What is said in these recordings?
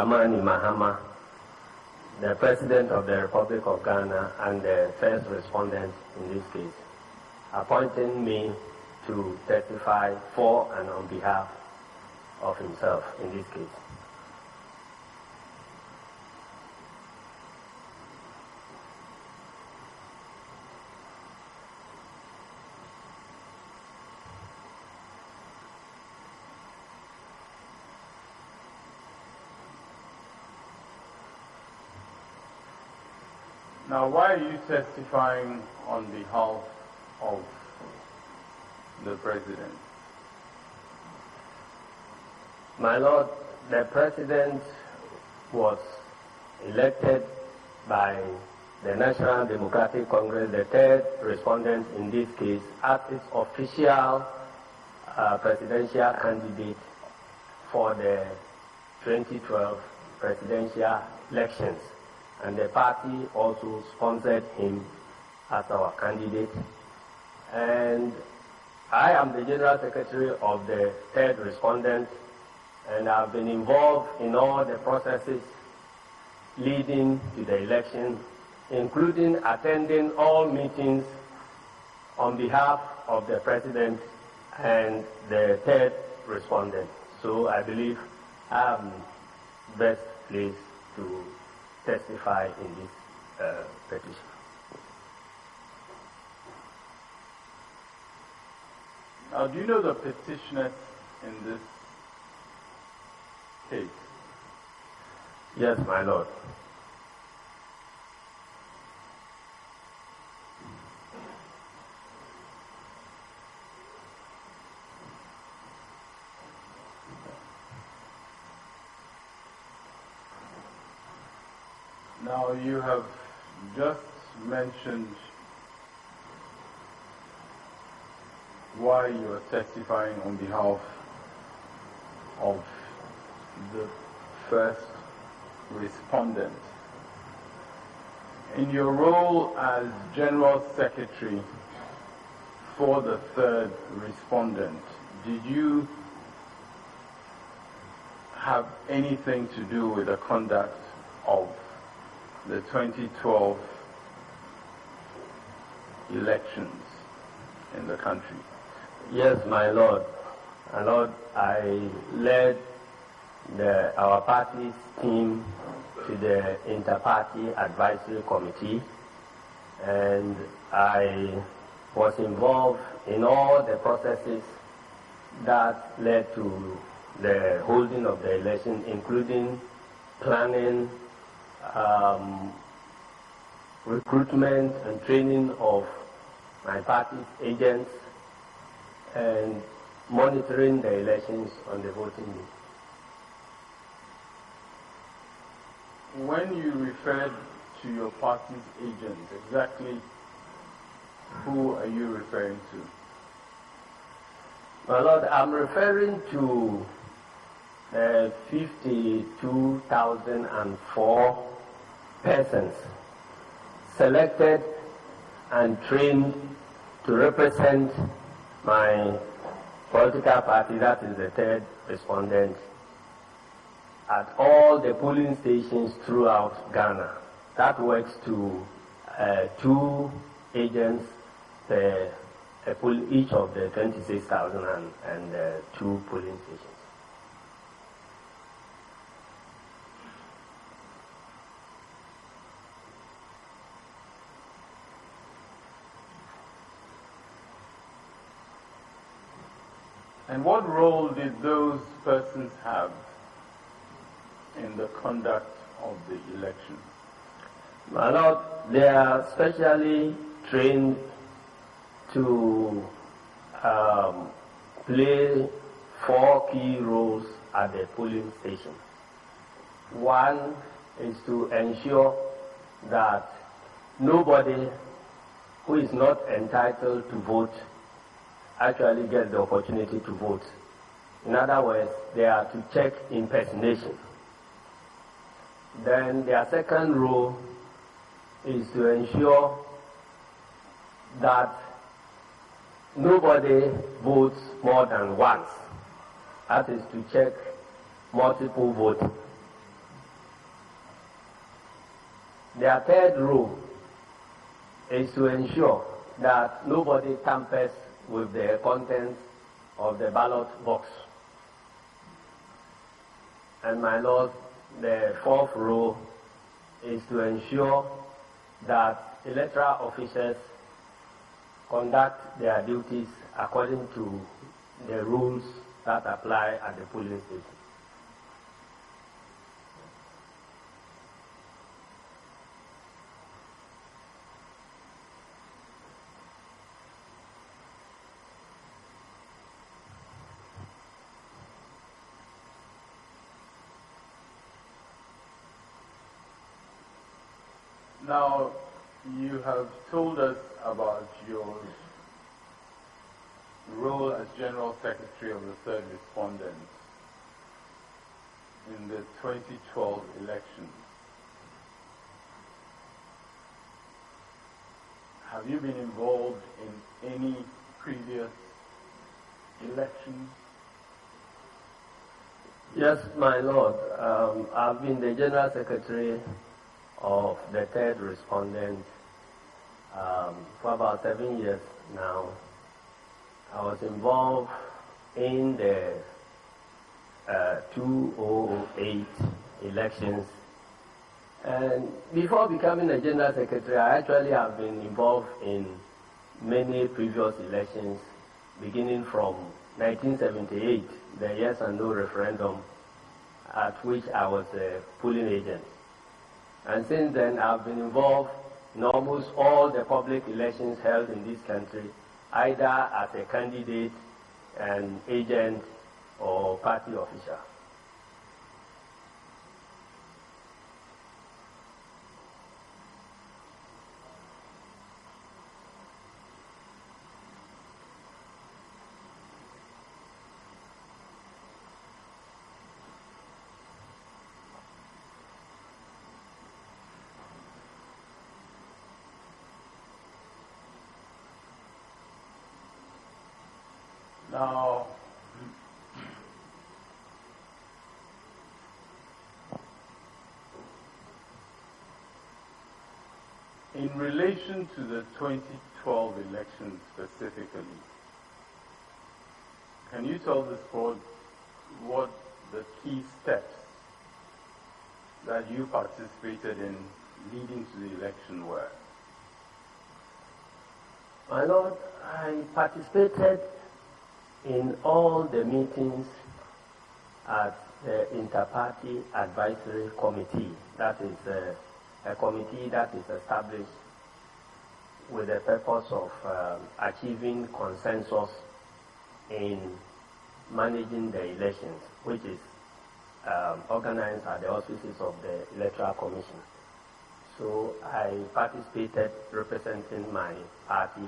Dramani Mahama, the President of the Republic of Ghana and the first respondent in this case, appointing me to testify for and on behalf of himself in this case. Now, why are you testifying on behalf of the President? My Lord, the President was elected by the National Democratic Congress, the third respondent in this case, as its official presidential candidate for the 2012 presidential elections. And the party also sponsored him as our candidate. And I am the General Secretary of the third respondent, and I've been involved in all the processes leading to the election, including attending all meetings on behalf of the President and the third respondent. So I believe I am best placed to testify in this petition. Now, do you know the petitioners in this case? Yes, my Lord. Now, you have just mentioned why you are testifying on behalf of the first respondent. In your role as General Secretary for the third respondent, did you have anything to do with the conduct of the 2012 elections in the country? Yes, my Lord. My Lord, I led our party's team to the Inter-Party Advisory Committee, and I was involved in all the processes that led to the holding of the election, including planning, recruitment and training of my party's agents, and monitoring the elections on the voting day. When you referred to your party's agents, exactly who are you referring to? My Lord, I'm referring to 52,004 persons selected and trained to represent my political party, that is the third respondent, at all the polling stations throughout Ghana. That works to 2 agents per each of the 26,002 polling stations. And what role did those persons have in the conduct of the election? My Lord, they are specially trained to play 4 key roles at the polling station. One is to ensure that nobody who is not entitled to vote actually gets the opportunity to vote. In other words, they are to check impersonation. Then their second role is to ensure that nobody votes more than once. That is to check multiple voting. Their third rule is to ensure that nobody tampers with the contents of the ballot box. And my Lord, the fourth rule is to ensure that electoral officials conduct their duties according to the rules that apply at the polling station. Now, you have told us about your role as General Secretary of the Third Respondent in the 2012 elections. Have you been involved in any previous elections? Yes, my Lord. I've been the General Secretary of the Third Respondent for about 7 years now. I was involved in the 2008 elections. And before becoming a General Secretary, I actually have been involved in many previous elections, beginning from 1978, the yes and no referendum, at which I was a polling agent. And since then, I've been involved in almost all the public elections held in this country, either as a candidate, an agent, or party official. Now, in relation to the 2012 elections specifically, can you tell this board what the key steps that you participated in leading to the election were? My Lord, I participated in all the meetings at the Inter-Party Advisory Committee. That is a committee that is established with the purpose of achieving consensus in managing the elections, which is organized at the auspices of the Electoral Commission. So I participated representing my party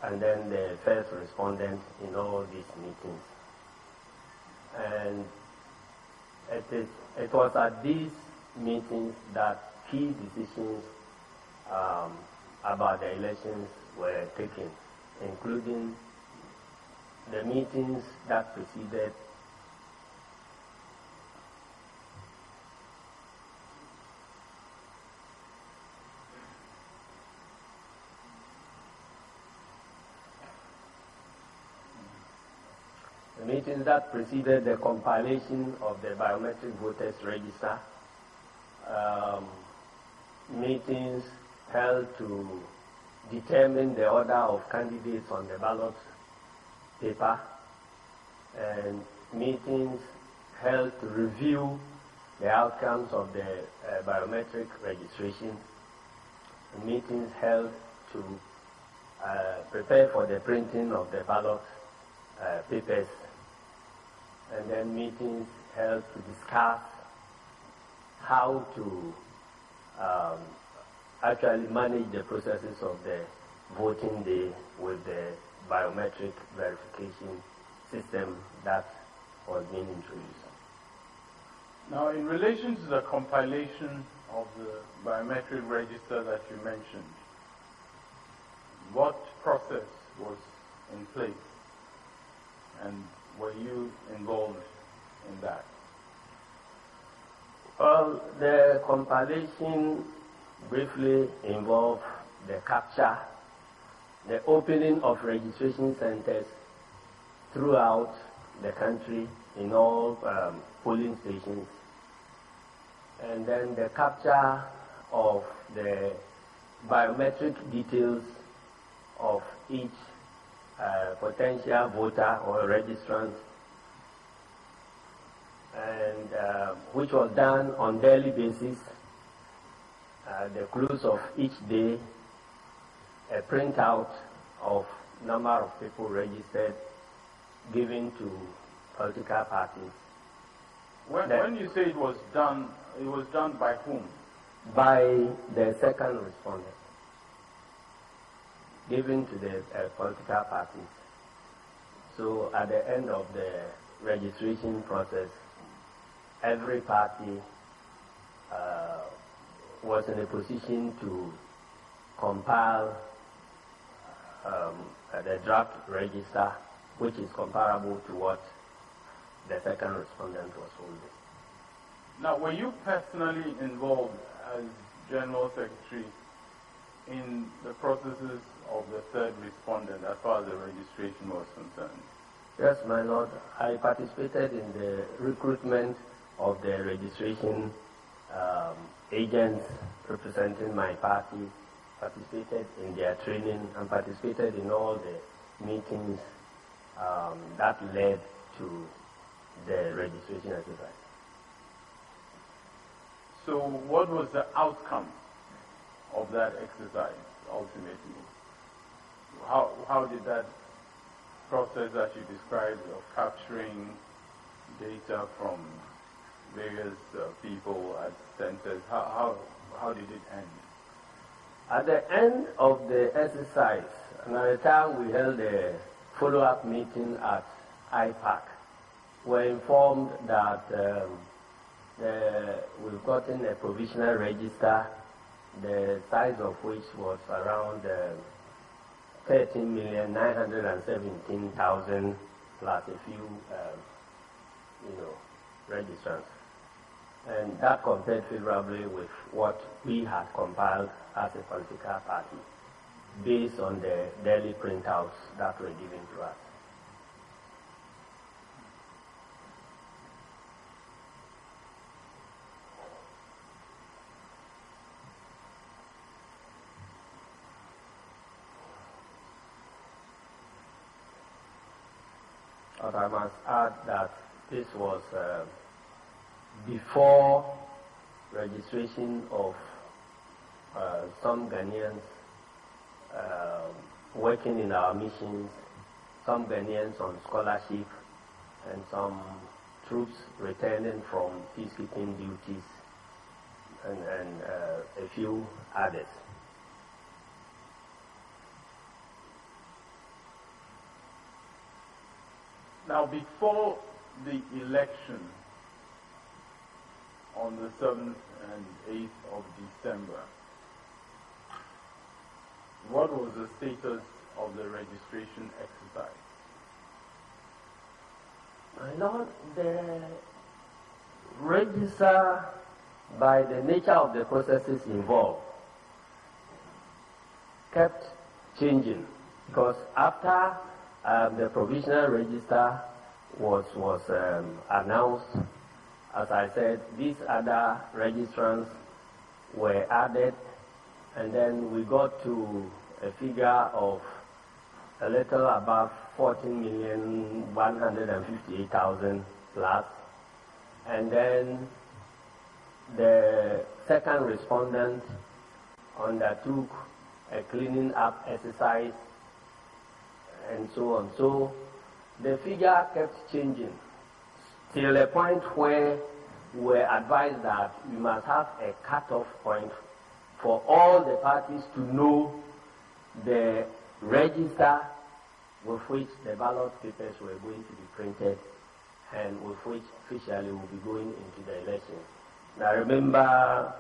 and then the first respondent in all these meetings. And it was at these meetings that key decisions about the elections were taken, including the meetings that preceded the compilation of the biometric voters register, meetings held to determine the order of candidates on the ballot paper, and meetings held to review the outcomes of the biometric registration, and meetings held to prepare for the printing of the ballot papers, and then meetings held to discuss how to actually manage the processes of the voting day with the biometric verification system that was being introduced. Now, in relation to the compilation of the biometric register that you mentioned, what process was in place, and were you involved in that? Well, the compilation briefly involved the capture, the opening of registration centers throughout the country in all polling stations, and then the capture of the biometric details of each potential voter or registrant, and which was done on daily basis. The close of each day, a printout of number of people registered given to political parties. When you say it was done by whom? By the second respondent, given to the political parties. So at the end of the registration process, every party was in a position to compile the draft register, which is comparable to what the second respondent was holding. Now, were you personally involved as General Secretary in the processes of the third respondent as far as the registration was concerned? Yes, my lord. I participated in the recruitment of the registration agents representing my party, participated in their training, and participated in all the meetings that led to the registration exercise. So what was the outcome of that exercise ultimately? How did that process that you described of capturing data from various people at centers, how did it end? At the end of the exercise, and at the time we held a follow-up meeting at IPAC, we were informed that we've gotten a provisional register, the size of which was around 13,917,000 plus a few, registrants. And that compared favorably with what we had compiled as a political party, based on the daily printouts that were given to us. But I must add that this was before registration of some Ghanaians working in our missions, some Ghanaians on scholarship, and some troops returning from peacekeeping duties, and a few others. Now, before the election on the 7th and 8th of December, what was the status of the registration exercise? My lord, the register, by the nature of the processes involved, kept changing, because after the provisional register was announced, as I said, these other registrants were added, and then we got to a figure of a little above 14,158,000 plus, and then the second respondent undertook a cleaning up exercise, and so on. So the figure kept changing till a point where we were advised that we must have a cutoff point for all the parties to know the register with which the ballot papers were going to be printed and with which officially will be going into the election. Now remember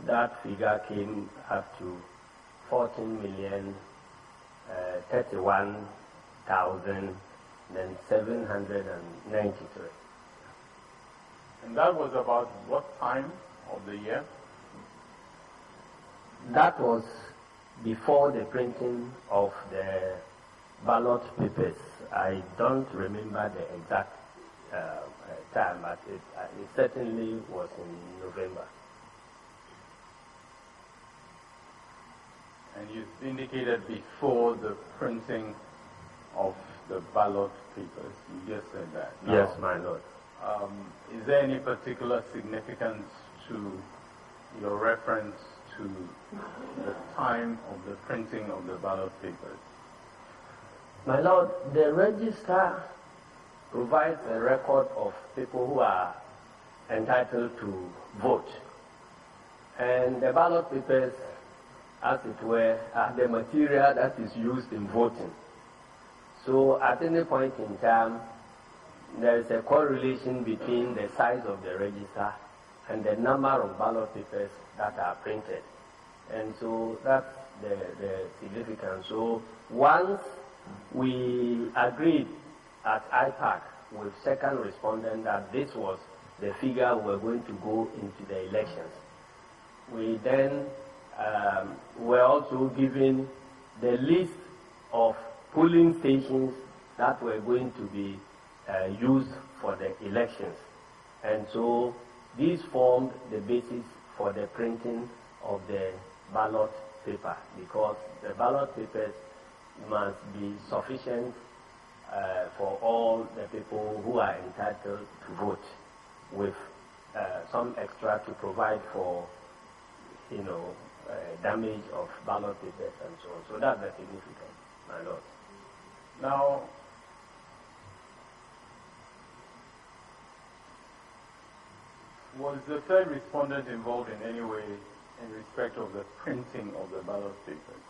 that figure came up to 14,031,793. And that was about what time of the year? That was before the printing of the ballot papers. I don't remember the exact time, but it certainly was in November. And you indicated before the printing of the ballot papers. You just said that. Now, yes, my lord. Is there any particular significance to your reference to the time of the printing of the ballot papers? My lord, the register provides a record of people who are entitled to vote. And the ballot papers, as it were, are the material that is used in voting. So at any point in time, there is a correlation between the size of the register and the number of ballot papers that are printed. And so that's the significance. So once we agreed at IPAC with second respondent that this was the figure we were going to go into the elections, we then were also given the list of polling stations that were going to be used for the elections. And so these formed the basis for the printing of the ballot paper, because the ballot papers must be sufficient for all the people who are entitled to vote, with some extra to provide for, damage of ballot papers and so on. So that's the significance, my lord. Now, was the third respondent involved in any way in respect of the printing of the ballot papers?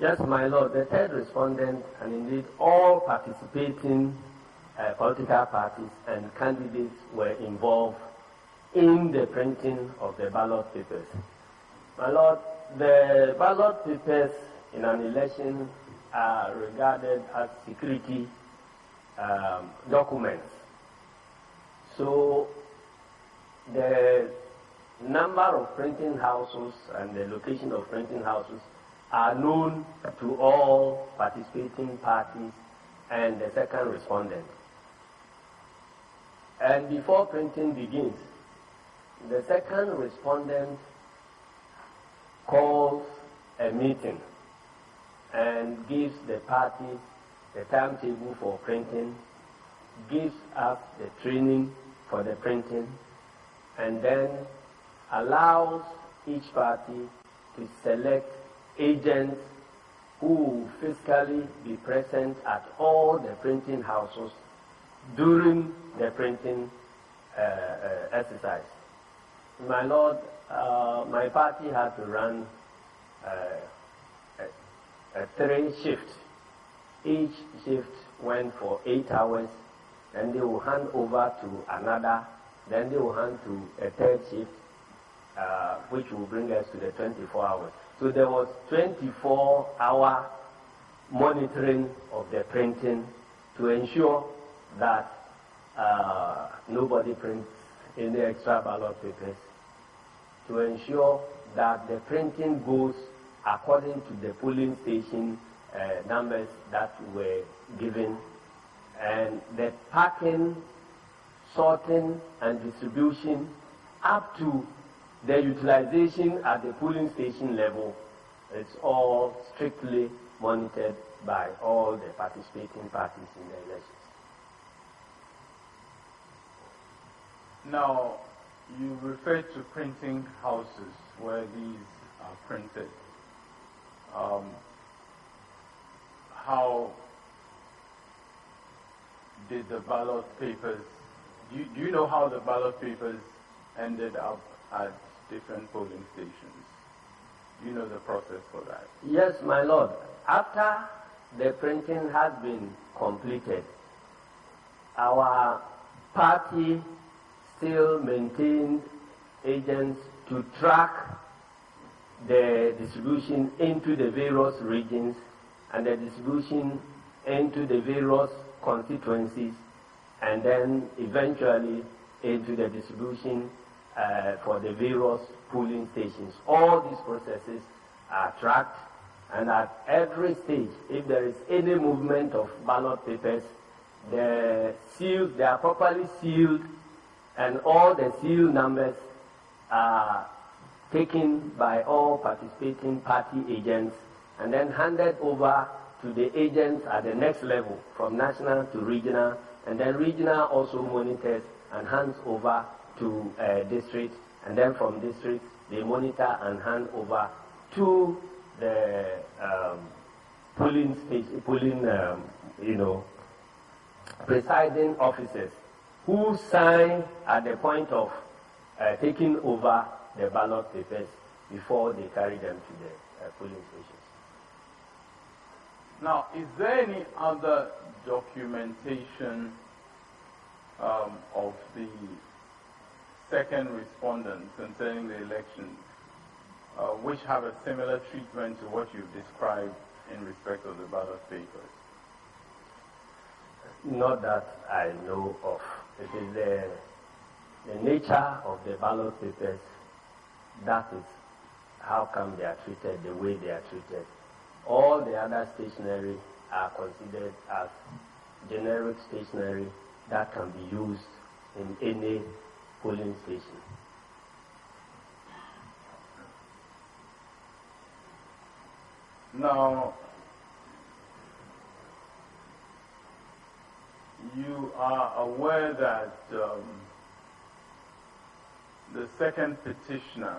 Yes, my lord. The third respondent, and indeed all participating political parties and candidates, were involved in the printing of the ballot papers. My lord, the ballot papers in an election are regarded as security documents. So the number of printing houses and the location of printing houses are known to all participating parties and the second respondent. And before printing begins, the second respondent calls a meeting and gives the parties the timetable for printing, gives us the training for the printing, and then allows each party to select agents who will physically be present at all the printing houses during the printing exercise. My lord, my party had to run a 3 shifts. Each shift went for 8 hours, then they will hand over to another, then they will hand to a third shift, which will bring us to the 24 hours. So there was 24-hour monitoring of the printing to ensure that nobody prints any extra ballot papers, to ensure that the printing goes according to the polling station numbers that were given, and the packing, sorting, and distribution up to the utilization at the polling station level is all strictly monitored by all the participating parties in the elections. Now, you referred to printing houses where these are printed. How did the ballot papers, do you know how the ballot papers ended up at different polling stations? Do you know the process for that? Yes, my lord. After the printing has been completed, our party still maintained agents to track the distribution into the various regions and the distribution into the various constituencies, and then eventually into the distribution for the various polling stations. All these processes are tracked, and at every stage, if there is any movement of ballot papers, they are properly sealed, and all the seal numbers are taken by all participating party agents and then handed over to the agents at the next level, from national to regional, and then regional also monitors and hands over to districts, and then from districts they monitor and hand over to the presiding officers, who sign at the point of taking over the ballot papers before they carry them to the polling stations. Now, is there any other documentation of the second respondents concerning the elections which have a similar treatment to what you've described in respect of the ballot papers? Not that I know of. It is the nature of the ballot papers, that is how come they are treated the way they are treated. All the other stationery are considered as generic stationery that can be used in any polling station. Now, you are aware that the second petitioner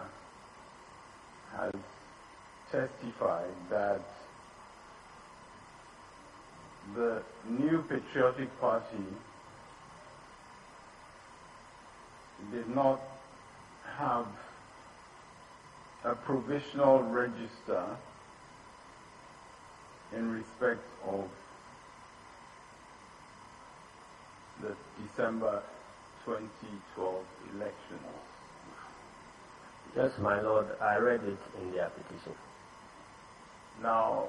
has testified that the New Patriotic Party did not have a provisional register in respect of the December 2012 elections. Yes, my lord, I read it in their petition. Now,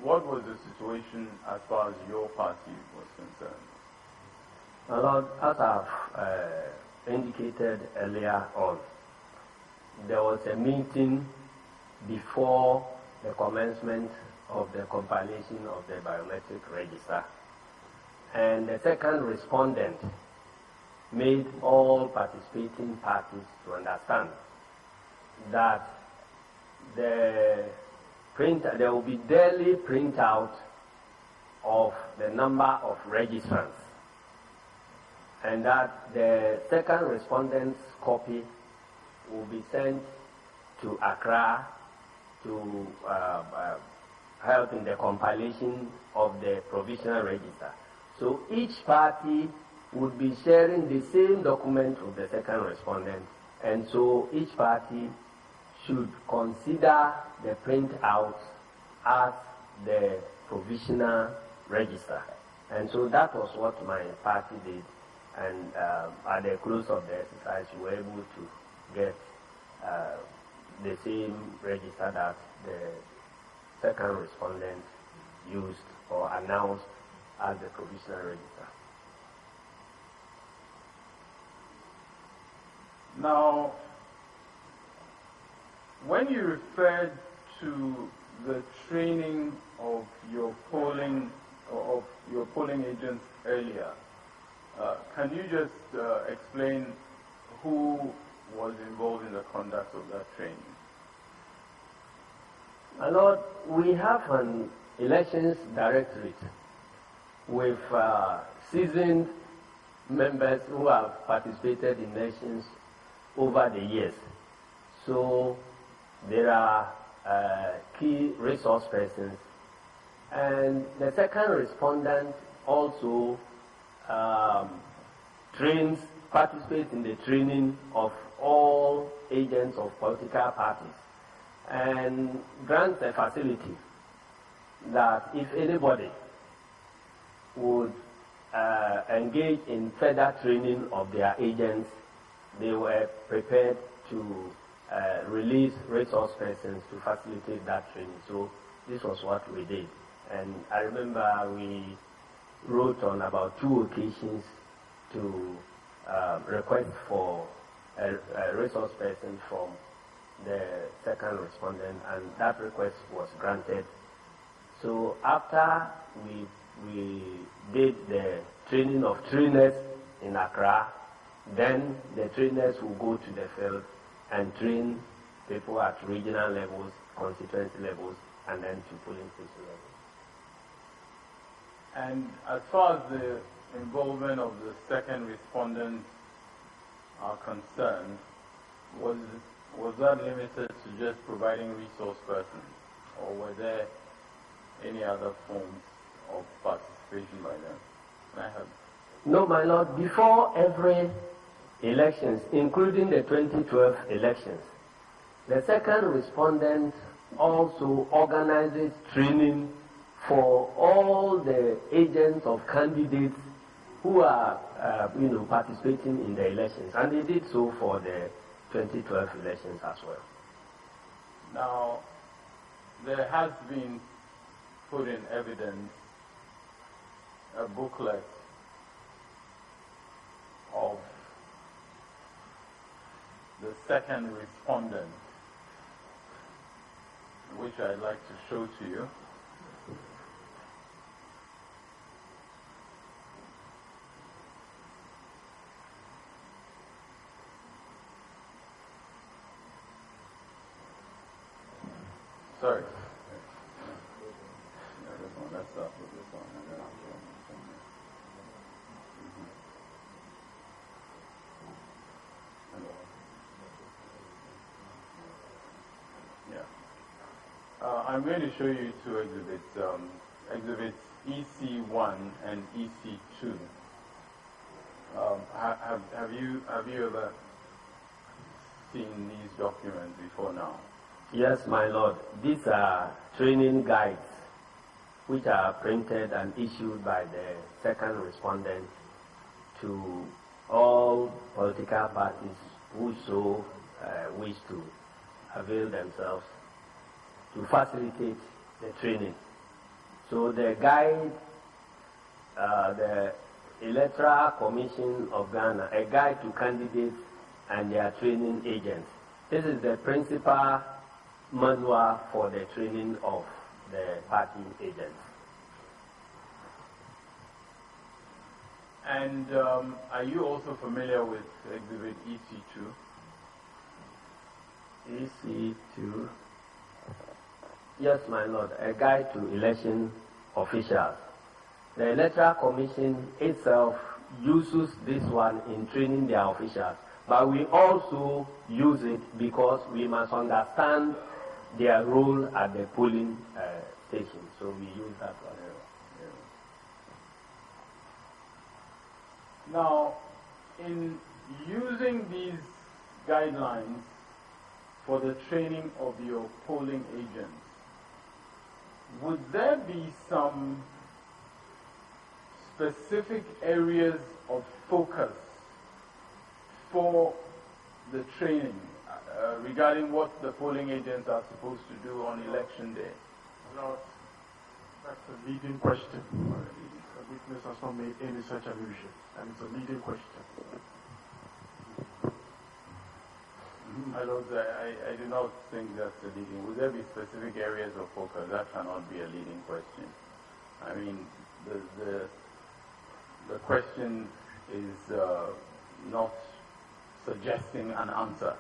what was the situation as far as your party was concerned? My lord, as I've indicated earlier on, there was a meeting before the commencement of the compilation of the biometric register, and the second respondent made all participating parties to understand that there will be daily printout of the number of registrants, and that the second respondent's copy will be sent to Accra to help in the compilation of the provisional register. So each party would be sharing the same document with the second respondent, and so each party should consider the printout as the provisional register. And so that was what my party did, and at the close of the exercise we were able to get the same register that the second respondent used or announced as the provisional register. Now, when you referred to the training of your polling agents earlier, can you just explain who was involved in the conduct of that training? My lord, we have an elections directorate with seasoned members who have participated in elections over the years. So there are key resource persons, and the second respondent also participates in the training of all agents of political parties, and grants a facility that if anybody would engage in further training of their agents, they were prepared to release resource persons to facilitate that training. So this was what we did. And I remember we wrote on about 2 occasions to request for a resource person from the second respondent, and that request was granted. So after we did the training of trainers in Accra, then the trainers will go to the field and train people at regional levels, constituency levels, and then to polling station levels. And as far as the involvement of the second respondents are concerned, was that limited to just providing resource persons, or were there any other forms of participation by them? Can I have? No, my lord. Before every elections, including the 2012 elections, the second respondent also organizes training for all the agents of candidates who are, participating in the elections, and they did so for the 2012 elections as well. Now, there has been put in evidence a booklet of the second respondent, which I'd like to show to you. Sorry. Let's start with this one. And then I'll show you. I'm going to show you two exhibits, exhibits EC1 and EC2. Have you ever seen these documents before now? Yes, my lord. These are training guides which are printed and issued by the second respondent to all political parties who so wish to avail themselves to facilitate the training. So the guide, the Electoral Commission of Ghana, a guide to candidates and their training agents. This is the principal manual for the training of the party agents. And are you also familiar with exhibit EC2? EC2. Yes, my lord. A guide to election officials. The Electoral Commission itself uses this one in training their officials, but we also use it because we must understand their role at the polling station. So we use that one. Now, in using these guidelines for the training of your polling agents, would there be some specific areas of focus for the training regarding what the polling agents are supposed to do on election day? Lord, that's a leading question. The witness has not made any such allusion, and it's a leading question. My lord, I do not think that's a leading. Would there be specific areas of focus? That cannot be a leading question. I mean, the question is not suggesting an answer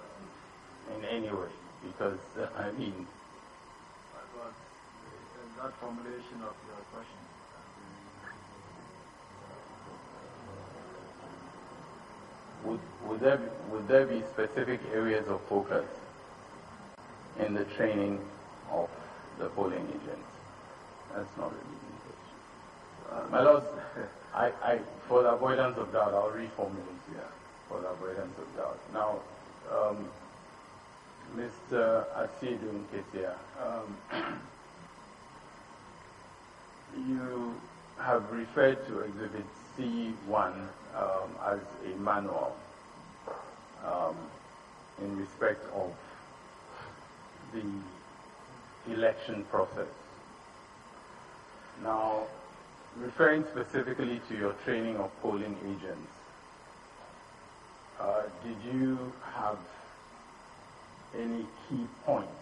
in any way, because I mean, that formulation of your question. Would there be specific areas of focus in the training of the polling agents? That's not a leading question. My lord, I for the avoidance of doubt, I'll reformulate here. For the avoidance of doubt. Now, Mr. Asiedu Nketia, you have referred to Exhibit C1 as a manual in respect of the election process. Now, referring specifically to your training of polling agents, did you have any key points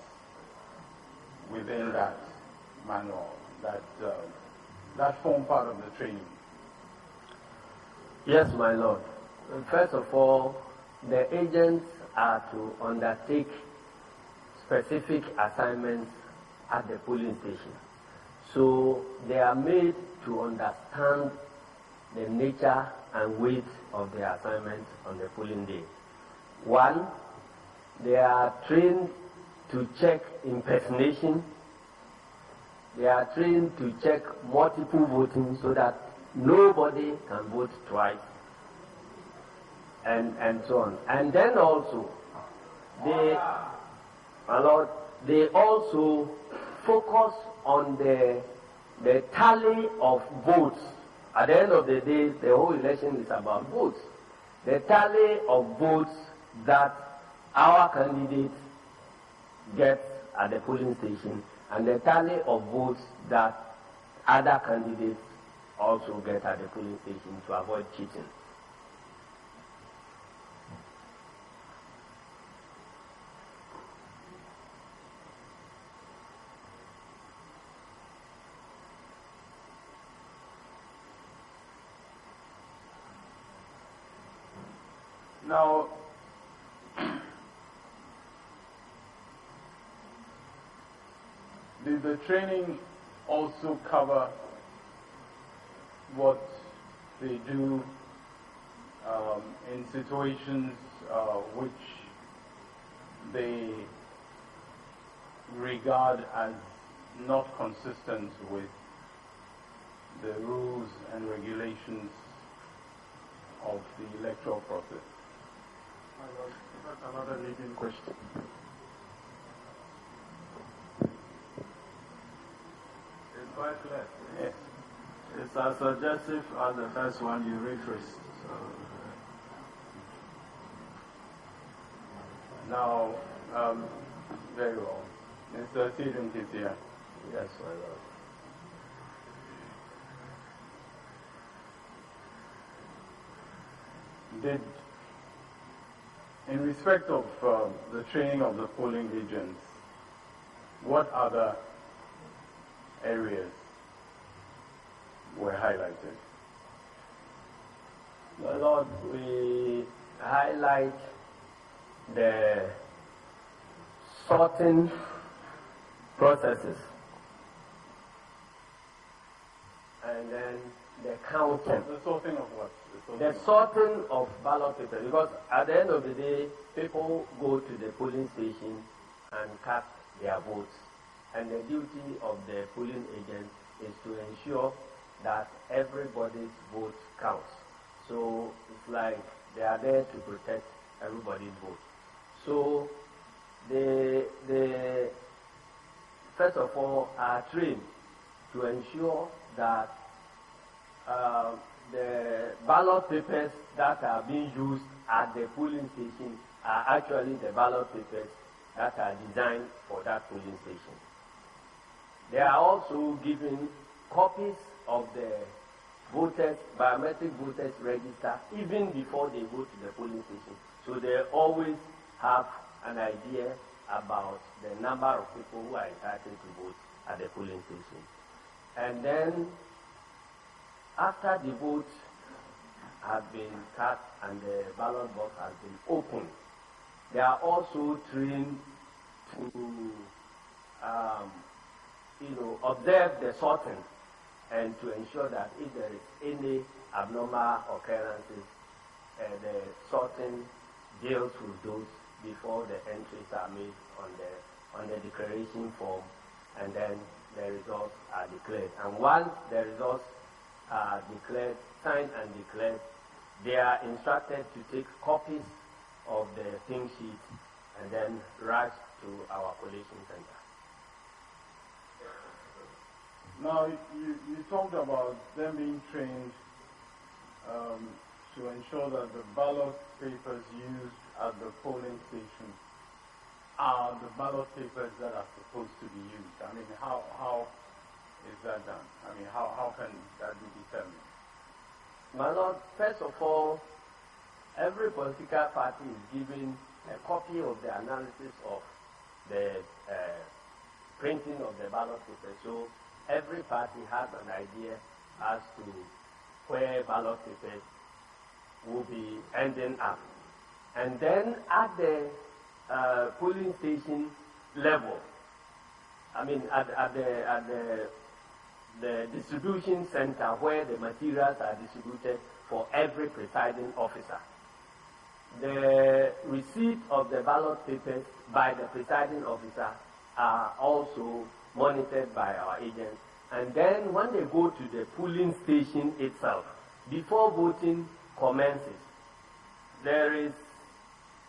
within that manual that form part of the training? Yes, my Lord. First of all, the agents are to undertake specific assignments at the polling station. So they are made to understand the nature and weight of their assignment on the polling day. One, they are trained to check impersonation. They are trained to check multiple voting so that nobody can vote twice, and so on. And then also, they also focus on the tally of votes. At the end of the day, the whole election is about votes. The tally of votes that our candidate gets at the polling station, and the tally of votes that other candidates also get at the polling station to avoid cheating. Now, did the training also cover what they do in situations which they regard as not consistent with the rules and regulations of the electoral process? That's another leading question. It's quite clear. Yes. It's as suggestive as the first one you rephrased. So, now, very well. Mr. Sidum is here. Yes, my Lord. Did, in respect of the training of the polling agents, what other areas were highlighted? My Lord, we highlight the sorting processes and then the counting. The sorting of what? The sorting of ballot papers, because at the end of the day, people go to the polling station and cast their votes, and the duty of the polling agent is to ensure that everybody's vote counts. So it's like they are there to protect everybody's vote. So they first of all are trained to ensure that the ballot papers that are being used at the polling station are actually the ballot papers that are designed for that polling station. They are also given copies of the biometric voters register even before they go to the polling station. So they always have an idea about the number of people who are entitled to vote at the polling station. And then after the vote has been cast and the ballot box has been opened, they are also trained to observe the sorting and to ensure that if there is any abnormal occurrences, the sorting deals with those before the entries are made on the declaration form, and then the results are declared. And once the results are declared, signed and declared, they are instructed to take copies of the thing sheet and then rush to our collation center. Now, you talked about them being trained to ensure that the ballot papers used at the polling station are the ballot papers that are supposed to be used. I mean, how is that done? I mean, how can that be determined? My Lord, first of all, every political party is given a copy of the analysis of the printing of the ballot paper. So every party has an idea as to where ballot papers will be ending up. And then at the polling station level, I mean at the distribution center where the materials are distributed for every presiding officer, the receipt of the ballot papers by the presiding officer are also monitored by our agents. And then when they go to the polling station itself, before voting commences, there is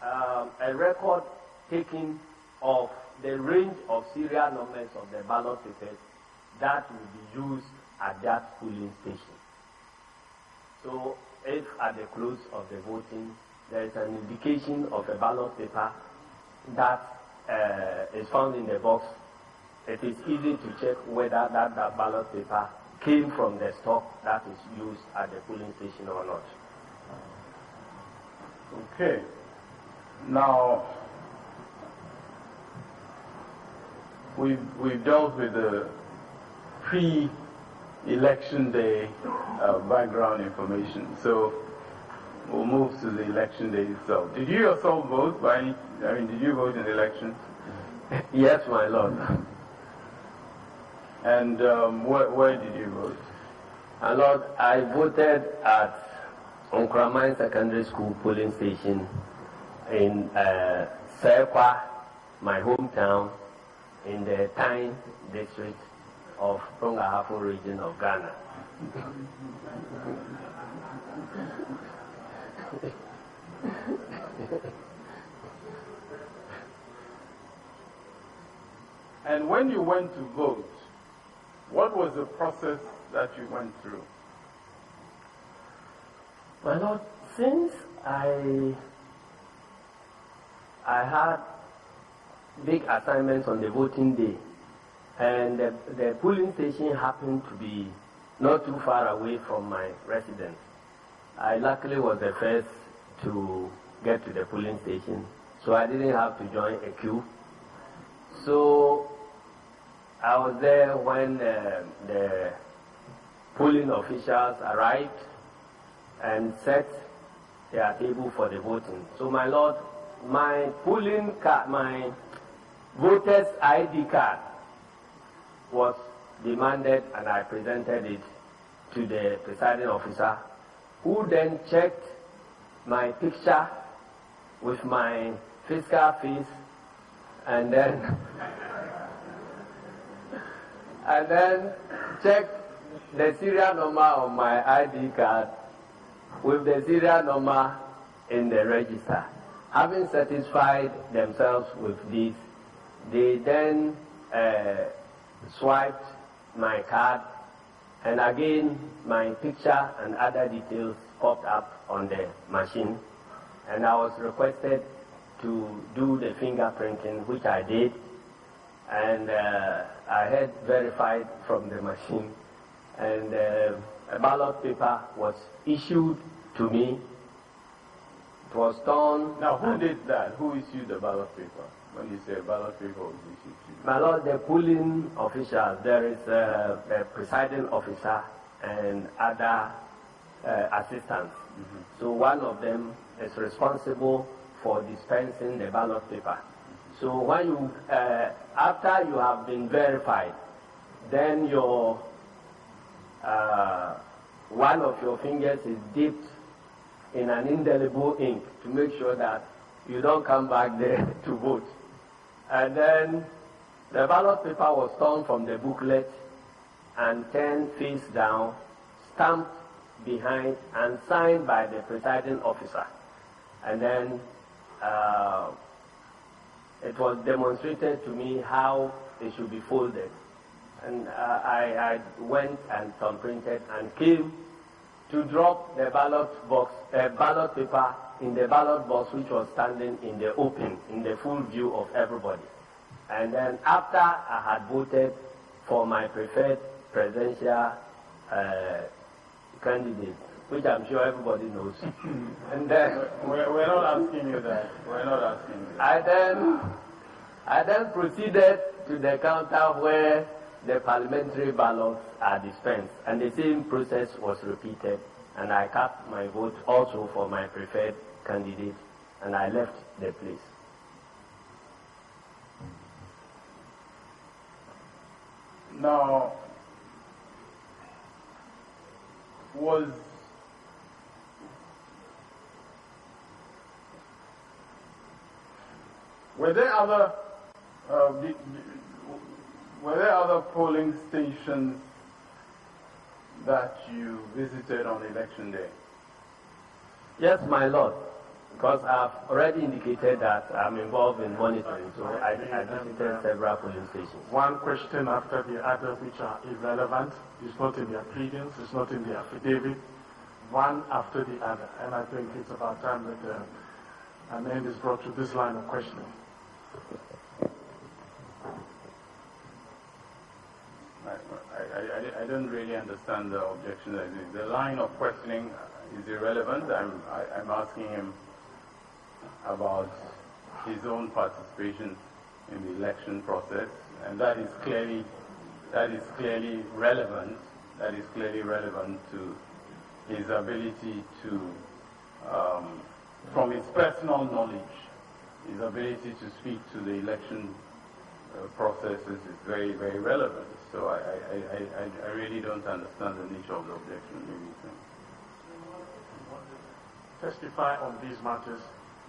a record taken of the range of serial numbers of the ballot papers that will be used at that polling station. So if at the close of the voting there is an indication of a ballot paper that is found in the box, it is easy to check whether that ballot paper came from the stock that is used at the polling station or not. Okay. Now, we've dealt with the pre-election day background information. So we'll move to the election day itself. Did you yourself vote by any, did you vote in the election? Yes, my lord. And where did you vote? My lord, I voted at Onkramine Secondary School polling station in Serkwa, my hometown, in the Tyne district of Prongahafo region of Ghana. And when you went to vote, what was the process that you went through? My lord, since I had big assignments on the voting day, and the polling station happened to be not too far away from my residence, I luckily was the first to get to the polling station, so I didn't have to join a queue. So I was there when the polling officials arrived and set their table for the voting. So my lord, my polling card, my voter's ID card was demanded, and I presented it to the presiding officer, who then checked my picture with my fiscal face, and then checked the serial number of my ID card with the serial number in the register. Having satisfied themselves with this, they then swiped my card, and again my picture and other details popped up on the machine, and I was requested to do the fingerprinting, which I did, and I had verified from the machine, and a ballot paper was issued to me. It was done. Now, who did that? Who issued the ballot paper? When you say ballot paper was issued to you? My lord, the polling officials, there is a presiding officer and other assistants. Mm-hmm. So one of them is responsible for dispensing the ballot paper. Mm-hmm. So when you, after you have been verified, then your one of your fingers is dipped in an indelible ink to make sure that you don't come back there to vote. And then the ballot paper was torn from the booklet and turned face down, stamped behind, and signed by the presiding officer. And then it was demonstrated to me how it should be folded. And I went and thumbprinted and came to drop the ballot paper in the ballot box, which was standing in the open, in the full view of everybody. And then after I had voted for my preferred presidential candidate, which I'm sure everybody knows. And then we're not asking you that. We're not asking you. I then proceeded to the counter where the parliamentary ballots are dispensed, and the same process was repeated, and I cast my vote also for my preferred candidate, and I left the place. Now, were there other polling stations that you visited on election day? Yes, my lord, because I've already indicated that I'm involved in monitoring, so I visited several polling stations. One question after the other which are irrelevant. It's not in their pleadings, it's not in the affidavit. One after the other. And I think it's about time that an end is brought to this line of questioning. I don't really understand the objection. The line of questioning is irrelevant. I'm asking him about his own participation in the election process, and that is clearly relevant. That is clearly relevant to his ability to, from his personal knowledge, his ability to speak to the election processes is very, very relevant. So I really don't understand the nature of the objection. Testify on these matters.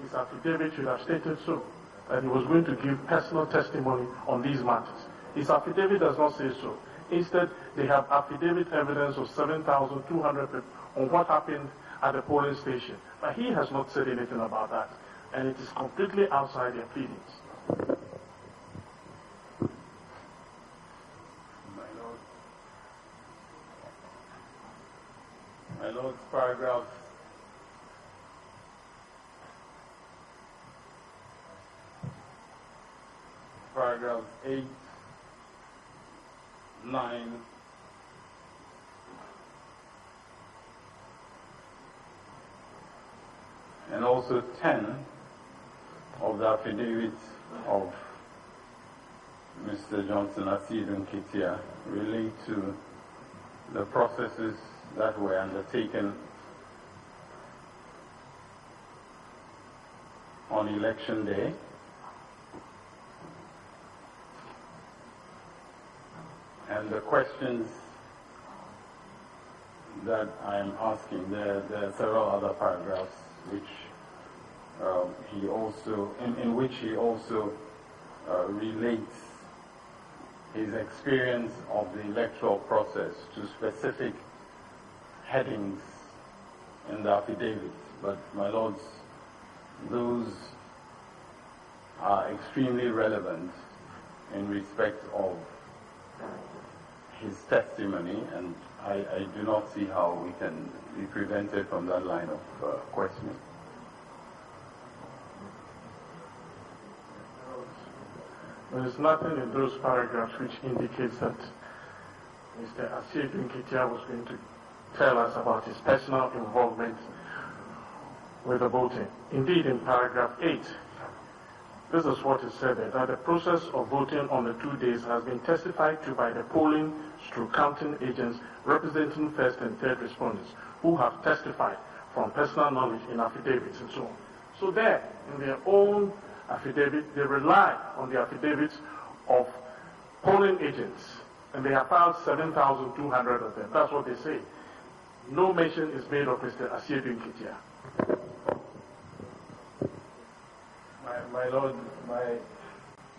His affidavit should have stated so, that he was going to give personal testimony on these matters. His affidavit does not say so. Instead, they have affidavit evidence of 7,200 people on what happened at the polling station. But he has not said anything about that, and it is completely outside their pleadings. My Lord, paragraphs 8, 9, and also 10 of the affidavit of Mr. Johnson Asiedu Nketia relate to the processes that were undertaken on election day. And the questions that I am asking, there are several other paragraphs which he also, in which he also relates his experience of the electoral process to specific headings in the affidavit. But my lords, those are extremely relevant in respect of his testimony, and I do not see how we can be prevented from that line of questioning. There is nothing in those paragraphs which indicates that Mr. Asiedu Nketia was going to tell us about his personal involvement with the voting. Indeed, in paragraph 8, this is what is said there, that the process of voting on the 2 days has been testified to by the polling through counting agents representing first and third respondents who have testified from personal knowledge in affidavits and so on. So there, in their own affidavit, they rely on the affidavits of polling agents, and they have filed 7,200 of them. That's what they say. No mention is made of Mr. Asiedu Nketia. My lord,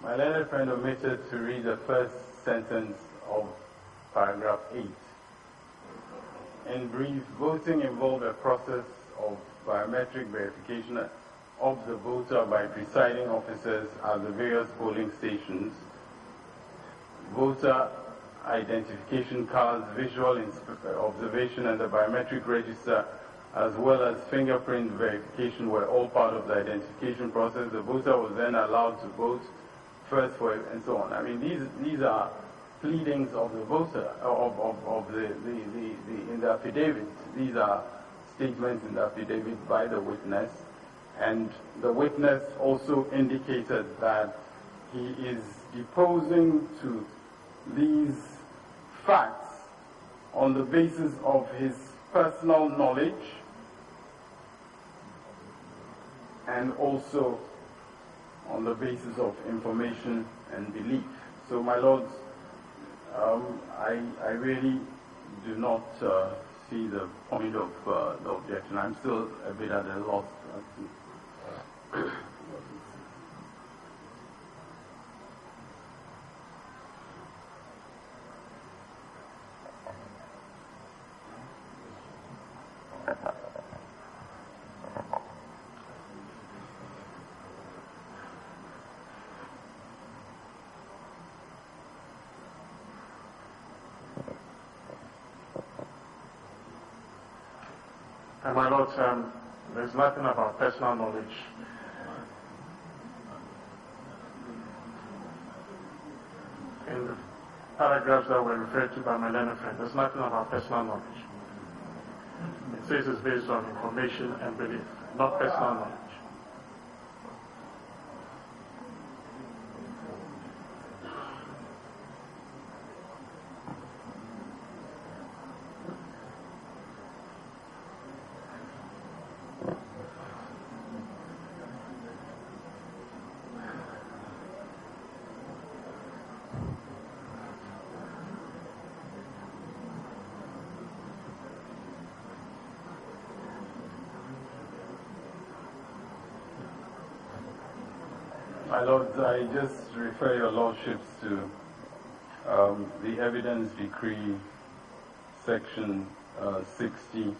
my learned friend omitted to read the first sentence of paragraph 8. In brief, voting involved a process of biometric verification of the voter by presiding officers at the various polling stations, voter identification cards, visual observation, and the biometric register, as well as fingerprint verification, were all part of the identification process. The voter was then allowed to vote first for it, and so on. I mean, these are pleadings of the voter, in the affidavit. These are statements in the affidavit by the witness, and the witness also indicated that he is deposing to these facts on the basis of his personal knowledge and also on the basis of information and belief. So, my lords, I really do not see the point of the objection. I'm still a bit at a loss. My Lord, there's nothing about personal knowledge. In the paragraphs that were referred to by my learned friend, there's nothing about personal knowledge. It says it's based on information and belief, not personal knowledge. My lords, I just refer your lordships to the evidence decree, section 60,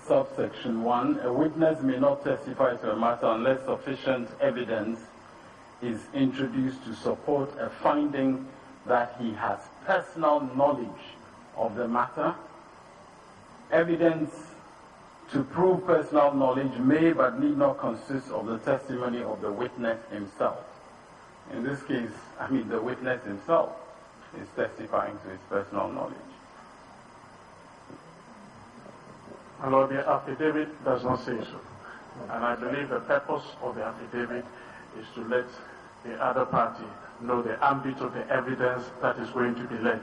subsection 1. A witness may not testify to a matter unless sufficient evidence is introduced to support a finding that he has personal knowledge of the matter. Evidence to prove personal knowledge may but need not consist of the testimony of the witness himself. In this case, the witness himself is testifying to his personal knowledge. My Lord, the affidavit does not say so. And I believe the purpose of the affidavit is to let the other party know the ambit of the evidence that is going to be led.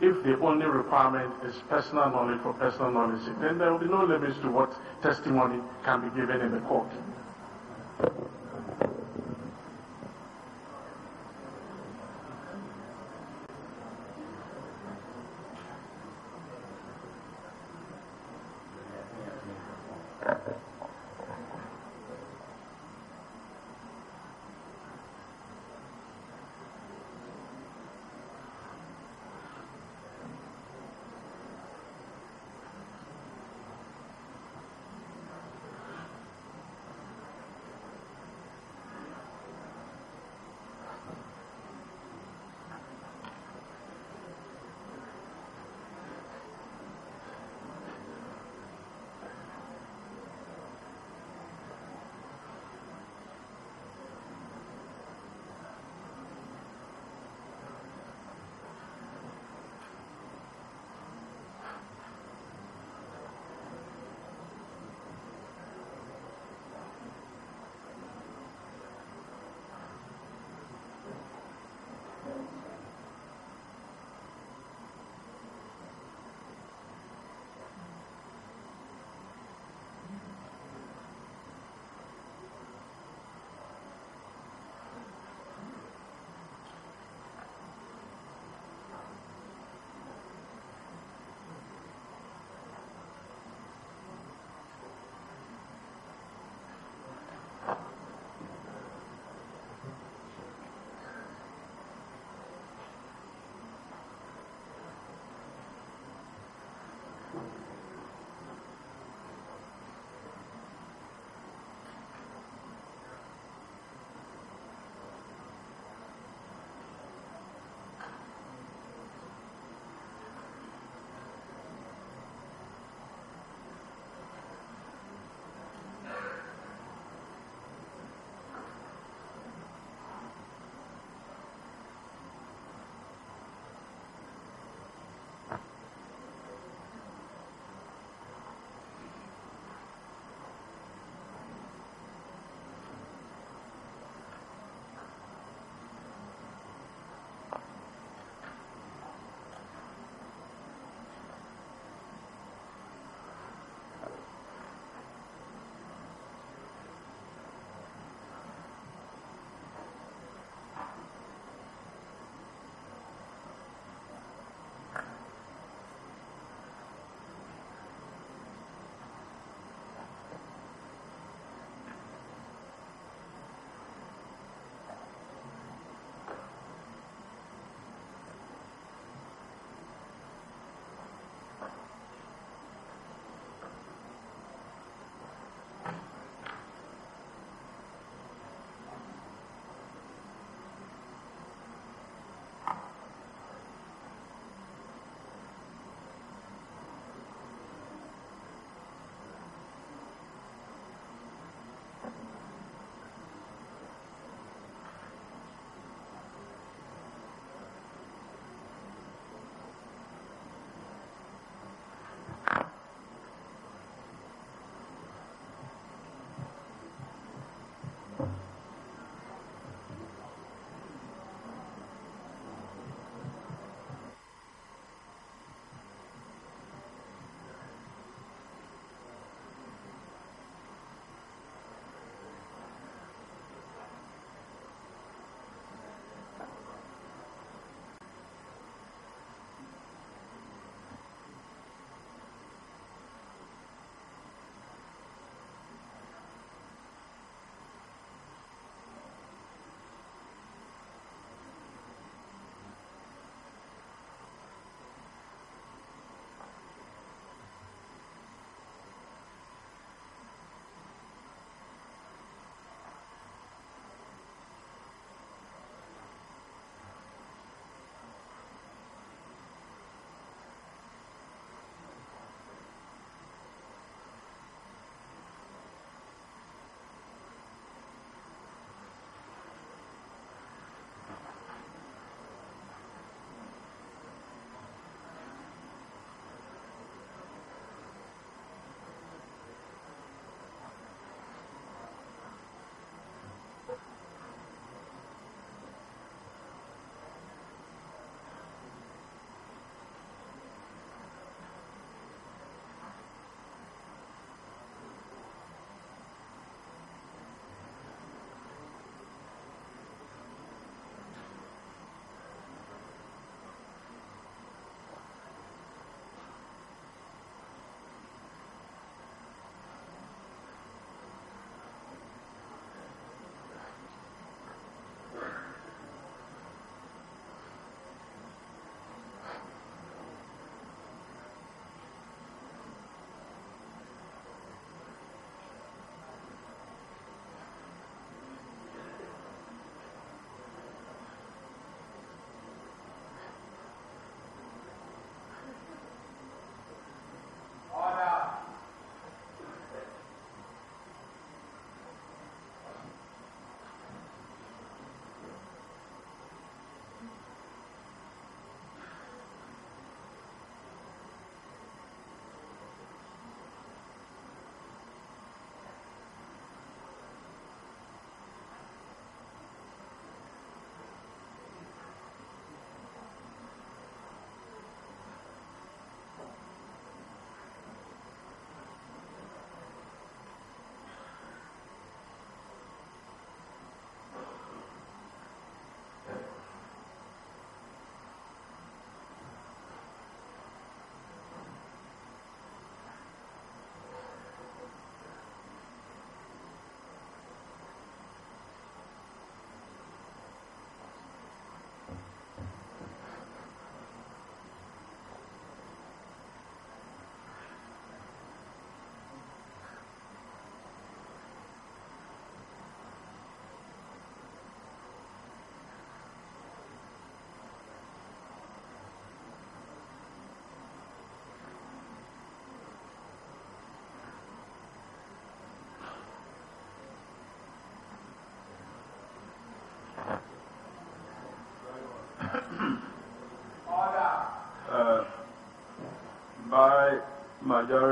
If the only requirement is personal knowledge for personal knowledge, then there will be no limits to what testimony can be given in the court.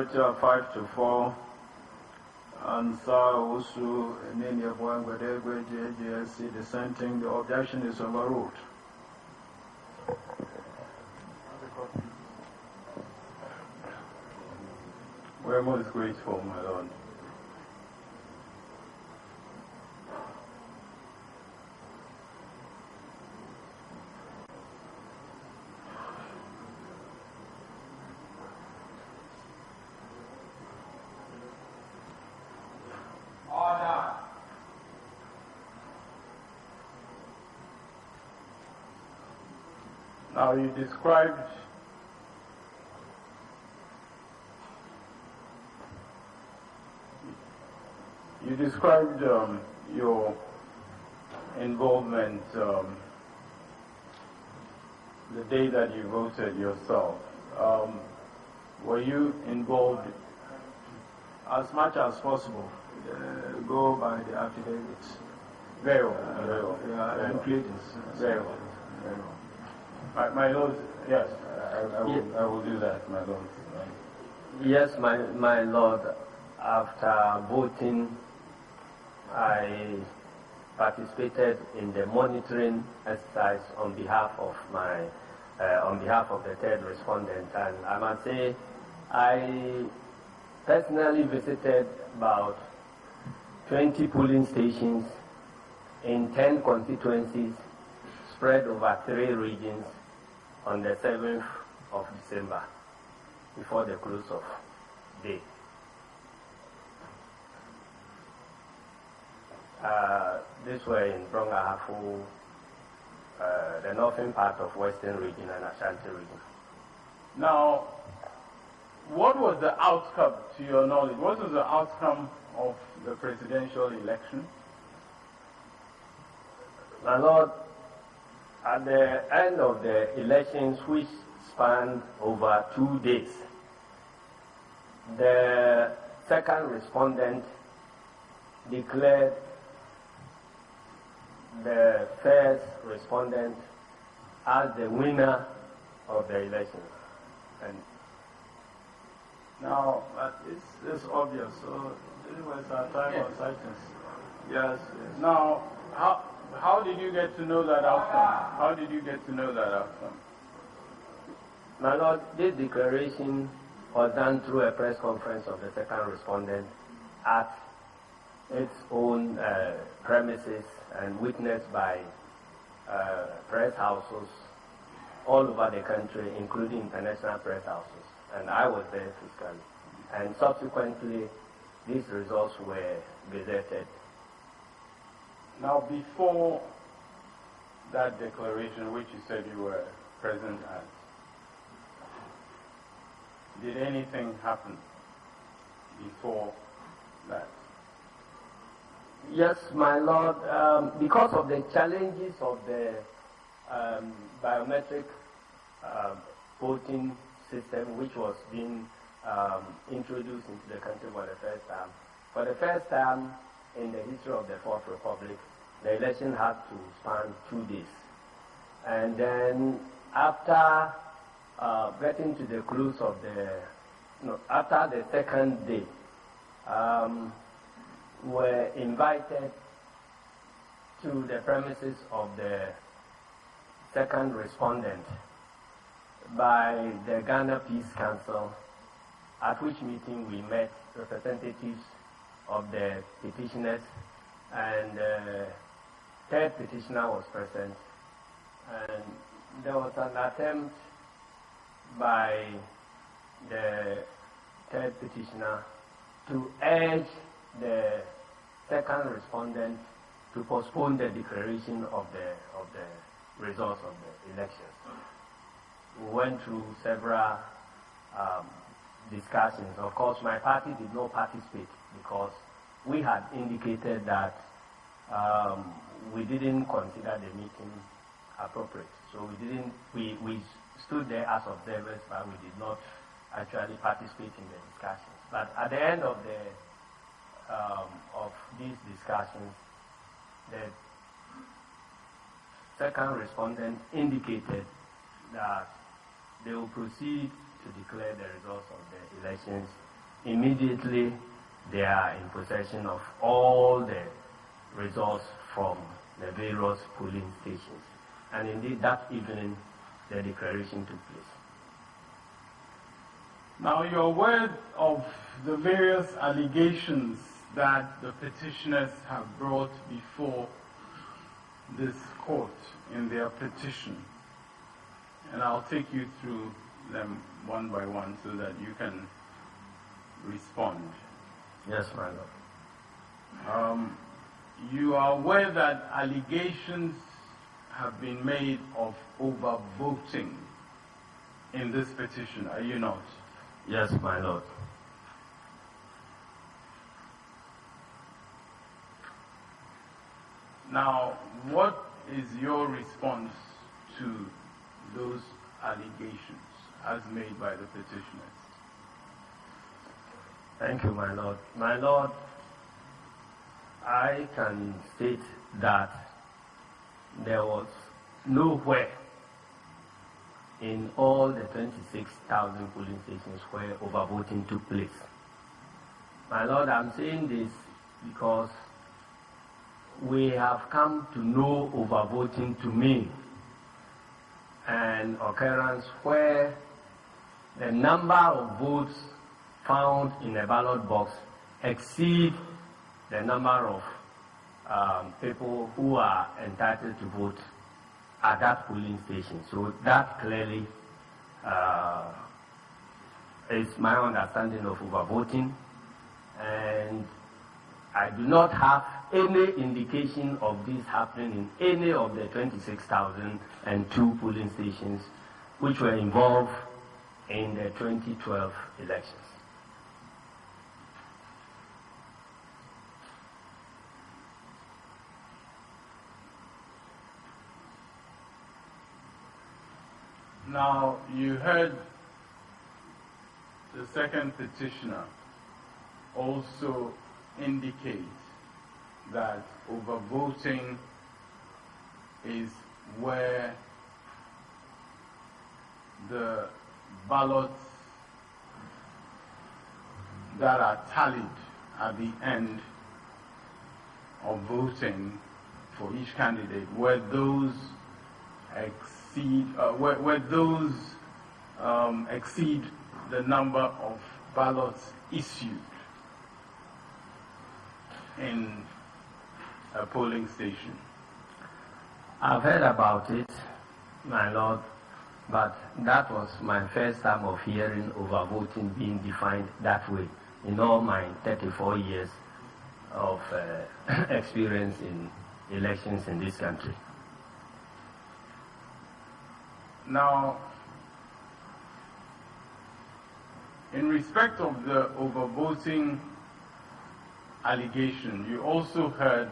majority of 5-4. And so also in any of one where they go JSC dissenting, the objection is overruled. We're most grateful, my Lord. Now you described your involvement the day that you voted yourself. Were you involved? As much as possible, go by the affidavits. Very well. Very well. Yeah, include this. Very well. Very well. My Lord, yes, I will do that, my Lord. Yes, my Lord. After voting, I participated in the monitoring exercise on behalf of the third respondent, and I must say, I personally visited about 20 polling stations in 10 constituencies, spread over 3 regions, on the 7th of December, before the close of day. This were in Brongahafu, the northern part of Western region and Ashanti region. Now, what was the outcome, to your knowledge? What was the outcome of the presidential election? My Lord, at the end of the elections, which spanned over 2 days, the second respondent declared the first respondent as the winner of the election. And now, it's obvious. So this was our time of silence. Yes. Now, how did you get to know that outcome? How did you get to know that outcome? My Lord, this declaration was done through a press conference of the second respondent at its own premises and witnessed by press houses all over the country, including international press houses. And I was there physically. And subsequently, these results were gazetted. Now, before that declaration, which you said you were present at, did anything happen before that? Yes, my Lord. Because of the challenges of the biometric voting system, which was being introduced into the country for the first time. For the first time in the history of the Fourth Republic, the election had to span 2 days. And then after getting to the close of after the second day, were invited to the premises of the second respondent by the Ghana Peace Council, at which meeting we met representatives of the petitioners, and the third petitioner was present, and there was an attempt by the third petitioner to urge the second respondent to postpone the declaration of the results of the elections. We went through several discussions. Of course, my party did not participate because we had indicated that we didn't consider the meeting appropriate. So we stood there as observers, but we did not actually participate in the discussions. But at the end of these discussions, the second respondent indicated that they will proceed to declare the results of the elections immediately they are in possession of all the results from the various polling stations. And indeed, that evening, the declaration took place. Now, you're aware of the various allegations that the petitioners have brought before this court in their petition. And I'll take you through them one by one so that you can respond. Yes, my lord. You are aware that allegations have been made of overvoting in this petition, are you not? Yes, my lord. Now, what is your response to those allegations as made by the petitioners? Thank you, my lord. My lord, I can state that there was nowhere in all the 26,000 polling stations where overvoting took place. My lord, I'm saying this because we have come to know overvoting to mean an occurrence where the number of votes found in a ballot box exceed the number of people who are entitled to vote at that polling station. So that clearly is my understanding of overvoting, and I do not have any indication of this happening in any of the 26,002 polling stations which were involved in the 2012 elections. Now, you heard the second petitioner also indicate that overvoting is where the ballots that are tallied at the end of voting for each candidate, where those exceed the number of ballots issued in a polling station. I've heard about it, my lord, but that was my first time of hearing overvoting being defined that way in all my 34 years of experience in elections in this country. Now, in respect of the overvoting allegation, you also heard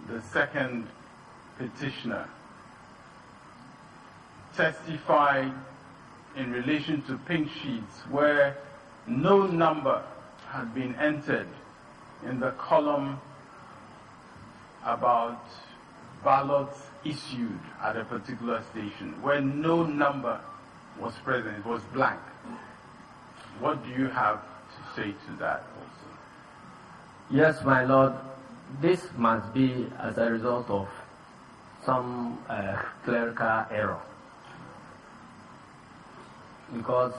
the second petitioner testify in relation to pink sheets where no number had been entered in the column about ballots issued at a particular station, where no number was present, it was blank. What do you have to say to that also? Yes, my lord, this must be as a result of some clerical error, because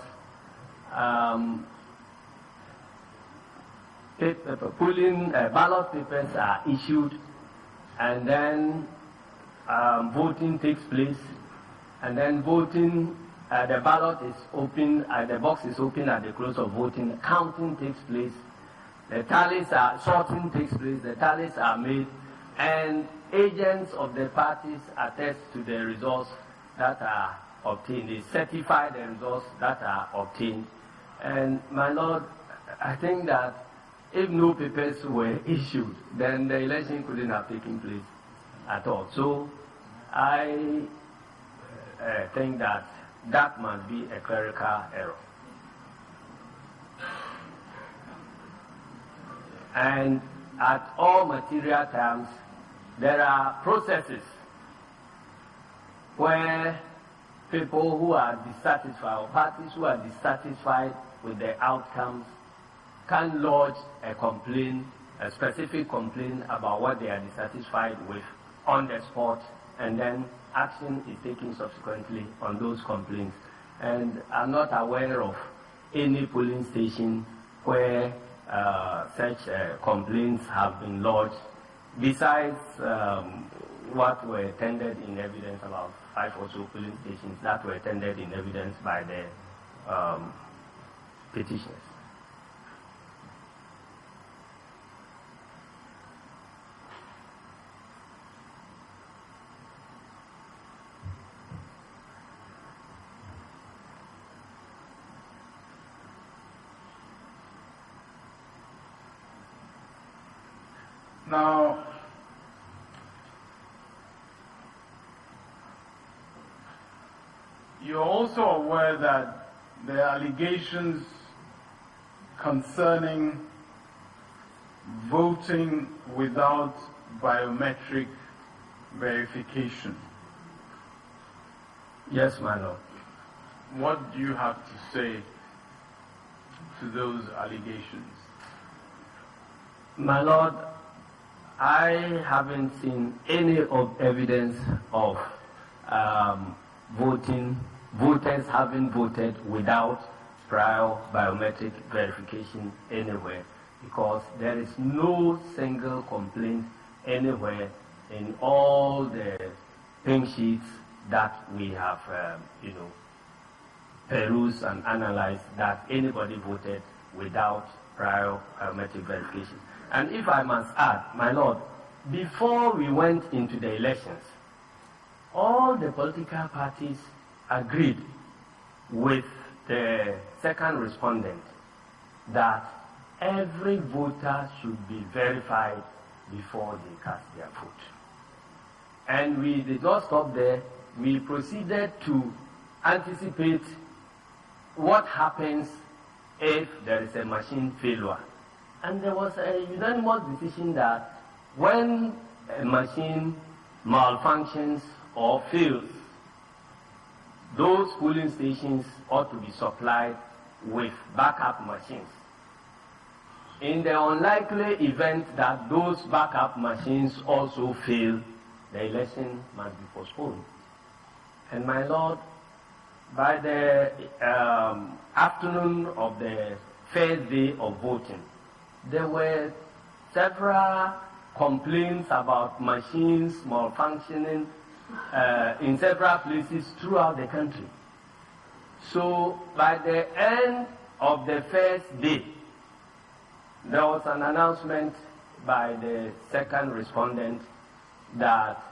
ballot papers are issued, and then voting takes place, and then voting, the ballot is open, the box is open at the close of voting, counting takes place, the tallies are, sorting takes place, the tallies are made, and agents of the parties attest to the results that are obtained. They certify the results that are obtained. And my lord, I think that if no papers were issued, then the election couldn't have taken place at all. So I think that that must be a clerical error. And at all material times, there are processes where people who are dissatisfied, or parties who are dissatisfied with the outcomes, can lodge a complaint, a specific complaint about what they are dissatisfied with on the spot, and then action is taken subsequently on those complaints. And I'm not aware of any polling station where such complaints have been lodged, besides what were tendered in evidence, about 5 or so polling stations that were tendered in evidence by the petitioners. Now, you're also aware that the allegations concerning voting without biometric verification. Yes, my lord. What do you have to say to those allegations? My lord, I haven't seen any evidence of voters having voted without prior biometric verification anywhere, because there is no single complaint anywhere in all the pink sheets that we have, perused and analyzed, that anybody voted without prior biometric verification. And if I must add, my lord, before we went into the elections, all the political parties agreed with the second respondent that every voter should be verified before they cast their vote. And we did not stop there. We proceeded to anticipate what happens if there is a machine failure. And there was a unanimous decision that when a machine malfunctions or fails, those polling stations ought to be supplied with backup machines. In the unlikely event that those backup machines also fail, the election must be postponed. And my lord, by the afternoon of the first day of voting, there were several complaints about machines malfunctioning in several places throughout the country. So by the end of the first day, there was an announcement by the second respondent that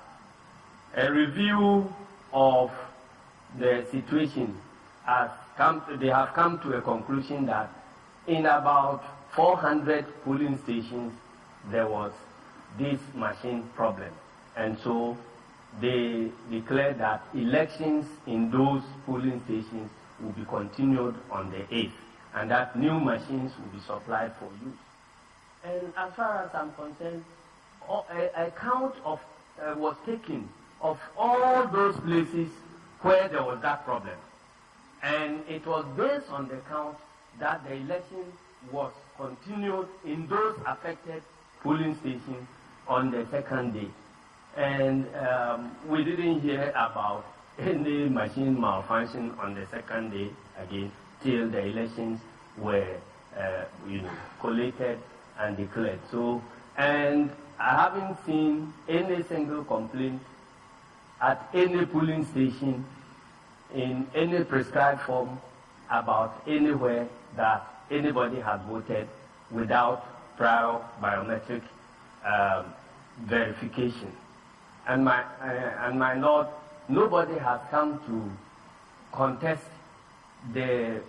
a review of the situation they have come to a conclusion that in about 400 polling stations there was this machine problem, and so they declared that elections in those polling stations will be continued on the 8th, and that new machines will be supplied for use. And as far as I'm concerned, a count was taken of all those places where there was that problem, and it was based on the count that the election was continued in those affected polling stations on the second day. And we didn't hear about any machine malfunction on the second day again till the elections were collated and declared. So, and I haven't seen any single complaint at any polling station in any prescribed form about anywhere that anybody has voted without prior biometric verification. And my lord, nobody has come to contest the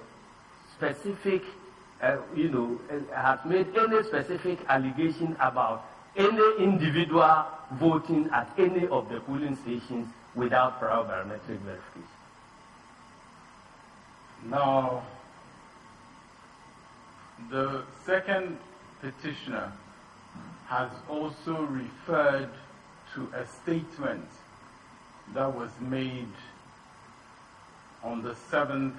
specific, has made any specific allegation about any individual voting at any of the polling stations without prior biometric verification. Now, the second petitioner has also referred to a statement that was made on the 7th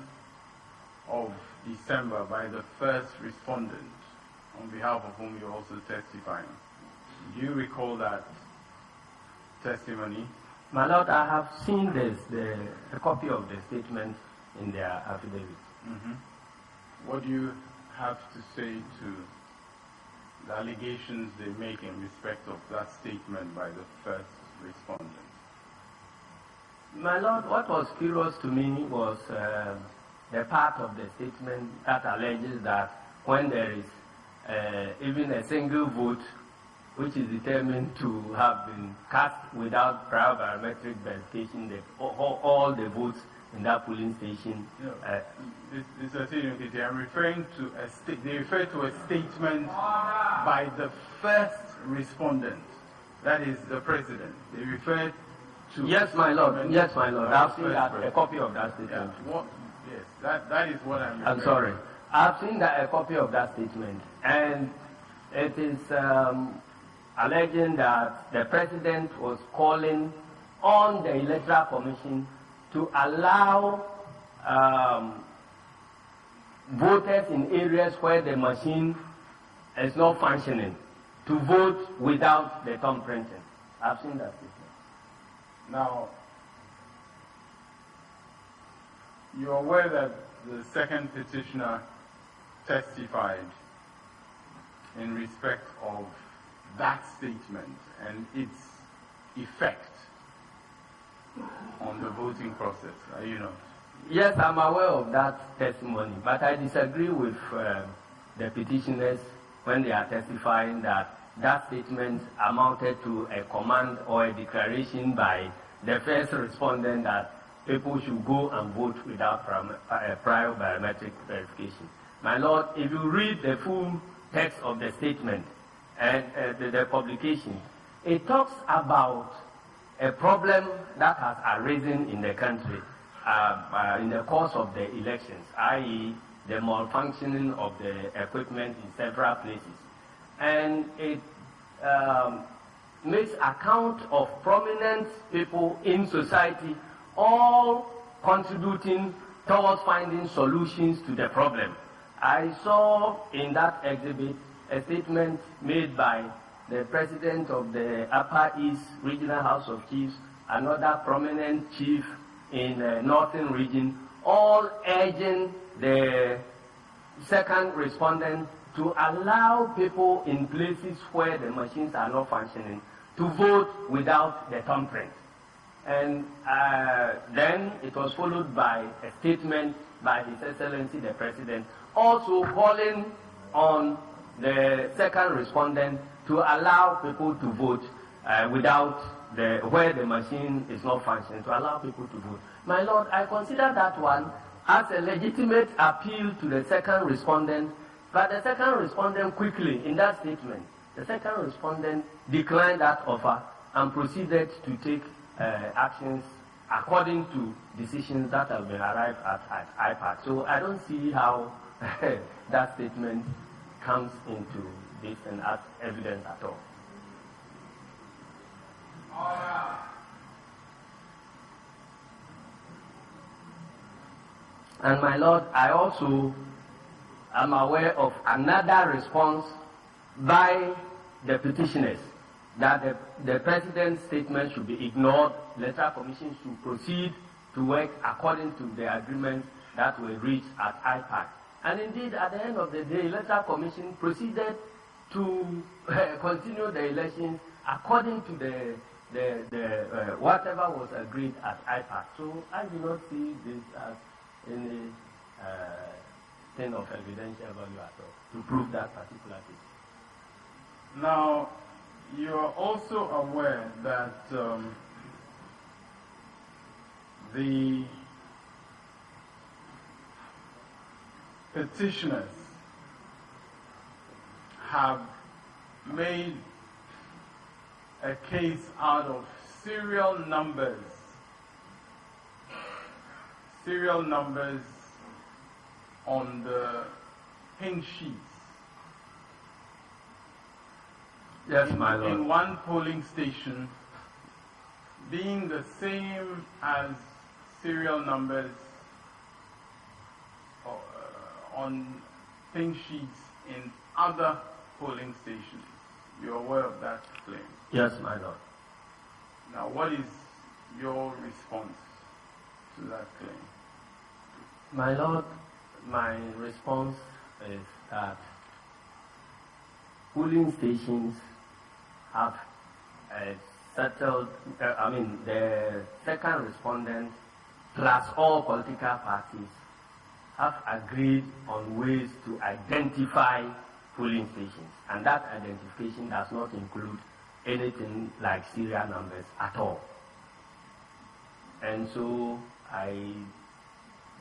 of December by the first respondent, on behalf of whom you're also testifying. Do you recall that testimony? My Lord, I have seen a copy of the statement in their affidavit. Mm-hmm. What do you have to say to the allegations they make in respect of that statement by the first respondent? My Lord, what was curious to me was the part of the statement that alleges that when there is even a single vote which is determined to have been cast without prior biometric verification, all the votes in that polling station. I'm referring to they refer to a statement by the first respondent, that is the president. They refer to. Yes, my Lord. Yes, my Lord. I've seen a copy of that statement. Yes, that is what I'm. I'm sorry. I've seen a copy of that statement, and it is alleging that the president was calling on the Electoral Commission to allow voters in areas where the machine is not functioning to vote without the thumb printing. I've seen that statement. Now, you're aware that the second petitioner testified in respect of that statement and its effect on the voting process, are you not? Yes, I'm aware of that testimony, but I disagree with the petitioners when they are testifying that that statement amounted to a command or a declaration by the first respondent that people should go and vote without prior biometric verification. My Lord, if you read the full text of the statement and the publication, it talks about a problem that has arisen in the country in the course of the elections, i.e. the malfunctioning of the equipment in several places. And it makes account of prominent people in society all contributing towards finding solutions to the problem. I saw in that exhibit a statement made by the president of the Upper East Regional House of Chiefs, another prominent chief in the Northern region, all urging the second respondent to allow people in places where the machines are not functioning to vote without the thumbprint. And then it was followed by a statement by His Excellency the President, also calling on the second respondent to allow people to vote without where the machine is not functioning, to allow people to vote. My Lord, I consider that one as a legitimate appeal to the second respondent, but the second respondent quickly, in that statement, the second respondent declined that offer and proceeded to take actions according to decisions that have been arrived at IPAC. So I don't see how that statement comes into this and as evidence at all. And my Lord, I also am aware of another response by the petitioners that the President's statement should be ignored. The Electoral Commission should proceed to work according to the agreements that were reached at IPAC. And indeed, at the end of the day, the Electoral Commission proceeded to continue the elections according to the whatever was agreed at IPAC. So I do not see this as any thing of evidential value at all to prove that particular case. Now, you are also aware that the petitioners have made a case out of serial numbers on the pink sheets. Yes, my Lord. In one polling station being the same as serial numbers on pink sheets in other polling stations. You're aware of that claim? Yes, my lord. Now, what is your response to that claim? My lord, my response is that polling stations have settled, the second respondent plus all political parties have agreed on ways to identify polling stations, and that identification does not include anything like serial numbers at all. And so I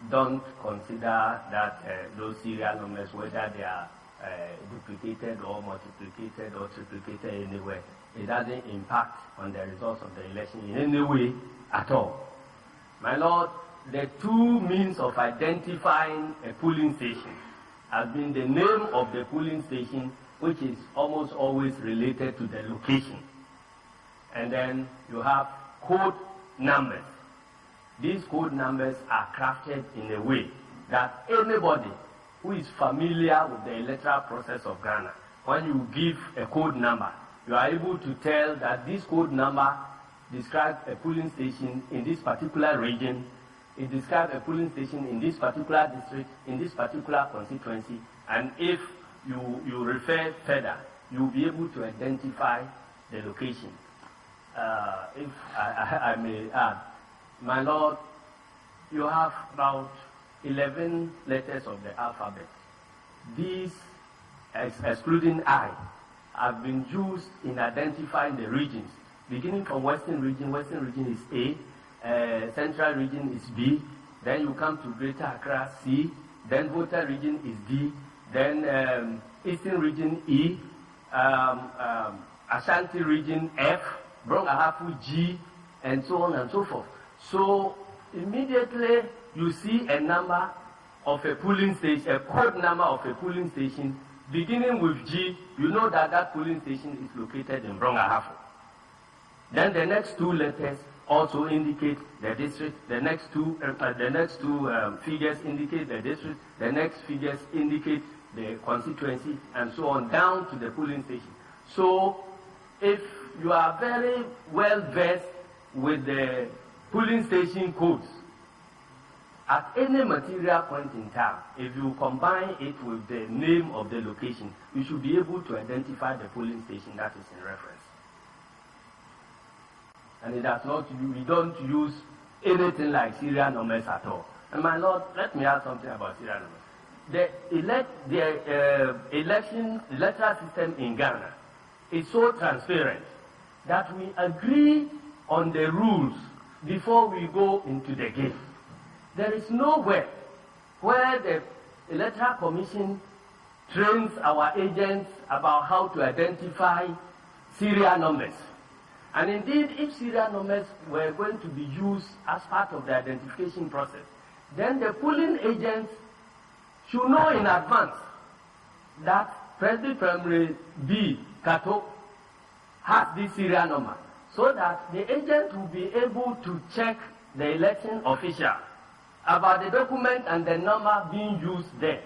don't consider that those serial numbers, whether they are duplicated or multiplicated or triplicated anywhere, it doesn't impact on the results of the election in any way at all. My lord, the two means of identifying a polling station has been the name of the polling station, which is almost always related to the location. And then you have code numbers. These code numbers are crafted in a way that anybody who is familiar with the electoral process of Ghana, when you give a code number, you are able to tell that this code number describes a polling station in this particular region, it describes a polling station in this particular district, in this particular constituency, and if you refer further, you'll be able to identify the location. If I may add, my lord, you have about 11 letters of the alphabet. These, excluding I, have been used in identifying the regions. Beginning from Western region is A, Central region is B, then you come to Greater Accra, C, then Volta region is D, then Eastern region E, Ashanti region F, Brongahafu G, and so on and so forth. So immediately you see a number of a polling station, a code number of a polling station, beginning with G, you know that that polling station is located in Brongahafu. Then the next two letters also indicate the district. The next two figures indicate the district. The next figures indicate the constituency, and so on down to the polling station. So, if you are very well versed with the polling station codes, at any material point in time, if you combine it with the name of the location, you should be able to identify the polling station that is in reference. And it does not, we don't use anything like serial numbers at all. And my lord, let me add something about serial numbers. The electoral system in Ghana is so transparent that we agree on the rules before we go into the game. There is nowhere where the Electoral Commission trains our agents about how to identify serial numbers. And indeed, if serial numbers were going to be used as part of the identification process, then the polling agents should know in advance that President Primary B, Kato, has this serial number, so that the agent will be able to check the election official about the document and the number being used there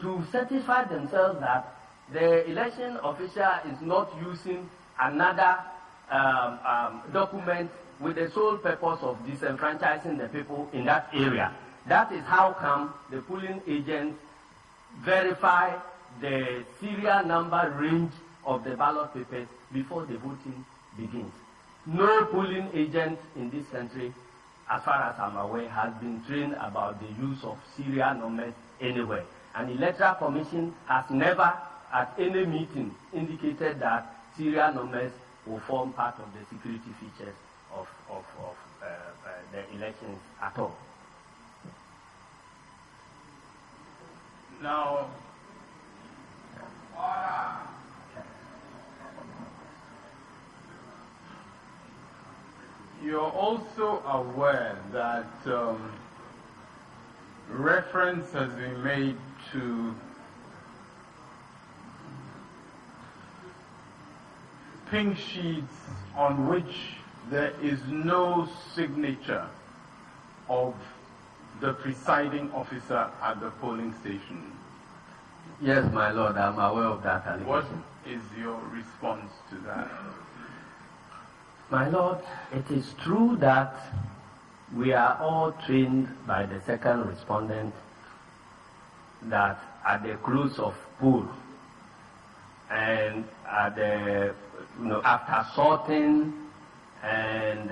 to certify themselves that the election official is not using another document with the sole purpose of disenfranchising the people in that area. That is how come the polling agents verify the serial number range of the ballot papers before the voting begins. No polling agent in this country, as far as I'm aware, has been trained about the use of serial numbers anywhere. And the Electoral Commission has never at any meeting indicated that serial numbers will form part of the security features of the elections at all. Now, you're also aware that reference has been made to pink sheets on which there is no signature of the presiding officer at the polling station? Yes, my lord, I'm aware of that allegation. What is your response to that? My lord, it is true that we are all trained by the second respondent that at the close of poll and at the, after sorting and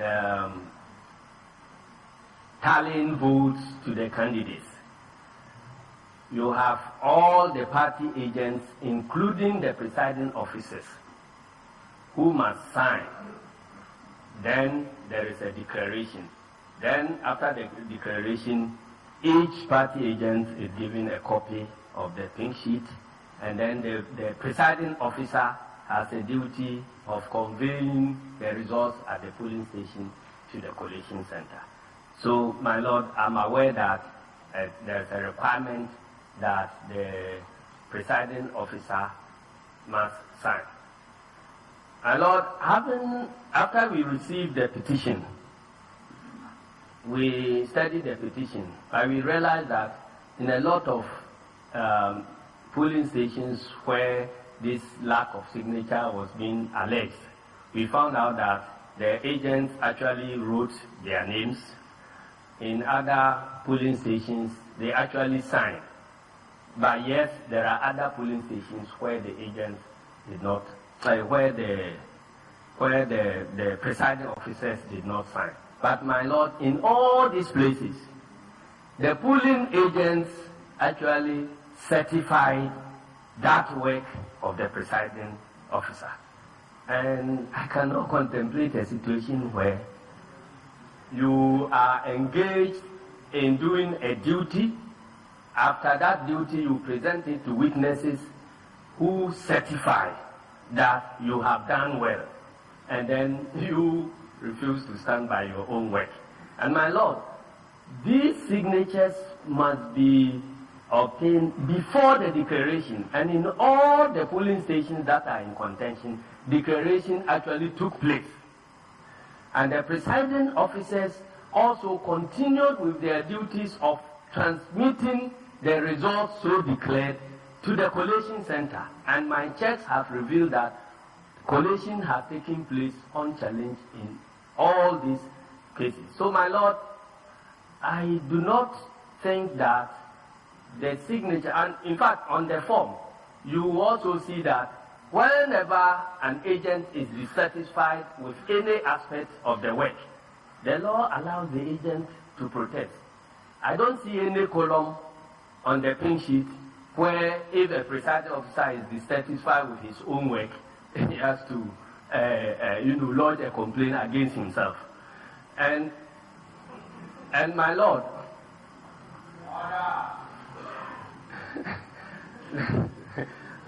tallying votes to the candidates, you have all the party agents, including the presiding officers, who must sign. Then there is a declaration. Then after the declaration, each party agent is given a copy of the pink sheet, and then the presiding officer has a duty of conveying the results at the polling station to the collation center. So, my lord, I'm aware that there's a requirement that the presiding officer must sign. My lord, after we received the petition, we studied the petition, but we realized that in a lot of polling stations where this lack of signature was being alleged, we found out that the agents actually wrote their names. In other polling stations, they actually signed. But yes, there are other polling stations where the agents did not, where the presiding officers did not sign. But my lord, in all these places, the polling agents actually certified that work of the presiding officer. And I cannot contemplate a situation where you are engaged in doing a duty. After that duty, you present it to witnesses who certify that you have done well, and then you refuse to stand by your own work. And my lord, these signatures must be obtained before the declaration, and in all the polling stations that are in contention, declaration actually took place. And the presiding officers also continued with their duties of transmitting the results so declared to the collation center. And my checks have revealed that collation has taken place unchallenged in all these cases. So, my lord, I do not think that the signature, and in fact, on the form, you also see that whenever an agent is dissatisfied with any aspect of the work, the law allows the agent to protest. I don't see any column on the pink sheet where if a presiding officer is dissatisfied with his own work, he has to lodge a complaint against himself. And my lord,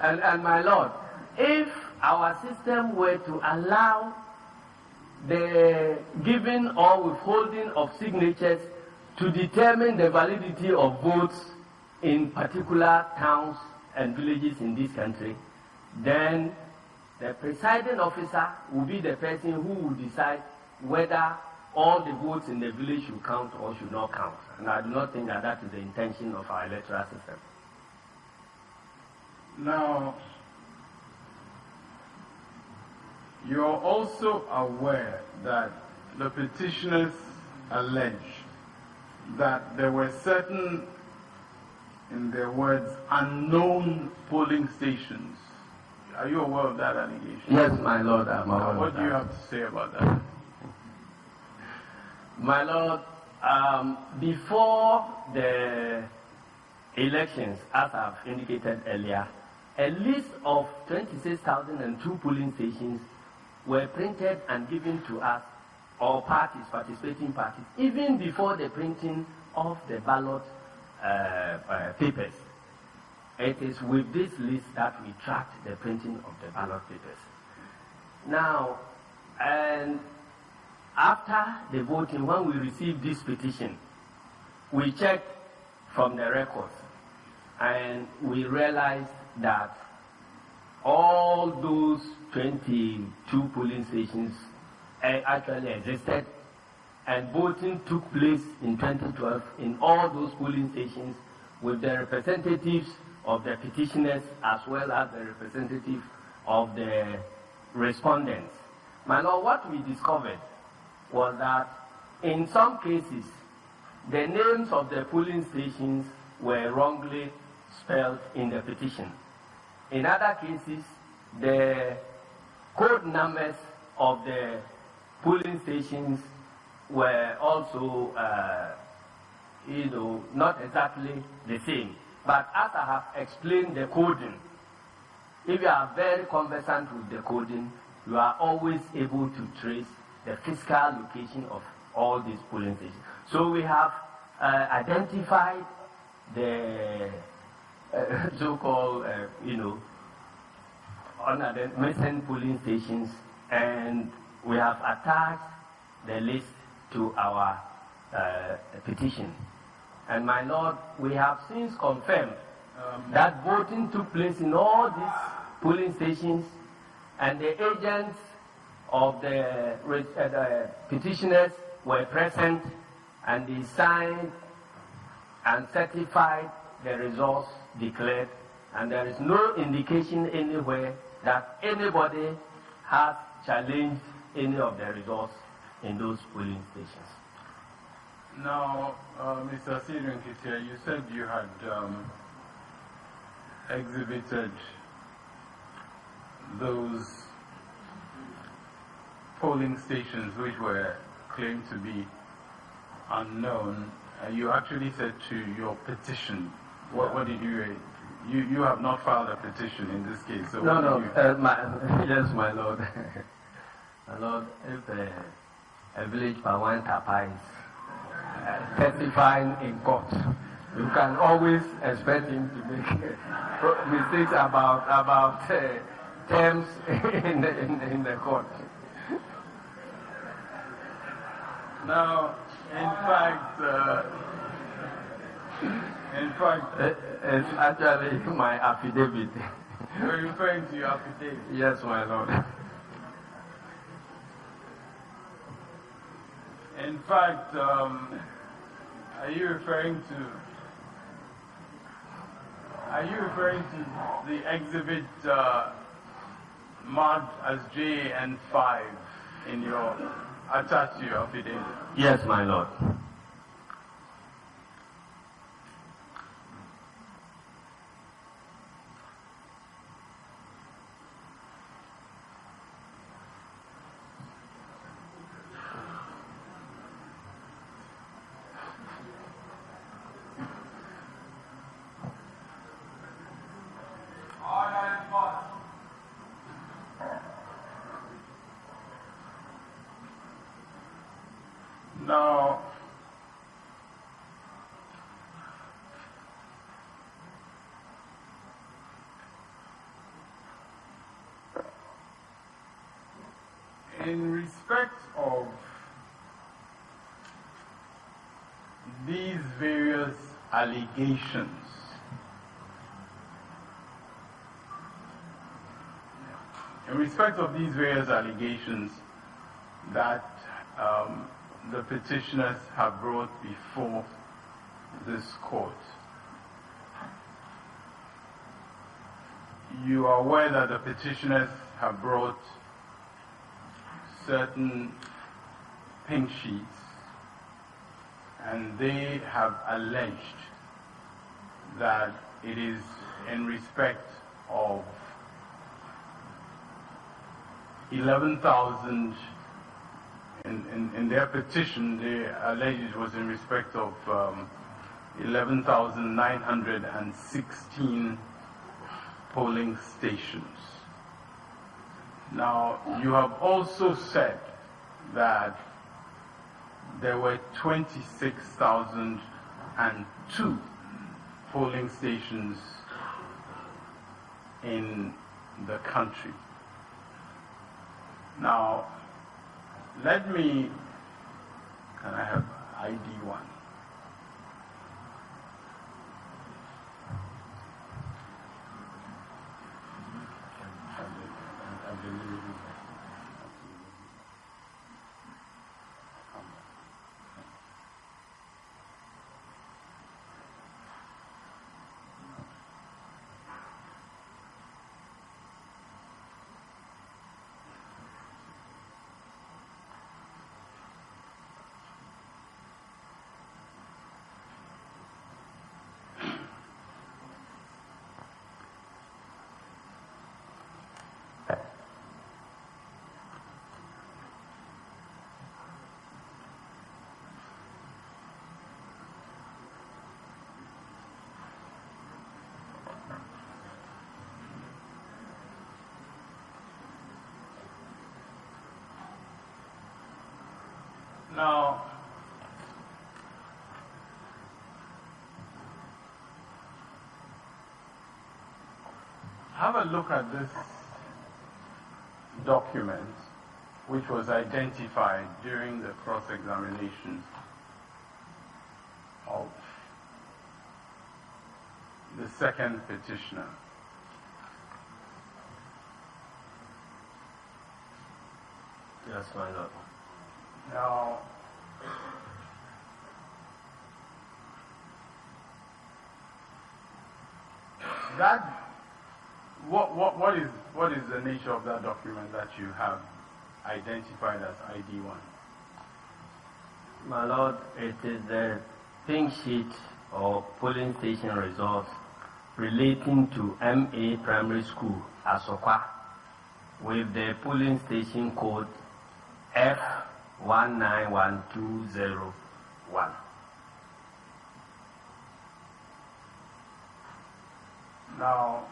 and my lord, if our system were to allow the giving or withholding of signatures to determine the validity of votes in particular towns and villages in this country, then the presiding officer will be the person who will decide whether all the votes in the village should count or should not count. And I do not think that that is the intention of our electoral system. Now, you're also aware that the petitioners allege that there were certain, in their words, unknown polling stations. Are you aware of that allegation? Yes, my lord, I'm aware of that. What do you have to say about that? My lord, before the elections, as I've indicated earlier, a list of 26,002 polling stations were printed and given to us, or parties, participating parties, even before the printing of the ballot papers. It is with this list that we tracked the printing of the ballot papers. Now, and after the voting, when we received this petition, we checked from the records and we realized that all those 22 polling stations actually existed, and voting took place in 2012 in all those polling stations with the representatives of the petitioners as well as the representative of the respondents. My Lord, what we discovered was that in some cases, the names of the polling stations were wrongly spelled in the petition. In other cases, the code numbers of the polling stations were also, not exactly the same. But as I have explained the coding, if you are very conversant with the coding, you are always able to trace the physical location of all these polling stations. So we have identified the so-called, missing polling stations, and we have attached the list to our petition. And my Lord, we have since confirmed that voting took place in all these polling stations, and the agents of the petitioners were present, and they signed and certified the results declared, and there is no indication anywhere that anybody has challenged any of the results in those polling stations. Now, Mr. Sidon Kitia, you said you had exhibited those polling stations which were claimed to be unknown. You actually said to your petition. What did you have not filed a petition in this case? So no. Yes, my Lord. My Lord, if a village Pawan Tapa is testifying in court, you can always expect him to make mistakes about terms in the court. Now, in fact, it's actually my affidavit. You're referring to your affidavit? Yes, my Lord. In fact, are you referring to the exhibit marked as J and 5 in your attached to your affidavit? Yes, my Lord. Now, in respect of these various allegations, that the petitioners have brought before this court, you are aware that the petitioners have brought certain pink sheets, and they have alleged that it is in respect of 11,000. In their petition, they alleged it was in respect of 11,916 polling stations. Now, you have also said that there were 26,002 polling stations in the country. Now, can I have ID 1? Now, have a look at this document which was identified during the cross-examination of the second petitioner. Yes, my lord. Now, that what is the nature of that document that you have identified as ID1? My lord, it is the pink sheet of polling station results relating to MA Primary School, Asokwa, with the polling station code F191201. Now,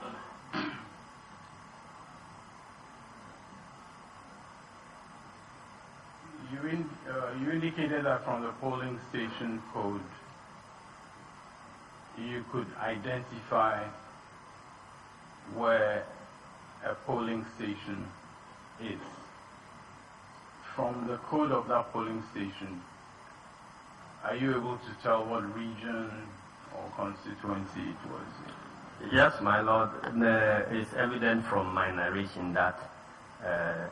you indicated that from the polling station code, you could identify where a polling station is. From the code of that polling station, are you able to tell what region or constituency it was? Yes, my lord. It's evident from my narration that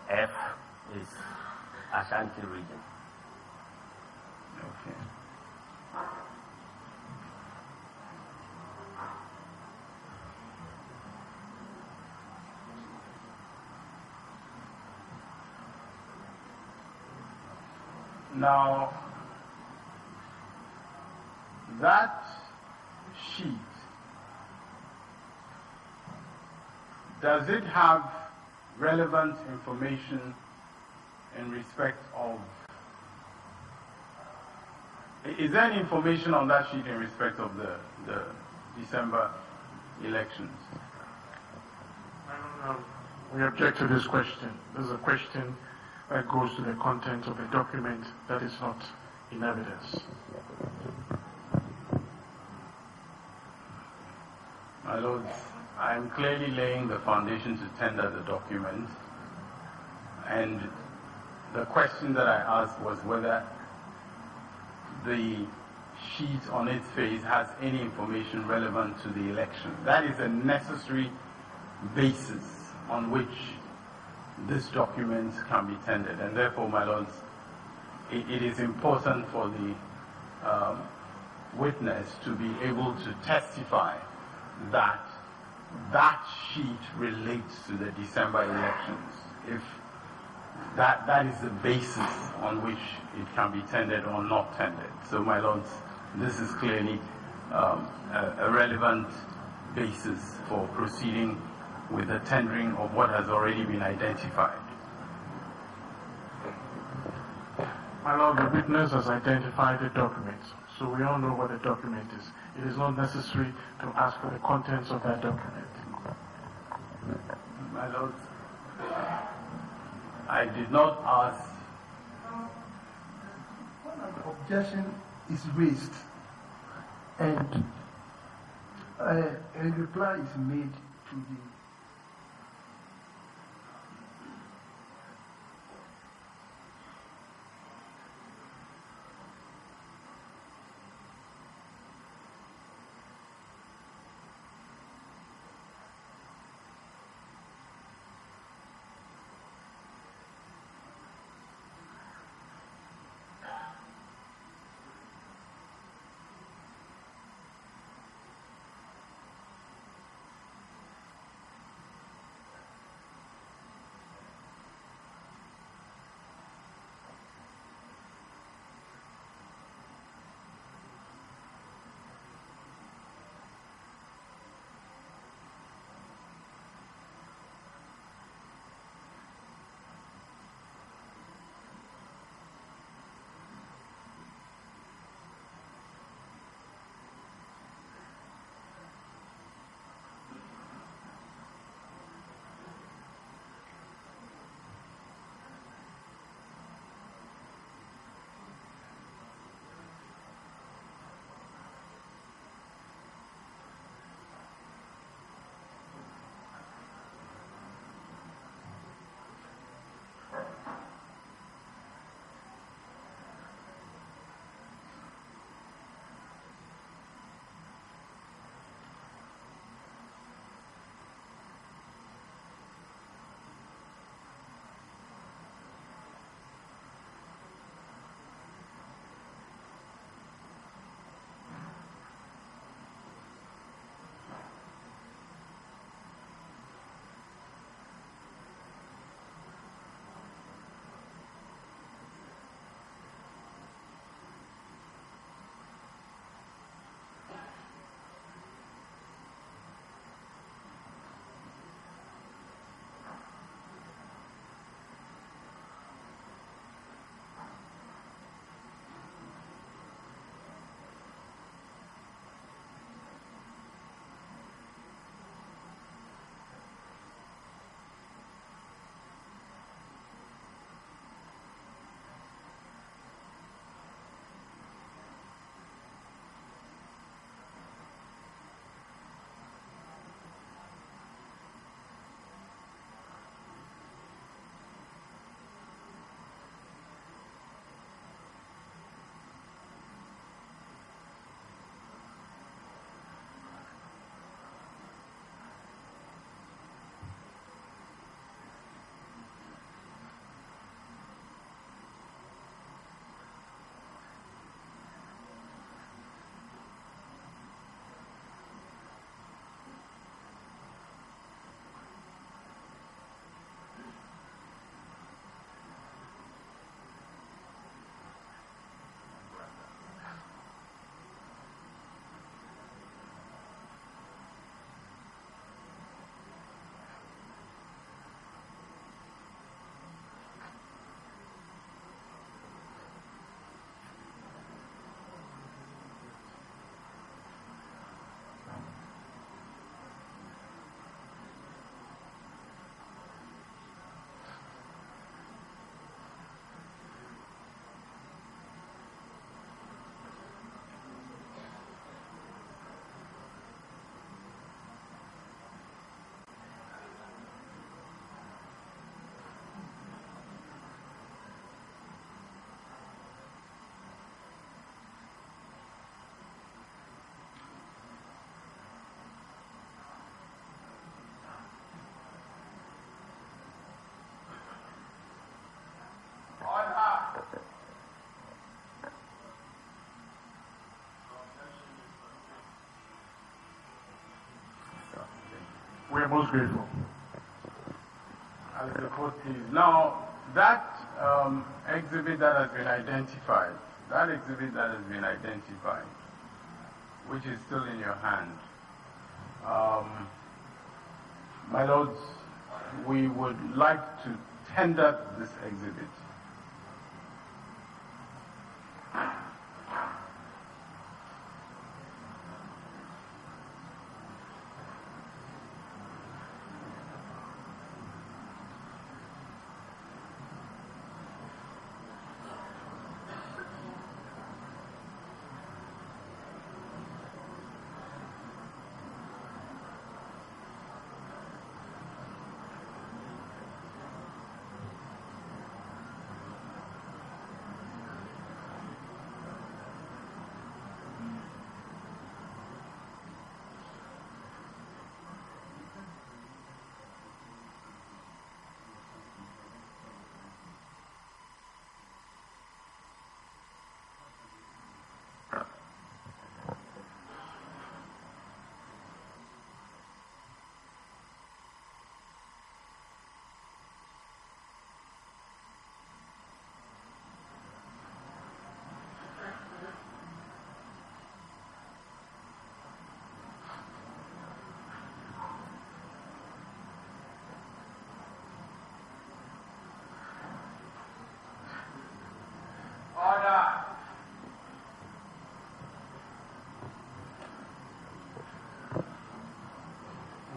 F is Ashanti region. Okay. Now, that sheet, does it have relevant information in respect of, is there any information on that sheet in respect of the December elections? We object to this question. This is a question that goes to the content of the document that is not in evidence. My lords, I am clearly laying the foundation to tender the document, and the question that I asked was whether the sheet on its face has any information relevant to the election. That is a necessary basis on which this document can be tendered, and therefore, my lords, it is important for the witness to be able to testify that that sheet relates to the December elections. If that is the basis on which it can be tendered or not tendered. So, my lords, this is clearly a relevant basis for proceeding with the tendering of what has already been identified. My lord, the witness has identified the document, so we all know what the document is. It is not necessary to ask for the contents of that document. My lords, I did not ask. When an objection is raised and a reply is made to the We're most grateful. As the court please. Now, that exhibit that has been identified, which is still in your hand, my lords, we would like to tender this exhibit.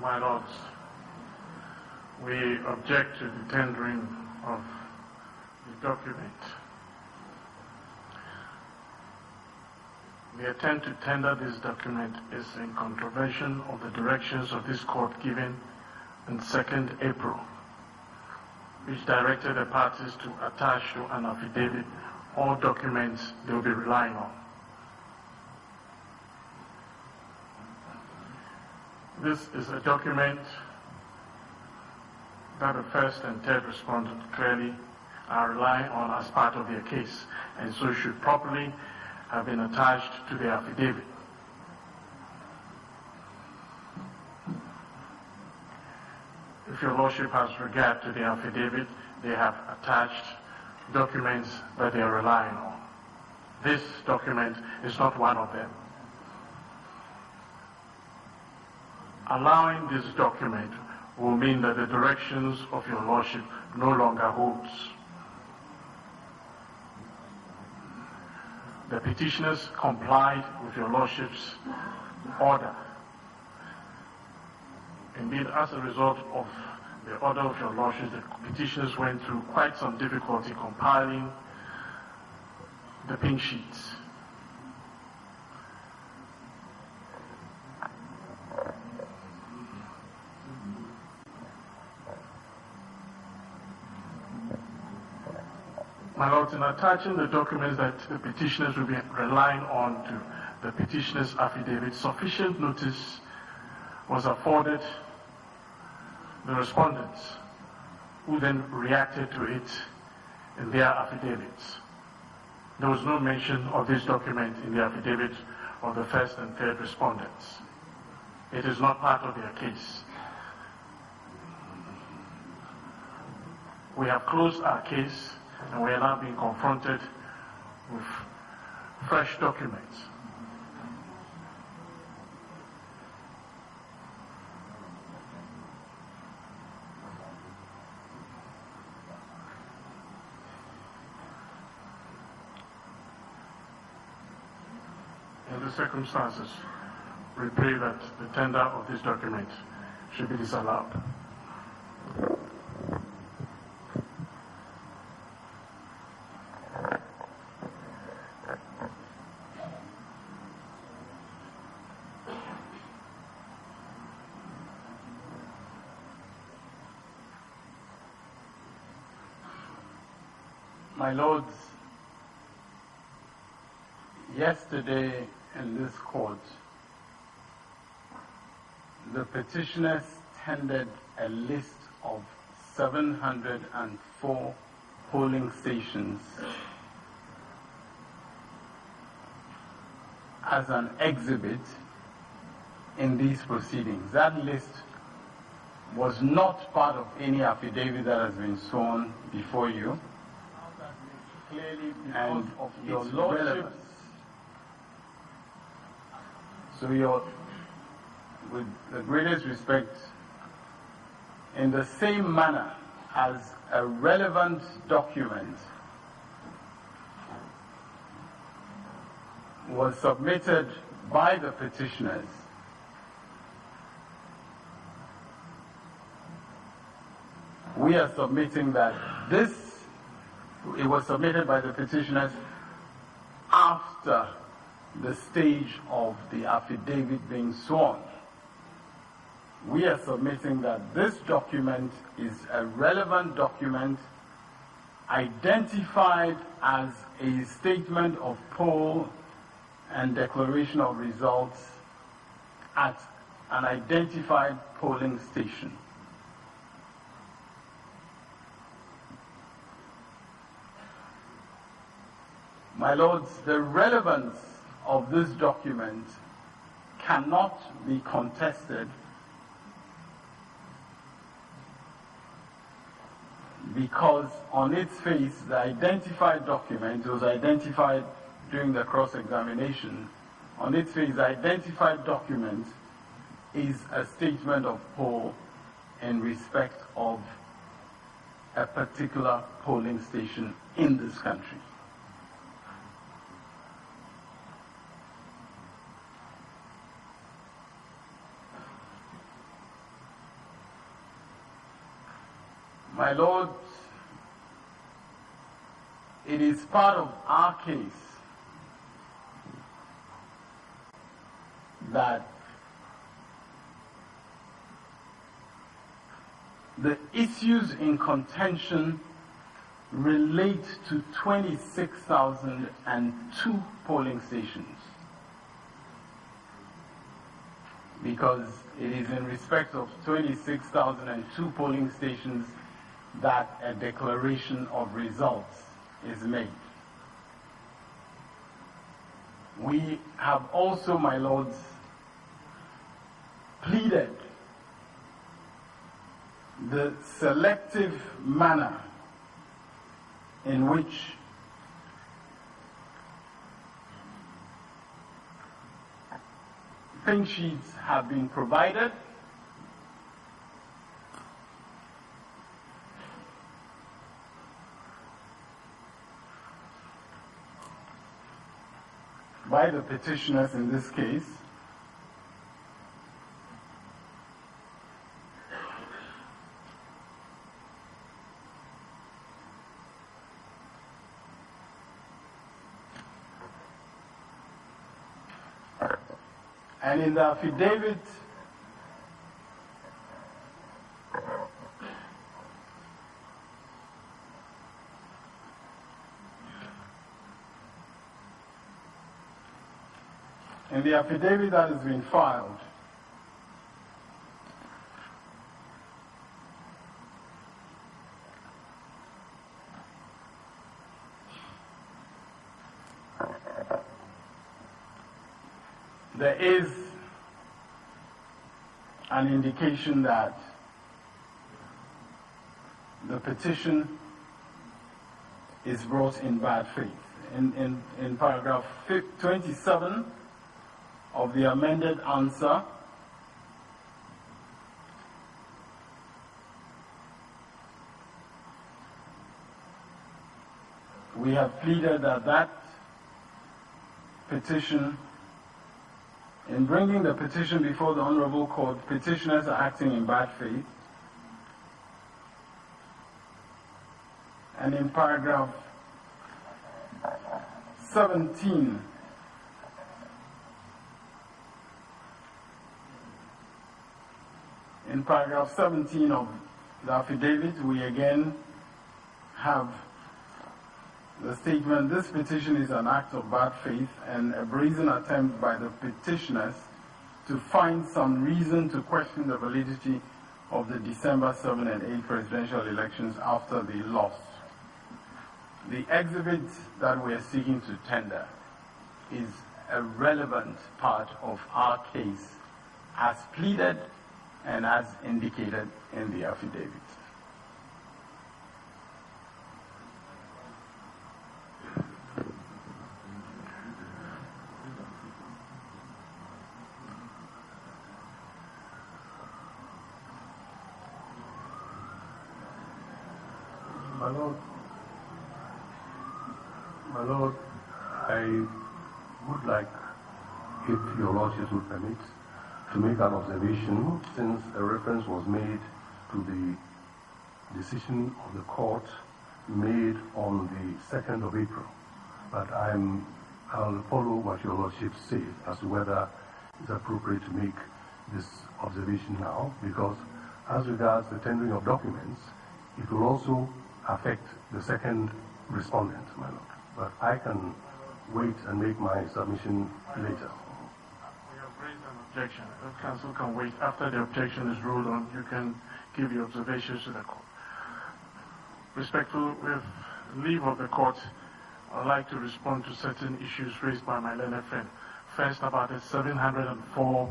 My lords, we object to the tendering of the document. The attempt to tender this document is in contravention of the directions of this court given on 2nd April, which directed the parties to attach to an affidavit all documents they will be relying on. This is a document that the first and third respondent clearly are relying on as part of their case, and so should properly have been attached to the affidavit. If your lordship has regard to the affidavit, they have attached documents that they are relying on. This document is not one of them. Allowing this document will mean that the directions of your lordship no longer holds. The petitioners complied with your lordship's order. Indeed, as a result of the order of your lordship, the petitioners went through quite some difficulty compiling the pink sheets. My lords, in attaching the documents that the petitioners will be relying on to the petitioner's affidavit, sufficient notice was afforded the respondents, who then reacted to it in their affidavits. There was no mention of this document in the affidavit of the first and third respondents. It is not part of their case. We have closed our case, and we are now being confronted with fresh documents. In the circumstances, we pray that the tender of this document should be disallowed. My lords, yesterday in this court, the petitioners tendered a list of 704 polling stations as an exhibit in these proceedings. That list was not part of any affidavit that has been sworn before you. Clearly And because of your its lordship, relevance. so with the greatest respect, in the same manner as a relevant document was submitted by the petitioners, we are submitting that it was submitted by the petitioners after the stage of the affidavit being sworn. We are submitting that this document is a relevant document identified as a statement of poll and declaration of results at an identified polling station. My lords, the relevance of this document cannot be contested because on its face, the identified document was identified during the cross-examination. On its face, the identified document is a statement of poll in respect of a particular polling station in this country. My lords, it is part of our case that the issues in contention relate to 26,002 polling stations, because it is in respect of 26,002 polling stations that a declaration of results is made. We have also, my lords, pleaded the selective manner in which pink sheets have been provided by the petitioners in this case, and in the affidavit that has been filed, there is an indication that the petition is brought in bad faith. In paragraph 27 of the amended answer, we have pleaded that petition, in bringing the petition before the Honorable Court, petitioners are acting in bad faith. And in paragraph 17 of the affidavit, we again have the statement, this petition is an act of bad faith and a brazen attempt by the petitioners to find some reason to question the validity of the December 7 and 8 presidential elections after they lost. The exhibit that we are seeking to tender is a relevant part of our case as pleaded and as indicated in the affidavit. My Lord, I would like, if your lordships would permit, to make an observation, since a reference was made to the decision of the court made on the 2nd of April. But I'll follow what your lordship said as to whether it's appropriate to make this observation now, because as regards the tendering of documents, it will also affect the second respondent, my lord. But I can wait and make my submission later. We have raised an objection. The council can wait. After the objection is ruled on, you can give your observations to the court. Respectful, with leave of the court, I'd like to respond to certain issues raised by my learned friend. First, about the 704.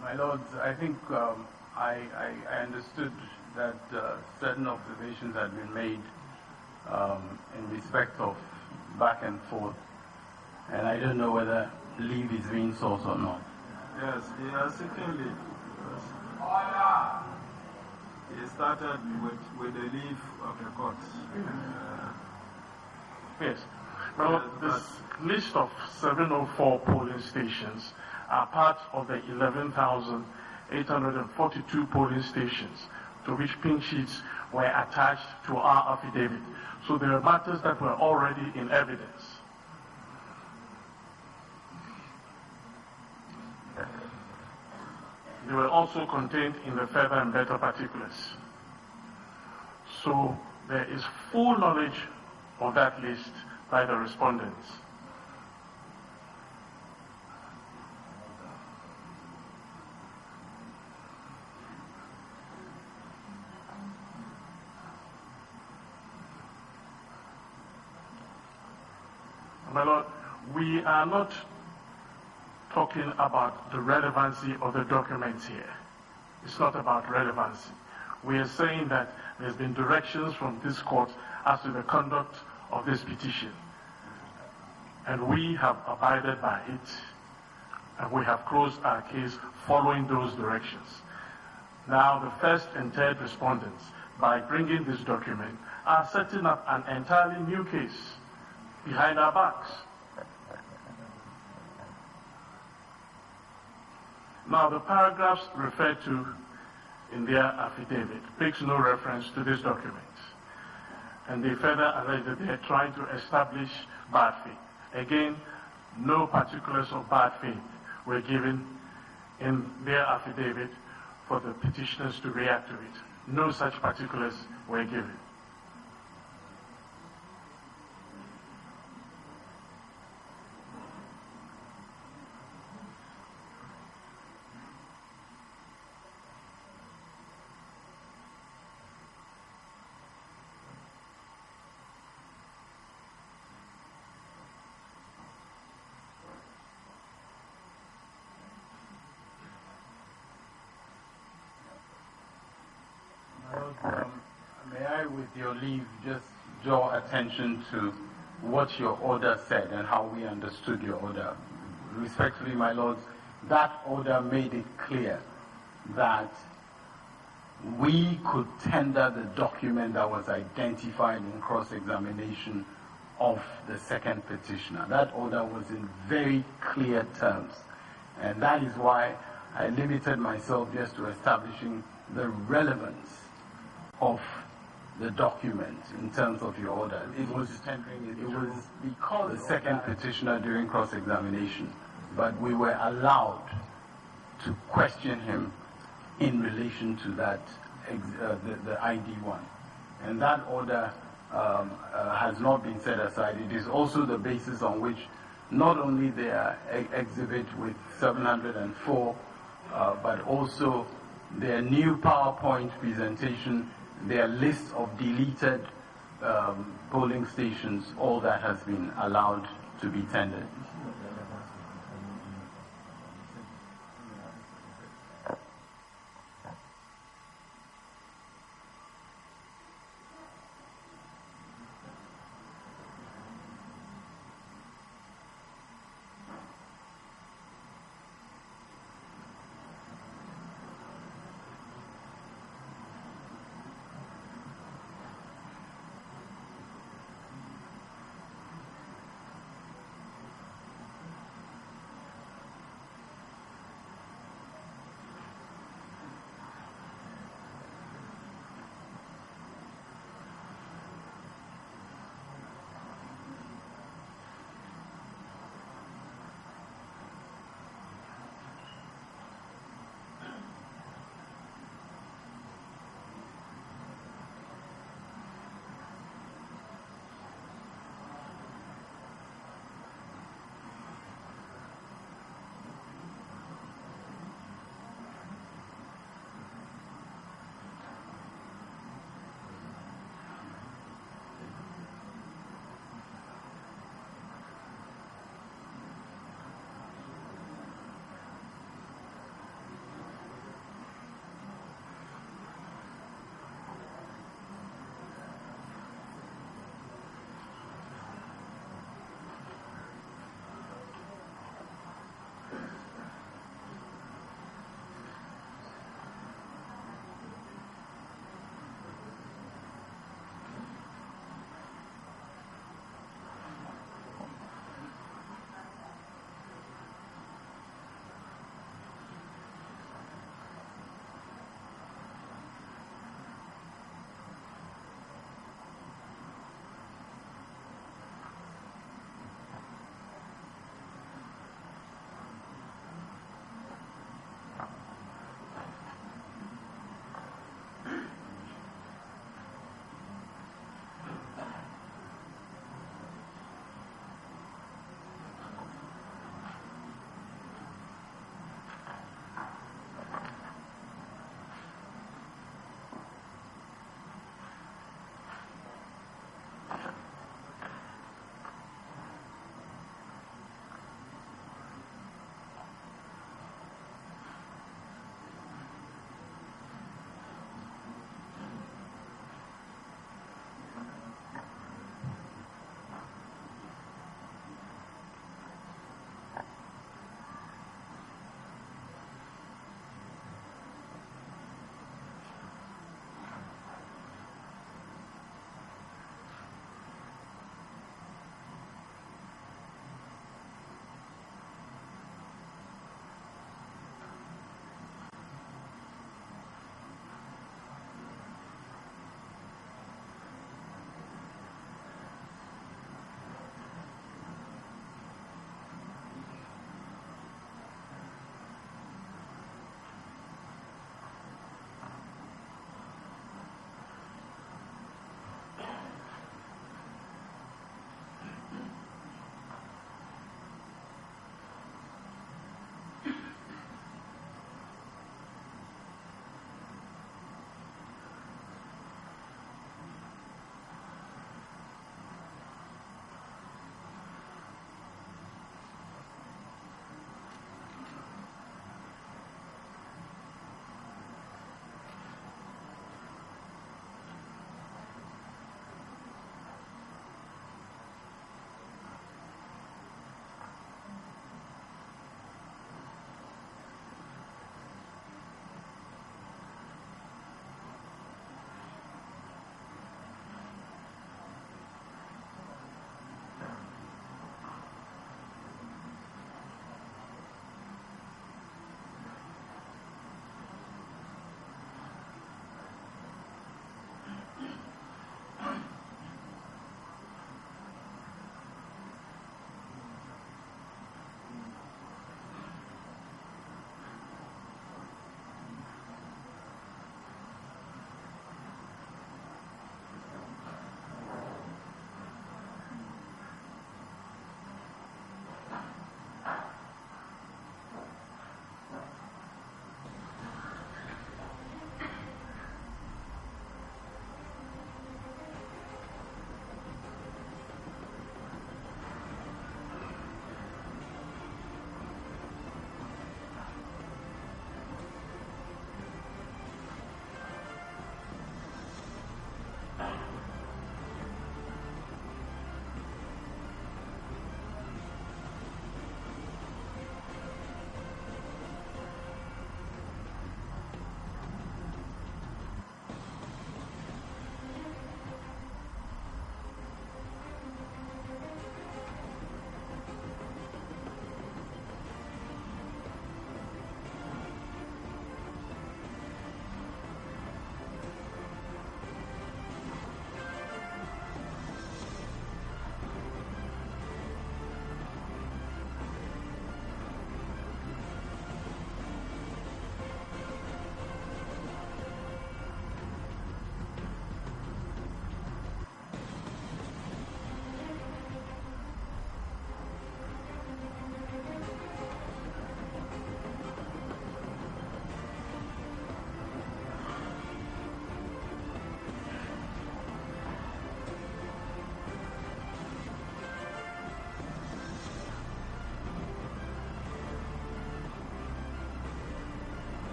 My lords, I think I understood that certain observations had been made in respect of back and forth, and I don't know whether leave is being sought or not. Yes, he has seeking leave. He started with the leave of the court. Yes. Well, this list of 704 polling stations are part of the 11,842 polling stations to which pink sheets were attached to our affidavit. So there are matters that were already in evidence. They were also contained in the further and better particulars. So there is full knowledge of that list by the respondents. My Lord, we are not talking about the relevancy of the documents here. It's not about relevancy. We are saying that there's been directions from this court as to the conduct of this petition. And we have abided by it, and we have closed our case following those directions. Now, the first and third respondents, by bringing this document, are setting up an entirely new case behind our backs. Now, the paragraphs referred to in their affidavit makes no reference to this document. And they further allege that they are trying to establish bad faith. Again, no particulars of bad faith were given in their affidavit for the petitioners to react to it. No such particulars were given. May I, with your leave, just draw attention to what your order said and how we understood your order. Respectfully, my lords, that order made it clear that we could tender the document that was identified in cross-examination of the second petitioner. That order was in very clear terms. And that is why I limited myself just to establishing the relevance of the document in terms of your order. It was because the second petitioner during cross-examination, but we were allowed to question him in relation to that, the ID1. And that order has not been set aside. It is also the basis on which not only their exhibit with 704, but also their new PowerPoint presentation, their list of deleted polling stations, all that has been allowed to be tendered.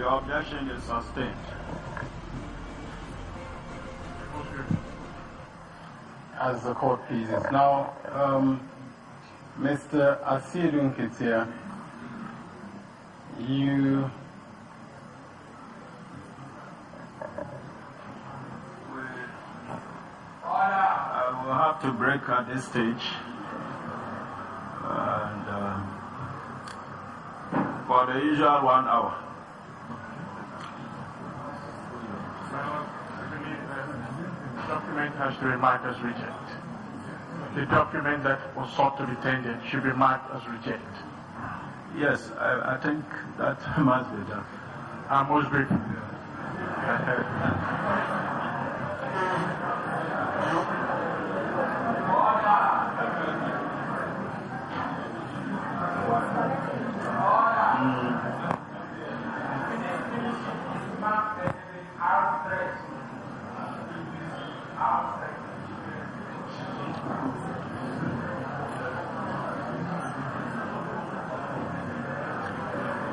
The objection is sustained. As the court pleases. Now, Mr. Asirun Ketia, you I will have to break at this stage. And for the usual 1 hour. The document has to be marked as reject. The document that was sought to be tendered should be marked as reject. Yes, I think that must be done. I'm most grateful.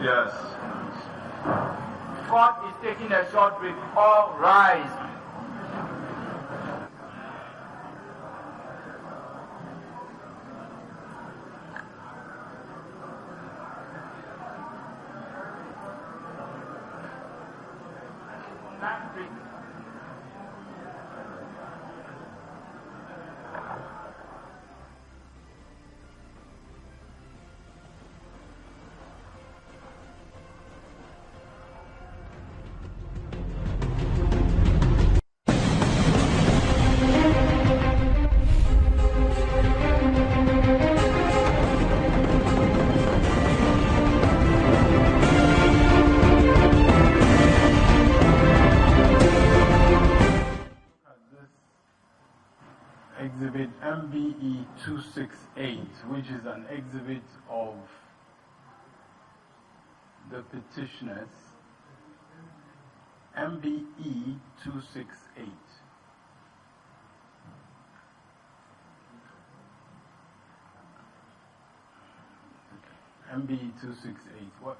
Yes. Court is taking a short break. All rise. Exhibit MBE 268, which is an exhibit of the petitioners. MBE 268. MBE 268. What?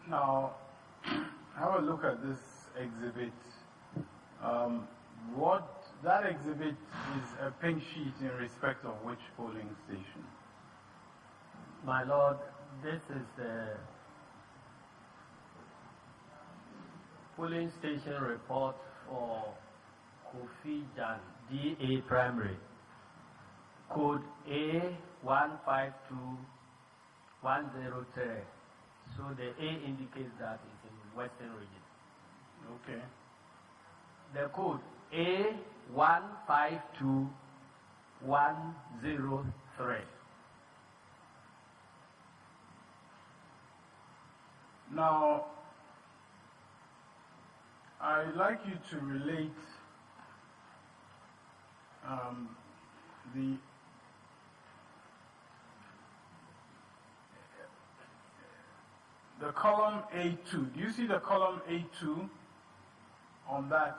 Now, have a look at this exhibit. That exhibit is a pink sheet in respect of which polling station? My Lord, this is the polling station report for Kofi Jan, DA Primary, code A152103. So the A indicates that it's in Western region. Okay. The code A152103. Now, I'd like you to relate the the column A2. Do you see the column A2 on that?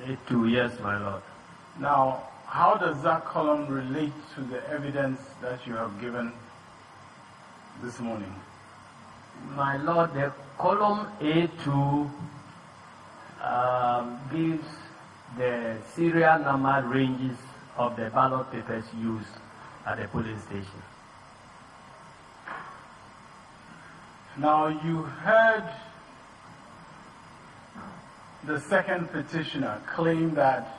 A2, yes, my lord. Now, how does that column relate to the evidence that you have given this morning? My lord, the column A2 gives the serial number ranges of the ballot papers used at the polling station. Now, you heard the second petitioner claim that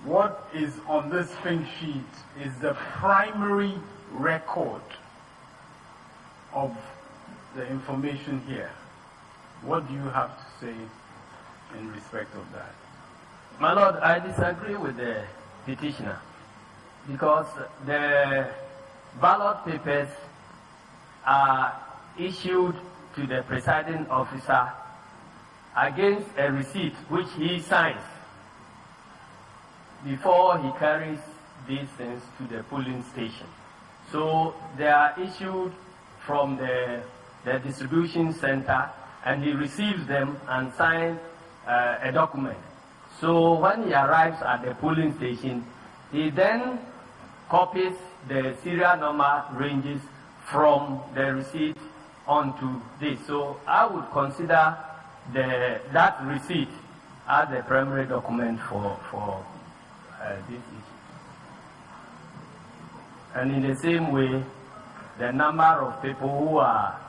what is on this pink sheet is the primary record of the information here. What do you have to say in respect of that? My lord, I disagree with the petitioner because the ballot papers are issued to the presiding officer against a receipt which he signs before he carries these things to the polling station. So they are issued from the distribution center, and he receives them and signs a document. So when he arrives at the polling station, he then copies the serial number ranges from the receipt onto this. So I would consider that receipt as the primary document for this issue. And in the same way, the number of people who are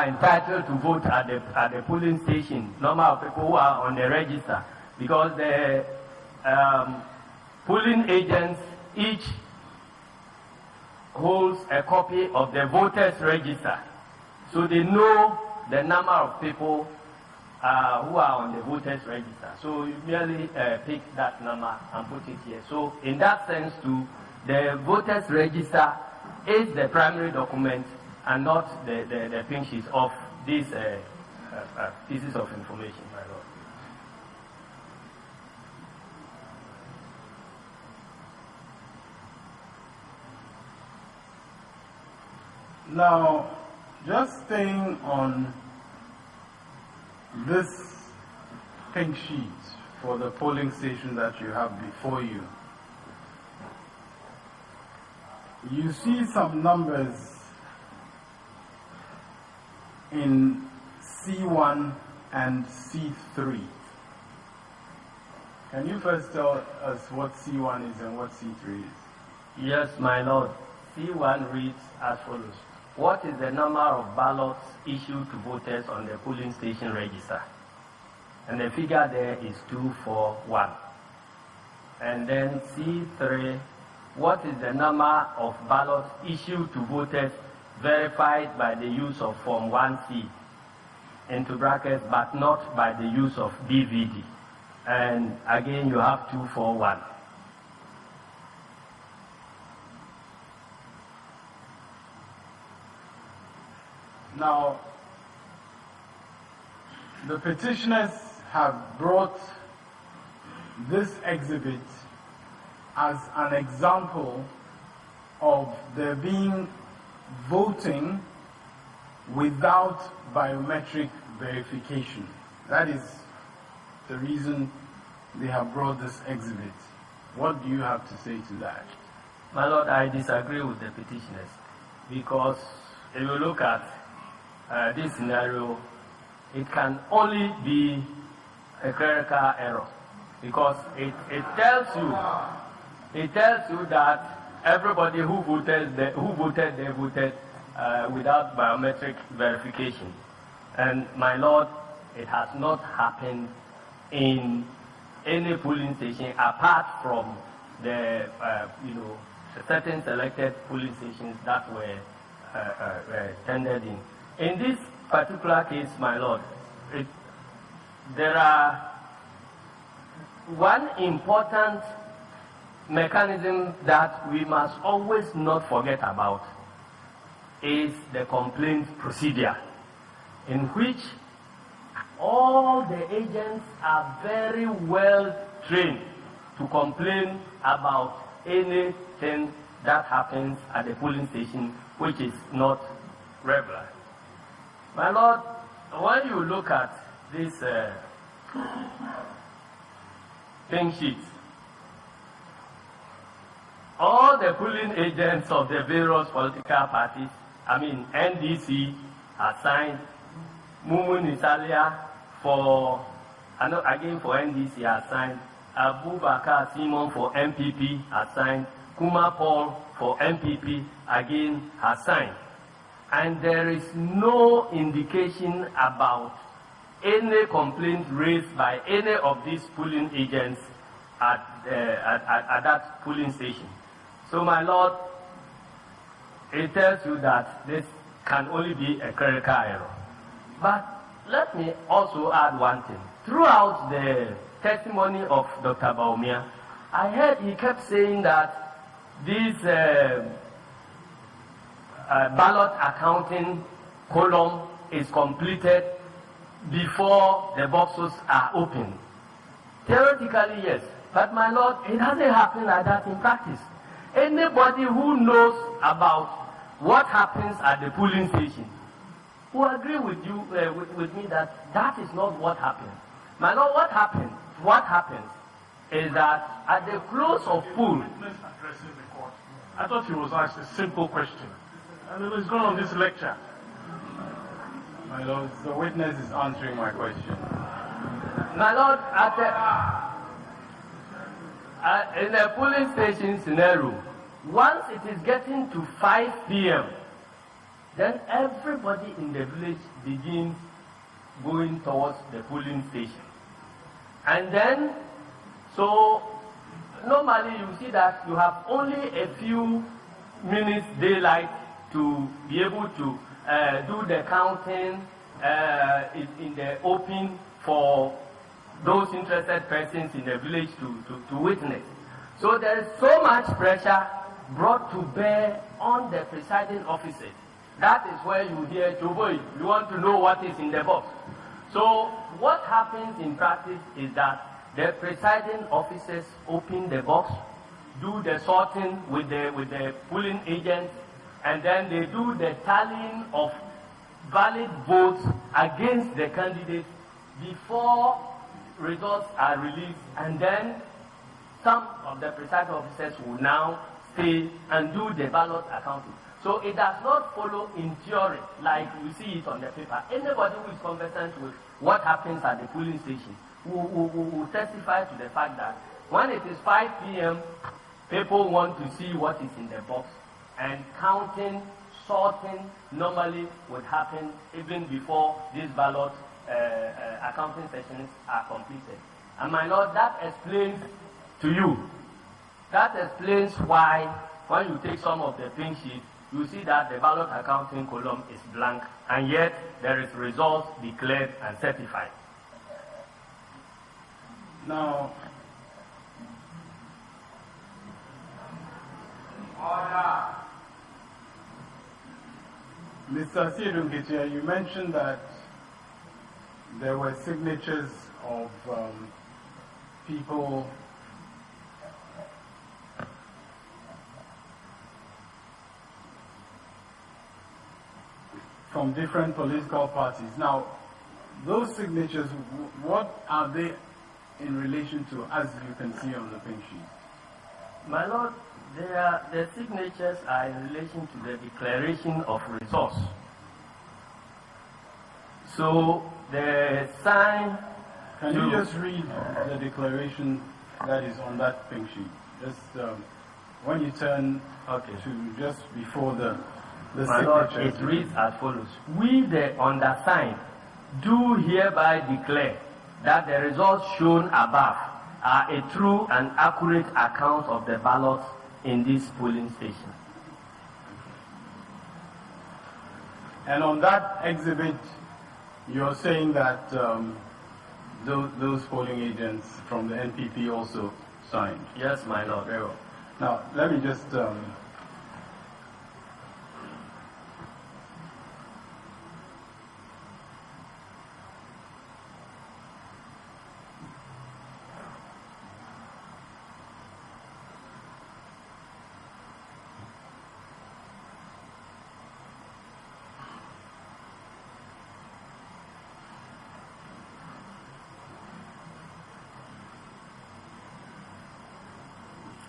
entitled to vote at the polling station, number of people who are on the register, because the polling agents each holds a copy of the voters register, so they know the number of people who are on the voters register. So you merely pick that number and put it here. So in that sense too, the voters register is the primary document and not the pink sheets of these pieces of information, my lord. Now, just staying on this pink sheet for the polling station that you have before you, you see some numbers in C1 and C3. Can you first tell us what C1 is and what C3 is? Yes, my lord. C1 reads as follows. What is the number of ballots issued to voters on the polling station register? And the figure there is 241. And then C3, what is the number of ballots issued to voters verified by the use of Form 1C, into brackets, but not by the use of DVD? And again, you have 241. Now, the petitioners have brought this exhibit as an example of there being voting without biometric verification. That is the reason they have brought this exhibit. What do you have to say to that? My lord, I disagree with the petitioners because if you look at this scenario, it can only be a clerical error because it tells you that everybody who voted they voted without biometric verification. And my lord, it has not happened in any polling station apart from the certain selected polling stations that were tendered in. In this particular case, my lord, there are one important mechanism that we must always not forget about is the complaint procedure, in which all the agents are very well trained to complain about anything that happens at the polling station, which is not regular. My Lord, when you look at this pink sheet, all the polling agents of the various political parties, I mean NDC has signed, Mumu Nisalia again for NDC has signed, Abubakar Simon for MPP has signed, Kuma Paul for MPP again has signed. And there is no indication about any complaint raised by any of these polling agents at that polling station. So, my Lord, it tells you that this can only be a clerical error. But let me also add one thing. Throughout the testimony of Dr. Baumia, I heard he kept saying that this ballot accounting column is completed before the boxes are opened. Theoretically, yes. But, my Lord, it doesn't happen like that in practice. Anybody who knows about what happens at the polling station will agree with you, with me that that is not what happens. My Lord, what happens is that at the close of poll, I thought he was asked a simple question, and it was going on this lecture. My Lord, the witness is answering my question. My Lord, in the polling station scenario, once it is getting to 5 p.m., then everybody in the village begins going towards the polling station. And then, so normally you see that you have only a few minutes daylight to be able to do the counting in the open for those interested persons in the village to witness. So there is so much pressure brought to bear on the presiding officers. That is where you hear, Joboy, you want to know what is in the box. So what happens in practice is that the presiding officers open the box, do the sorting with the polling agents, and then they do the tallying of valid votes against the candidates before results are released, and then some of the presiding officers will now stay and do the ballot accounting. So it does not follow in theory like you see it on the paper. Anybody who is conversant with what happens at the polling station will testify to the fact that when it is 5 p.m., people want to see what is in the box, and counting, sorting normally would happen even before these ballot accounting sessions are completed. And my Lord, that explains to you, that explains why when you take some of the pink sheets, you see that the ballot accounting column is blank, and yet there is results declared and certified. Now, Mr. Sidungitia, you mentioned that there were signatures of people from different political parties. Now, those signatures, what are they in relation to, as you can see on the pink sheet? My Lord, the signatures are in relation to the declaration of results. So the sign. Can you just read the declaration that is on that pink sheet? Just when you turn to just before the My Lord, it reads as follows: We, the undersigned, do hereby declare that the results shown above are a true and accurate account of the ballots in this polling station. And on that exhibit, you're saying that those polling agents from the NPP also signed? Yes, my Lord. Very well. Now, let me just...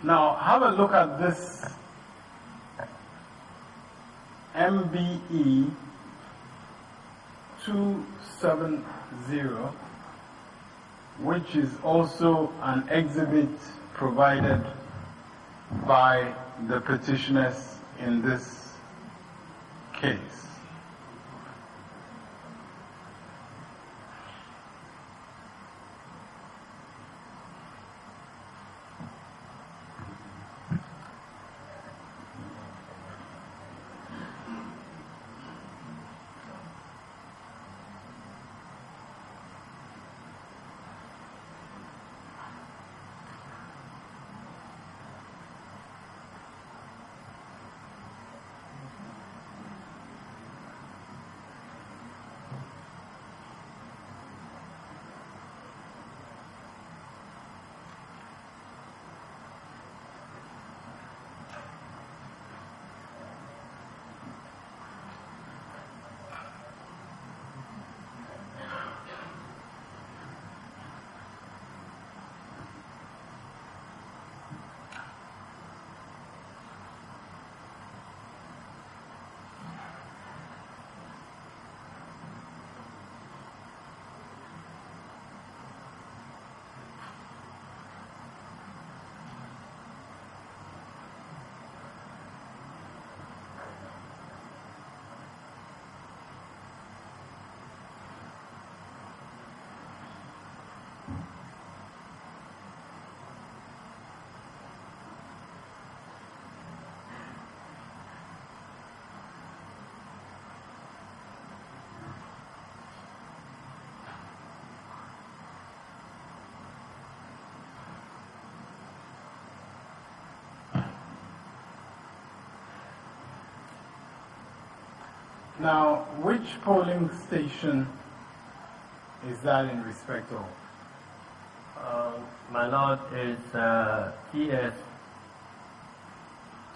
Now, have a look at this MBE 270, which is also an exhibit provided by the petitioners in this case. Now, which polling station is that in respect of? My lord, is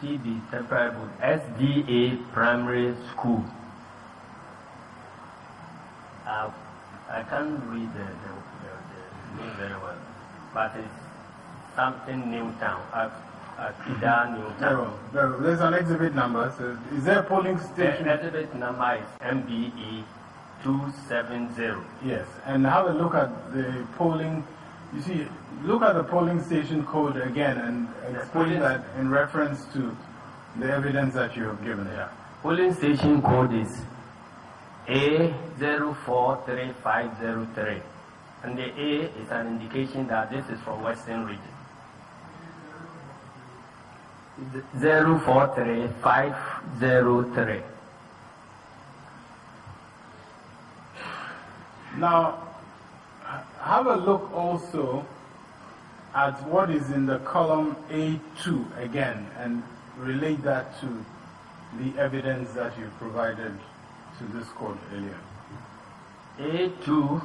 TB temporary booth, SDA Primary School. I can't read the name very well, but it's something Newtown. Newtown. There's an exhibit number. So is there a polling station? The exhibit number is MBE 270. Yes, and have a look at the polling. You see, look at the polling station code again and explain that in reference to the evidence that you have given. Yeah. Polling station code is A043503, and the A is an indication that this is from Western region. 043503. Now, have a look also at what is in the column A2 again and relate that to the evidence that you provided to this court earlier. A2,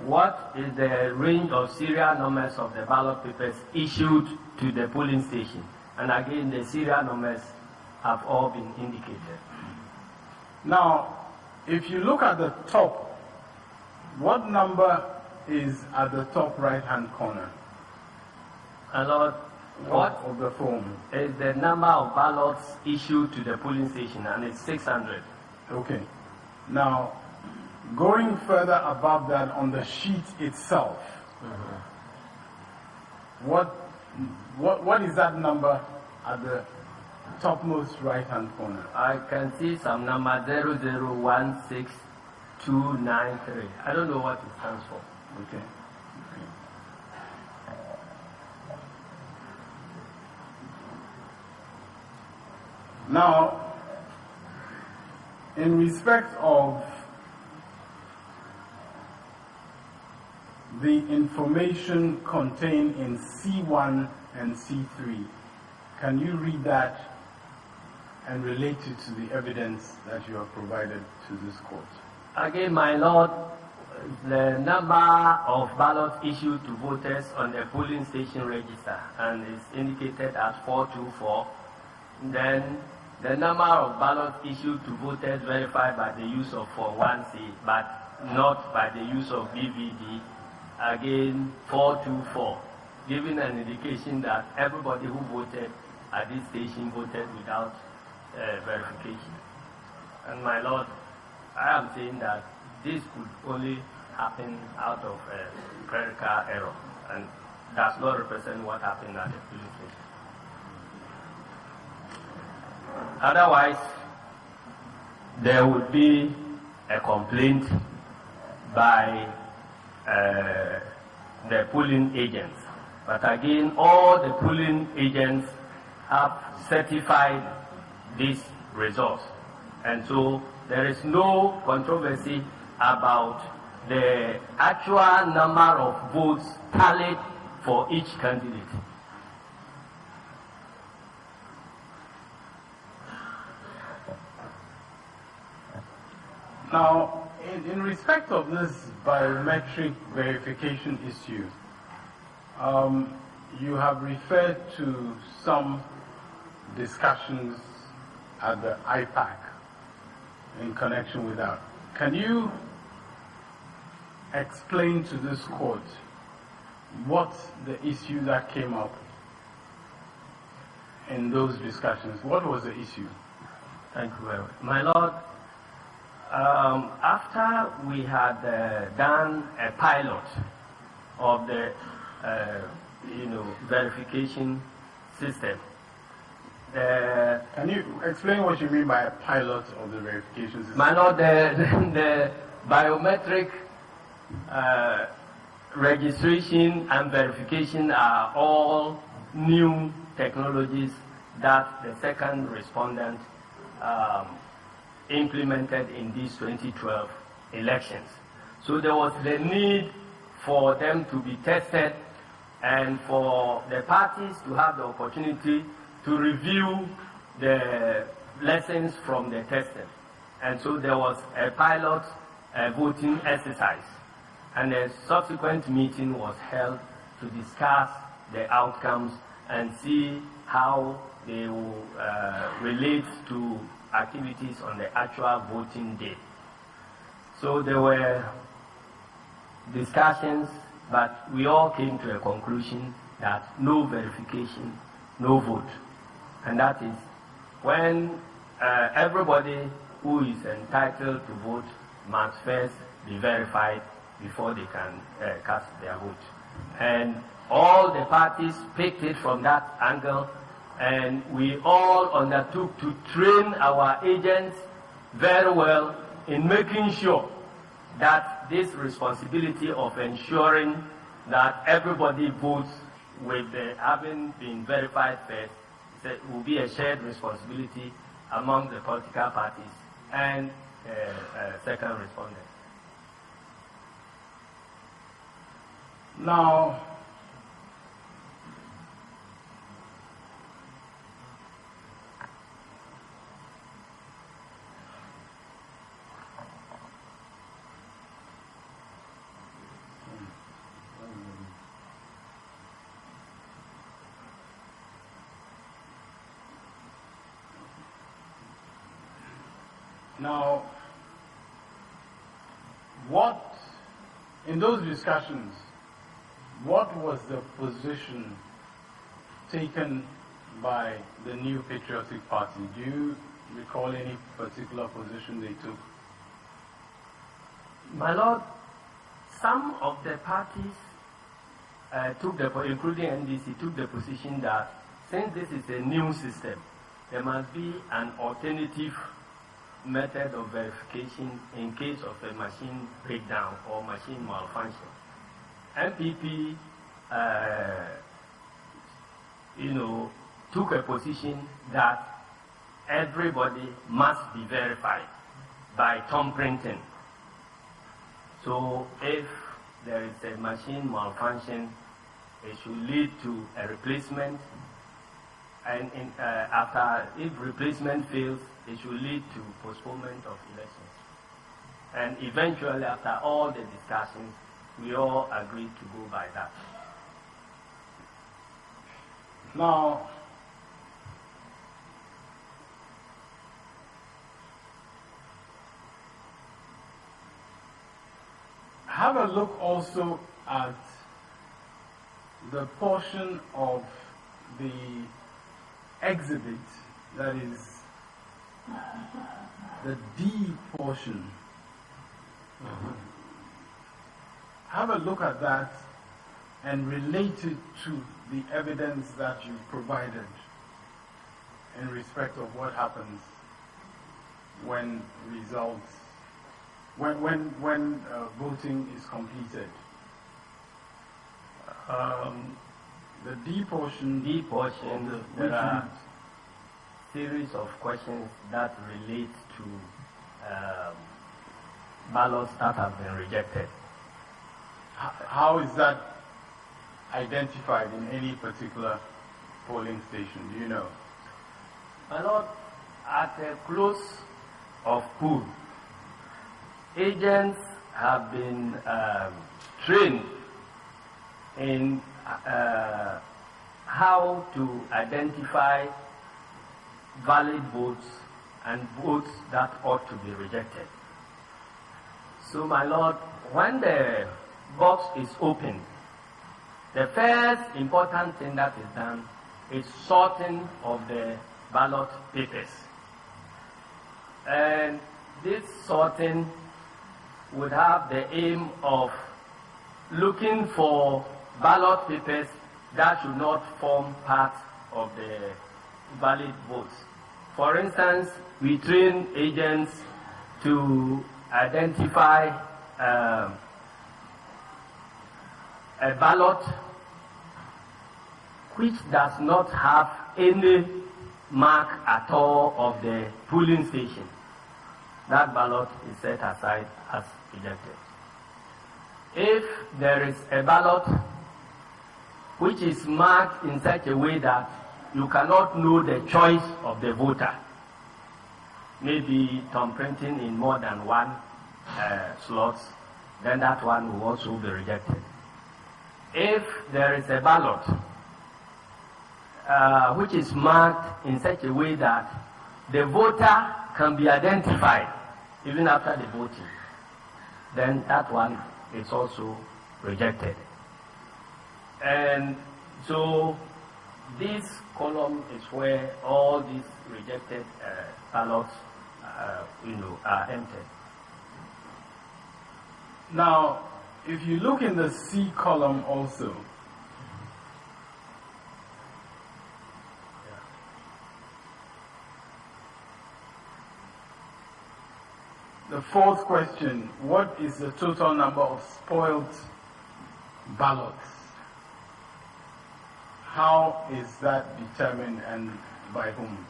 what is the range of serial numbers of the ballot papers issued to the polling station? And again, the serial numbers have all been indicated. Now, if you look at the top, what number is at the top right-hand corner? And Lord, what of the form is the number of ballots issued to the polling station? And it's 600. Okay. Now, going further above that on the sheet itself, what is that number at the topmost right-hand corner? I can see some number 0016293. I don't know what it stands for. Okay. Now, in respect of the information contained in C1 and C3, can you read that and relate it to the evidence that you have provided to this court? Again, my lord, the number of ballots issued to voters on the polling station register and is indicated as 424. Then the number of ballots issued to voters verified by the use of Form 1C, but not by the use of BVD, again 424. giving an indication that everybody who voted at this station voted without verification. And my Lord, I am saying that this could only happen out of clerical error and does not represent what happened at the polling station. Otherwise, there would be a complaint by the polling agents. But again, all the polling agents have certified these results. And so there is no controversy about the actual number of votes tallied for each candidate. Now, in respect of this biometric verification issue, you have referred to some discussions at the IPAC in connection with that. Can you explain to this court what the issue that came up in those discussions? What was the issue? Thank you very much. My Lord, after we had done a pilot of the verification system, can you explain what you mean by a pilot of the verification system? My Lord, the biometric registration and verification are all new technologies that the second respondent implemented in these 2012 elections. So there was the need for them to be tested and for the parties to have the opportunity to review the lessons from the testing. And so there was a pilot voting exercise, and a subsequent meeting was held to discuss the outcomes and see how they will relate to activities on the actual voting day. So there were discussions, but we all came to a conclusion that no verification, no vote. And that is when everybody who is entitled to vote must first be verified before they can cast their vote. And all the parties picked it from that angle, and we all undertook to train our agents very well in making sure that this responsibility of ensuring that everybody votes with having been verified first will be a shared responsibility among the political parties and second respondent. Now, what, in those discussions, what was the position taken by the New Patriotic Party? Do you recall any particular position they took? My Lord, some of the parties including NDC, took the position that since this is a new system, there must be an alternative method of verification in case of a machine breakdown or machine malfunction. MPP, took a position that everybody must be verified by thumb printing. So if there is a machine malfunction, it should lead to a replacement, and if replacement fails, it should lead to postponement of elections. And eventually, after all the discussions, we all agreed to go by that. Now, have a look also at the portion of the exhibit, that is the D portion. Have a look at that and relate it to the evidence that you've provided in respect of what happens when results, when voting is completed. The D portion. There are series of questions that relate to ballots that have been rejected. How is that identified in any particular polling station? Do you know? My Lord, at the close of poll, agents have been trained in how to identify valid votes and votes that ought to be rejected. So, my Lord, when the box is opened, the first important thing that is done is sorting of the ballot papers. And this sorting would have the aim of looking for ballot papers that should not form part of the valid votes. For instance, we train agents to identify a ballot which does not have any mark at all of the polling station. That ballot is set aside as rejected. If there is a ballot which is marked in such a way that you cannot know the choice of the voter, maybe thumb printing in more than one slots, then that one will also be rejected. If there is a ballot which is marked in such a way that the voter can be identified even after the voting, then that one is also rejected. And so this column is where all these rejected ballots are entered. Now, if you look in the C column also, the fourth question, what is the total number of spoiled ballots? How is that determined and by whom?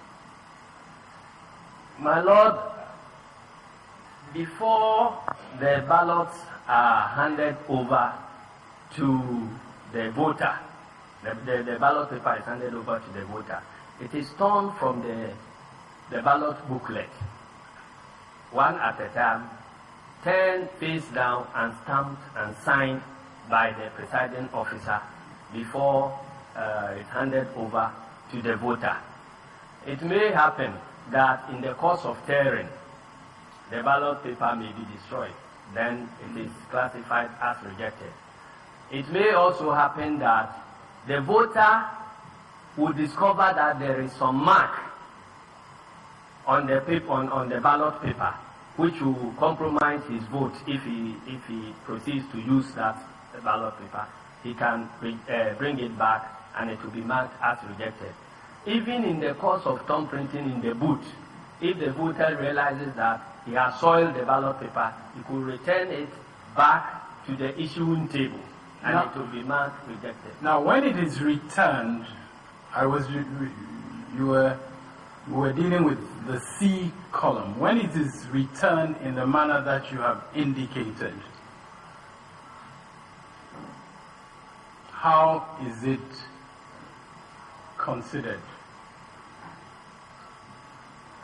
My Lord, before the ballots are handed over to the voter, the ballot paper is handed over to the voter, it is torn from the ballot booklet, one at a time, turned face down and stamped and signed by the presiding officer before it's handed over to the voter. It may happen that in the course of tearing, the ballot paper may be destroyed. Then it is classified as rejected. It may also happen that the voter will discover that there is some mark on the paper, on the ballot paper, which will compromise his vote if he proceeds to use that ballot paper. He can bring it back and it will be marked as rejected. Even in the course of thumb printing in the booth, if the voter realizes that he has soiled the ballot paper, he could return it back to the issuing table and it will be marked rejected. Now, when it is returned, you were dealing with the C column. When it is returned in the manner that you have indicated, how is it considered?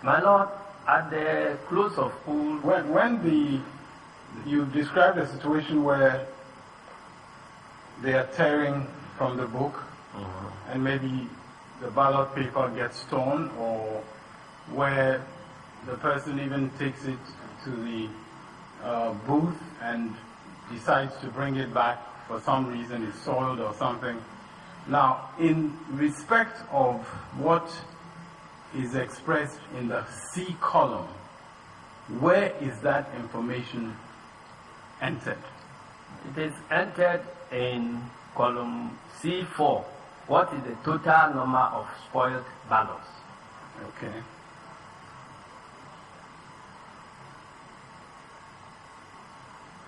My Lord, at the close of poll, you described a situation where they are tearing from the book, and maybe the ballot paper gets torn, or where the person even takes it to the booth and decides to bring it back for some reason, it's soiled or something. Now, in respect of what is expressed in the C column, where is that information entered? It is entered in column C4. What is the total number of spoiled ballots? Okay.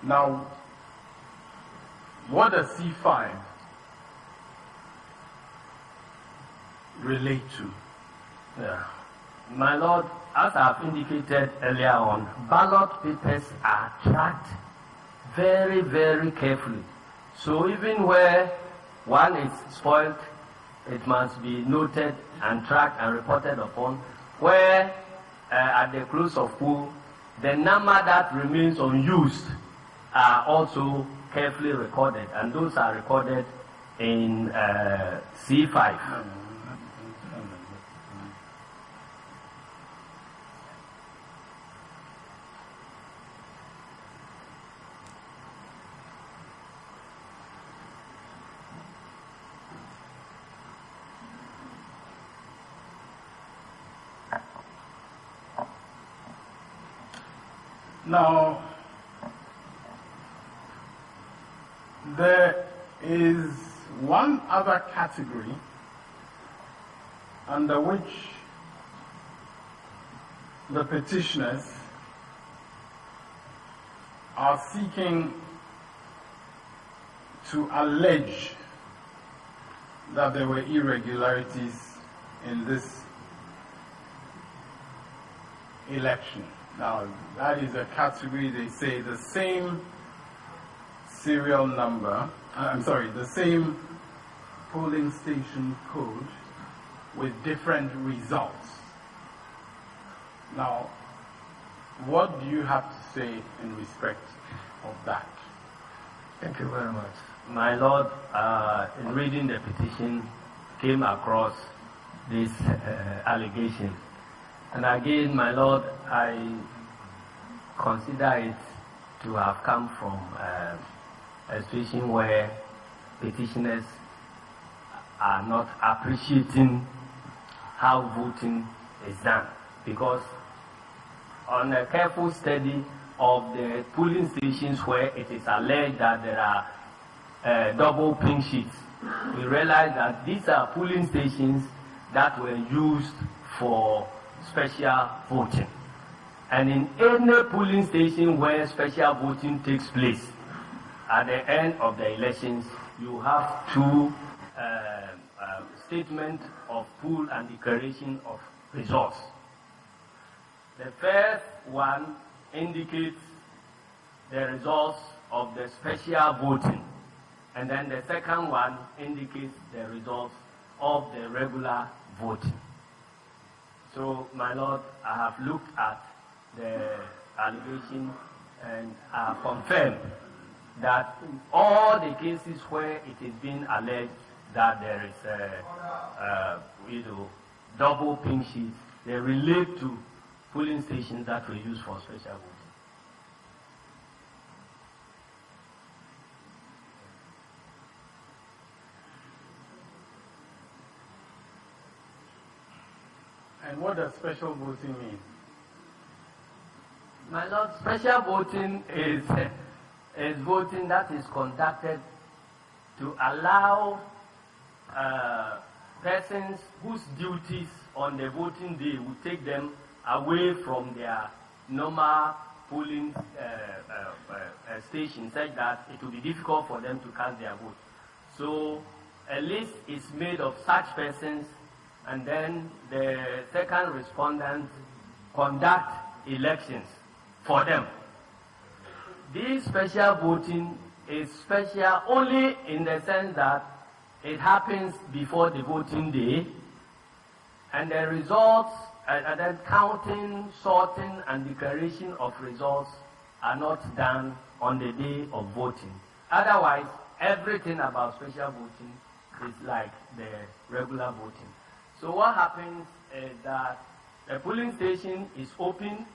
Now, what does C5 relate to? Yeah. My Lord, as I've indicated earlier on, ballot papers are tracked very, very carefully. So even where one is spoiled, it must be noted and tracked and reported upon. Where at the close of poll, the number that remains unused are also carefully recorded, and those are recorded in C5. Now, there is one other category under which the petitioners are seeking to allege that there were irregularities in this election. Now, that is a category, they say, the same serial number, the same polling station code with different results. Now, what do you have to say in respect of that? Thank you very much. My Lord, in reading the petition, came across this allegation. And again, my Lord, I consider it to have come from a situation where petitioners are not appreciating how voting is done. Because on a careful study of the polling stations where it is alleged that there are double pink sheets, we realize that these are polling stations that were used for special voting. And in any polling station where special voting takes place, at the end of the elections, you have two statements of poll and declaration of results. The first one indicates the results of the special voting, and then the second one indicates the results of the regular voting. So, my Lord, I have looked at the allegation and I have confirmed that in all the cases where it is being alleged that there is double pink sheets, they relate to polling stations that were used for special voting. And what does special voting mean? My Lord, special voting is voting that is conducted to allow persons whose duties on the voting day would take them away from their normal polling station, such that it will be difficult for them to cast their vote. So a list is made of such persons, and then the second respondents conduct elections for them. This special voting is special only in the sense that it happens before the voting day, and the results, and then counting, sorting, and declaration of results are not done on the day of voting. Otherwise, everything about special voting is like the regular voting. So what happens is that the polling station is open,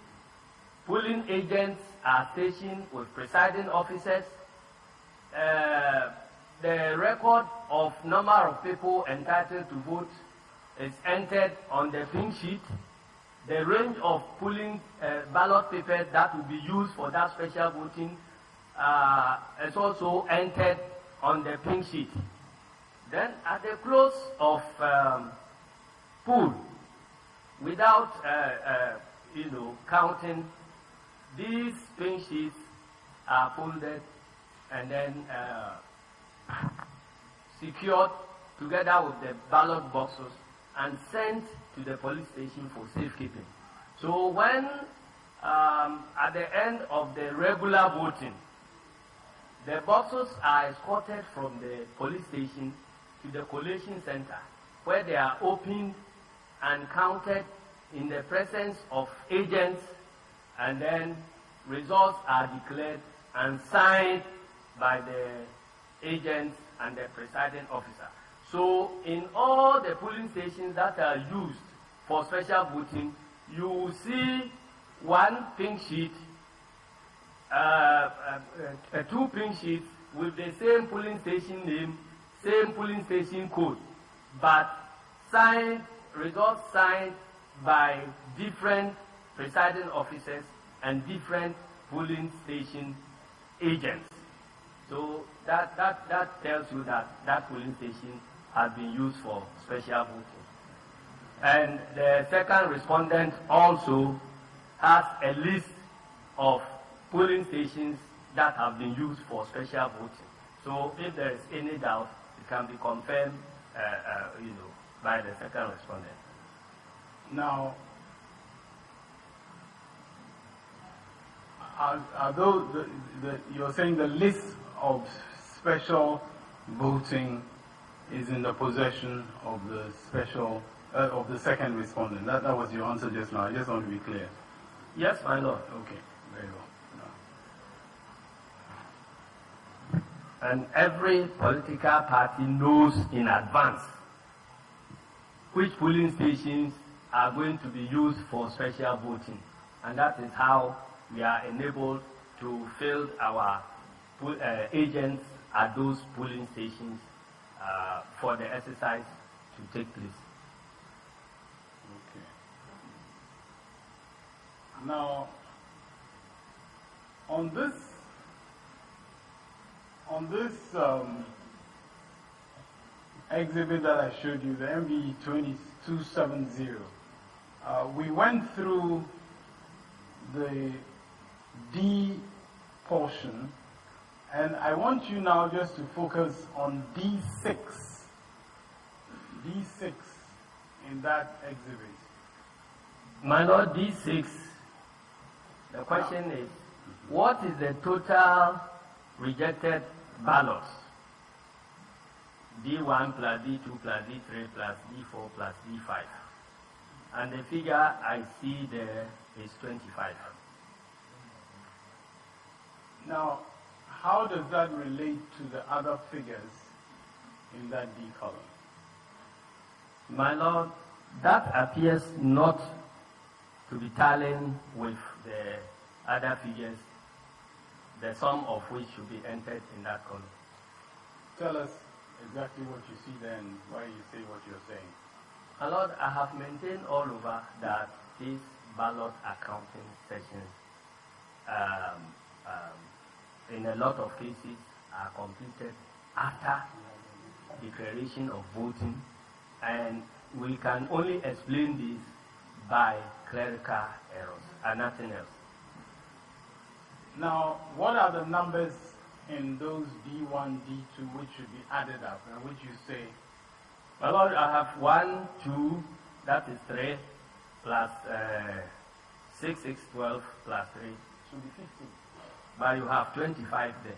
polling agents are stationed with presiding officers, the record of number of people entitled to vote is entered on the pink sheet. The range of polling ballot papers that will be used for that special voting is also entered on the pink sheet. Then at the close of poll, without counting, these pink sheets are folded and then secured together with the ballot boxes and sent to the police station for safekeeping. So when at the end of the regular voting, the boxes are escorted from the police station to the collation center, where they are opened and counted in the presence of agents, and then results are declared and signed by the agents and the presiding officer. So in all the polling stations that are used for special voting, you will see one pink sheet, two pink sheets with the same polling station name, same polling station code, but signed, results signed by different presiding officers and different polling station agents. So that tells you that that polling station has been used for special voting. And the second respondent also has a list of polling stations that have been used for special voting. So if there is any doubt, it can be confirmed, by the second respondent. Now, are those you're saying the list of special voting is in the possession of the special of the second respondent? That was your answer just now. I just want to be clear. Yes, my lord. Okay, very well. And every political party knows in advance which polling stations are going to be used for special voting. And that is how we are enabled to field our agents at those polling stations for the exercise to take place. Okay. Now, on this exhibit that I showed you, the MV 2270, we went through the D portion, and I want you now just to focus on D6 in that exhibit. My lord, D6, the question is, what is the total rejected ballots? D1 plus D2 plus D3 plus D4 plus D5. And the figure I see there is 25. Now, how does that relate to the other figures in that D column? My lord, that appears not to be tallying with the other figures, the sum of which should be entered in that column. Tell us exactly what you see there and why you say what you're saying. My lord, I have maintained all over that these ballot accounting sessions, in a lot of cases, are completed after declaration of voting, and we can only explain this by clerical errors and nothing else. Now, what are the numbers in those D1, D2 which should be added up and which you say? My lord, I have 1, 2, that is 3, plus 6, 12, plus 3, should be 15. But you have 25 there.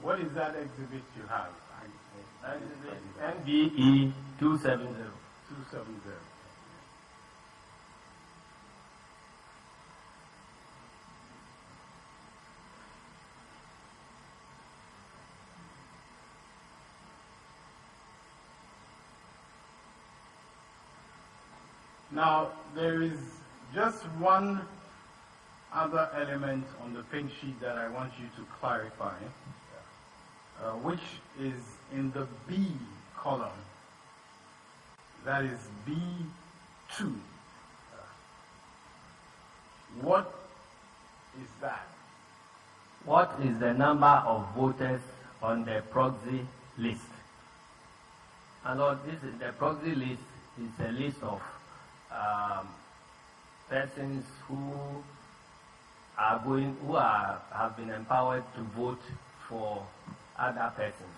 What is that exhibit you have? MBE 270. 270. Now, there is just one other element on the pink sheet that I want you to clarify, which is in the B column. That is B2. What is that? What is the number of voters on the proxy list? And Lord, the proxy list is a list of persons who have been empowered to vote for other persons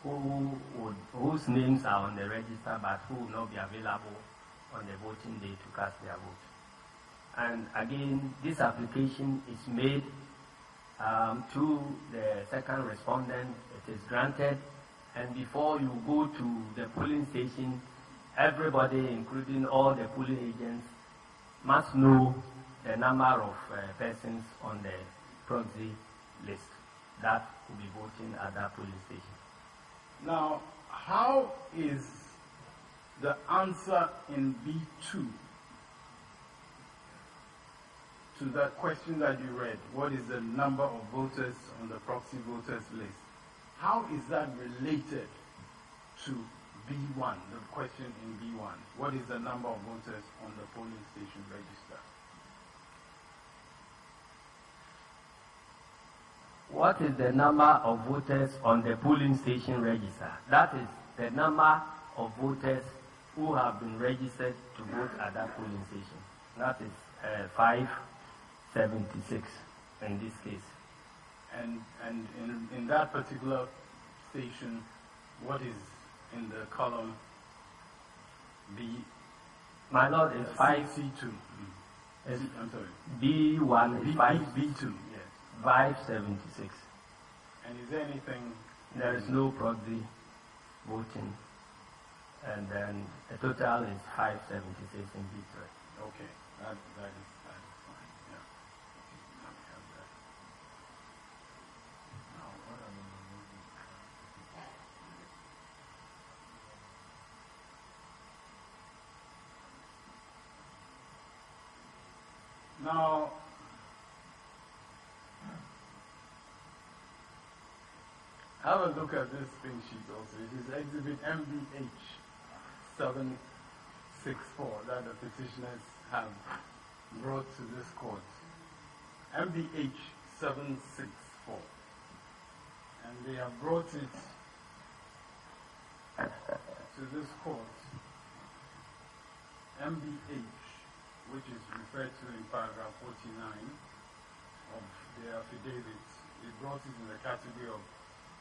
whose names are on the register but who will not be available on the voting day to cast their vote. And again, this application is made to the second respondent. It is granted, and before you go to the polling station, everybody, including all the polling agents, must know the number of persons on the proxy list that will be voting at that polling station. Now, how is the answer in B2 to that question that you read? What is the number of voters on the proxy voters list? How is that related to B1, the question in B1? What is the number of voters on the polling station register? What is the number of voters on the polling station register? That is the number of voters who have been registered to vote at that polling station. That is 576 in this case. And in that particular station, what is in the column B? My lord, is 5 C2. I'm sorry. B1 is 5 B2. Yes. 576. And is there anything? There is no proxy voting, and then the total is 576 in B3. Okay, that is fine. Yeah. Okay, let me have that. Now, what are the Now, have a look at this pink sheet also. It is Exhibit MBH 764 that the petitioners have brought to this court. MBH 764. And they have brought it to this court. MBH, which is referred to in paragraph 49 of the affidavit. They brought it in the category of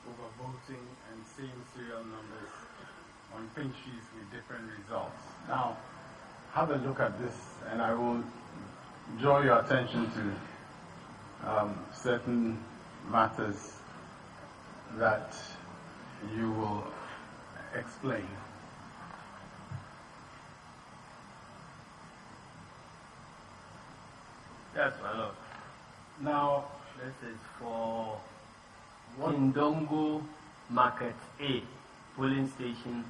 overvoting and same serial numbers on pink sheets with different results. Now, have a look at this, and I will draw your attention to certain matters that you will explain. Yes, my lord. Now, this is for Kindongo Market A, polling station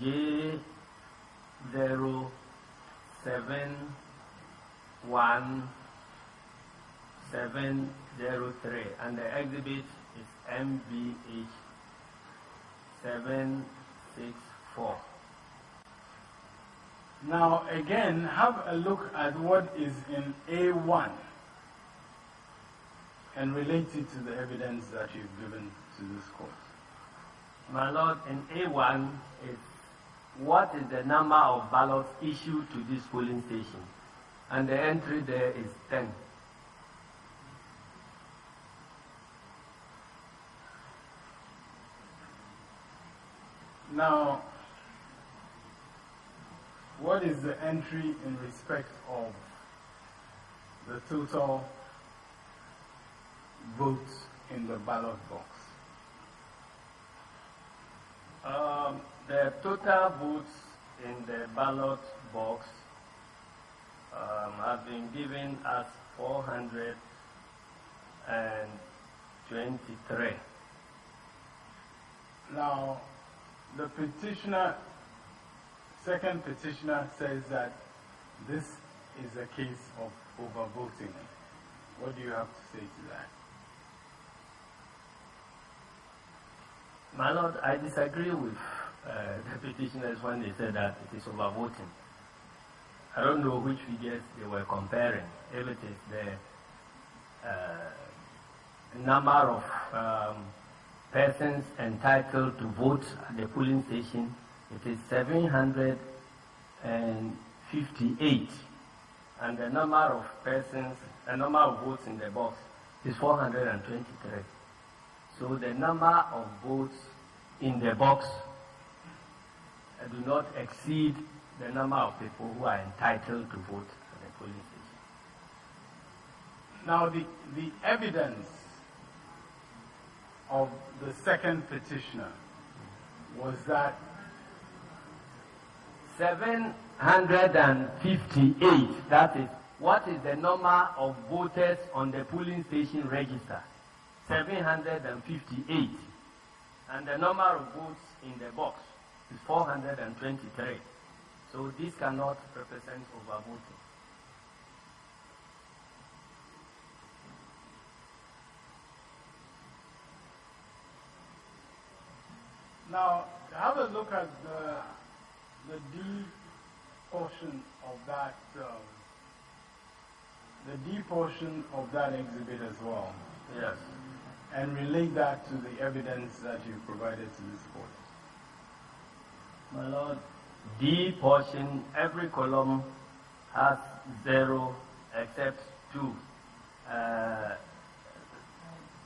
J071-703, and the exhibit is MBH 764. Now, again, have a look at what is in A1 and relate it to the evidence that you've given to this court. My lord, in A1 is what is the number of ballots issued to this polling station, and the entry there is 10. Now, what is the entry in respect of the total votes in the ballot box? The total votes in the ballot box have been given as 423. Now, the petitioner second petitioner says that this is a case of overvoting. What do you have to say to that? My Lord, I disagree with the petitioners when they said that it is overvoting. I don't know which figures they were comparing. If it is the number of persons entitled to vote at the polling station, it is 758, and the number of persons, the number of votes in the box is 423. So the number of votes in the box do not exceed the number of people who are entitled to vote at the polling station. Now, the evidence of the second petitioner was that 758, that is, what is the number of voters on the polling station register? 758. And the number of votes in the box is 423. So this cannot represent overvoting. Now, have a look at the D portion of that, exhibit as well. Yes. And relate that to the evidence that you provided to this court. My Lord, D portion, every column has 0 except 2.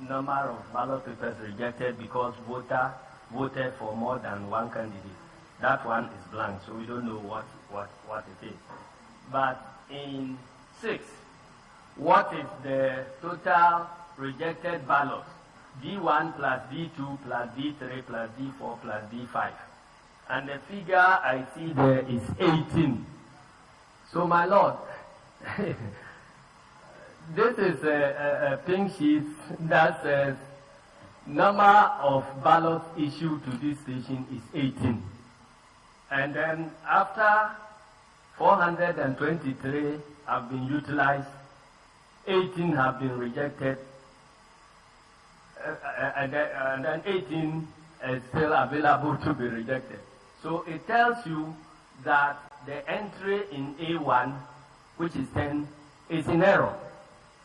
Number of ballot papers rejected because voter voted for more than one candidate. That one is blank, so we don't know what it is. But in 6, what is the total rejected ballots? D1 plus D2 plus D3 plus D4 plus D5. And the figure I see there is 18. So my Lord, this is a pink sheet that says number of ballots issued to this station is 18. And then after 423 have been utilized, 18 have been rejected, and then 18 is still available to be rejected. So it tells you that the entry in A1, which is 10, is in error.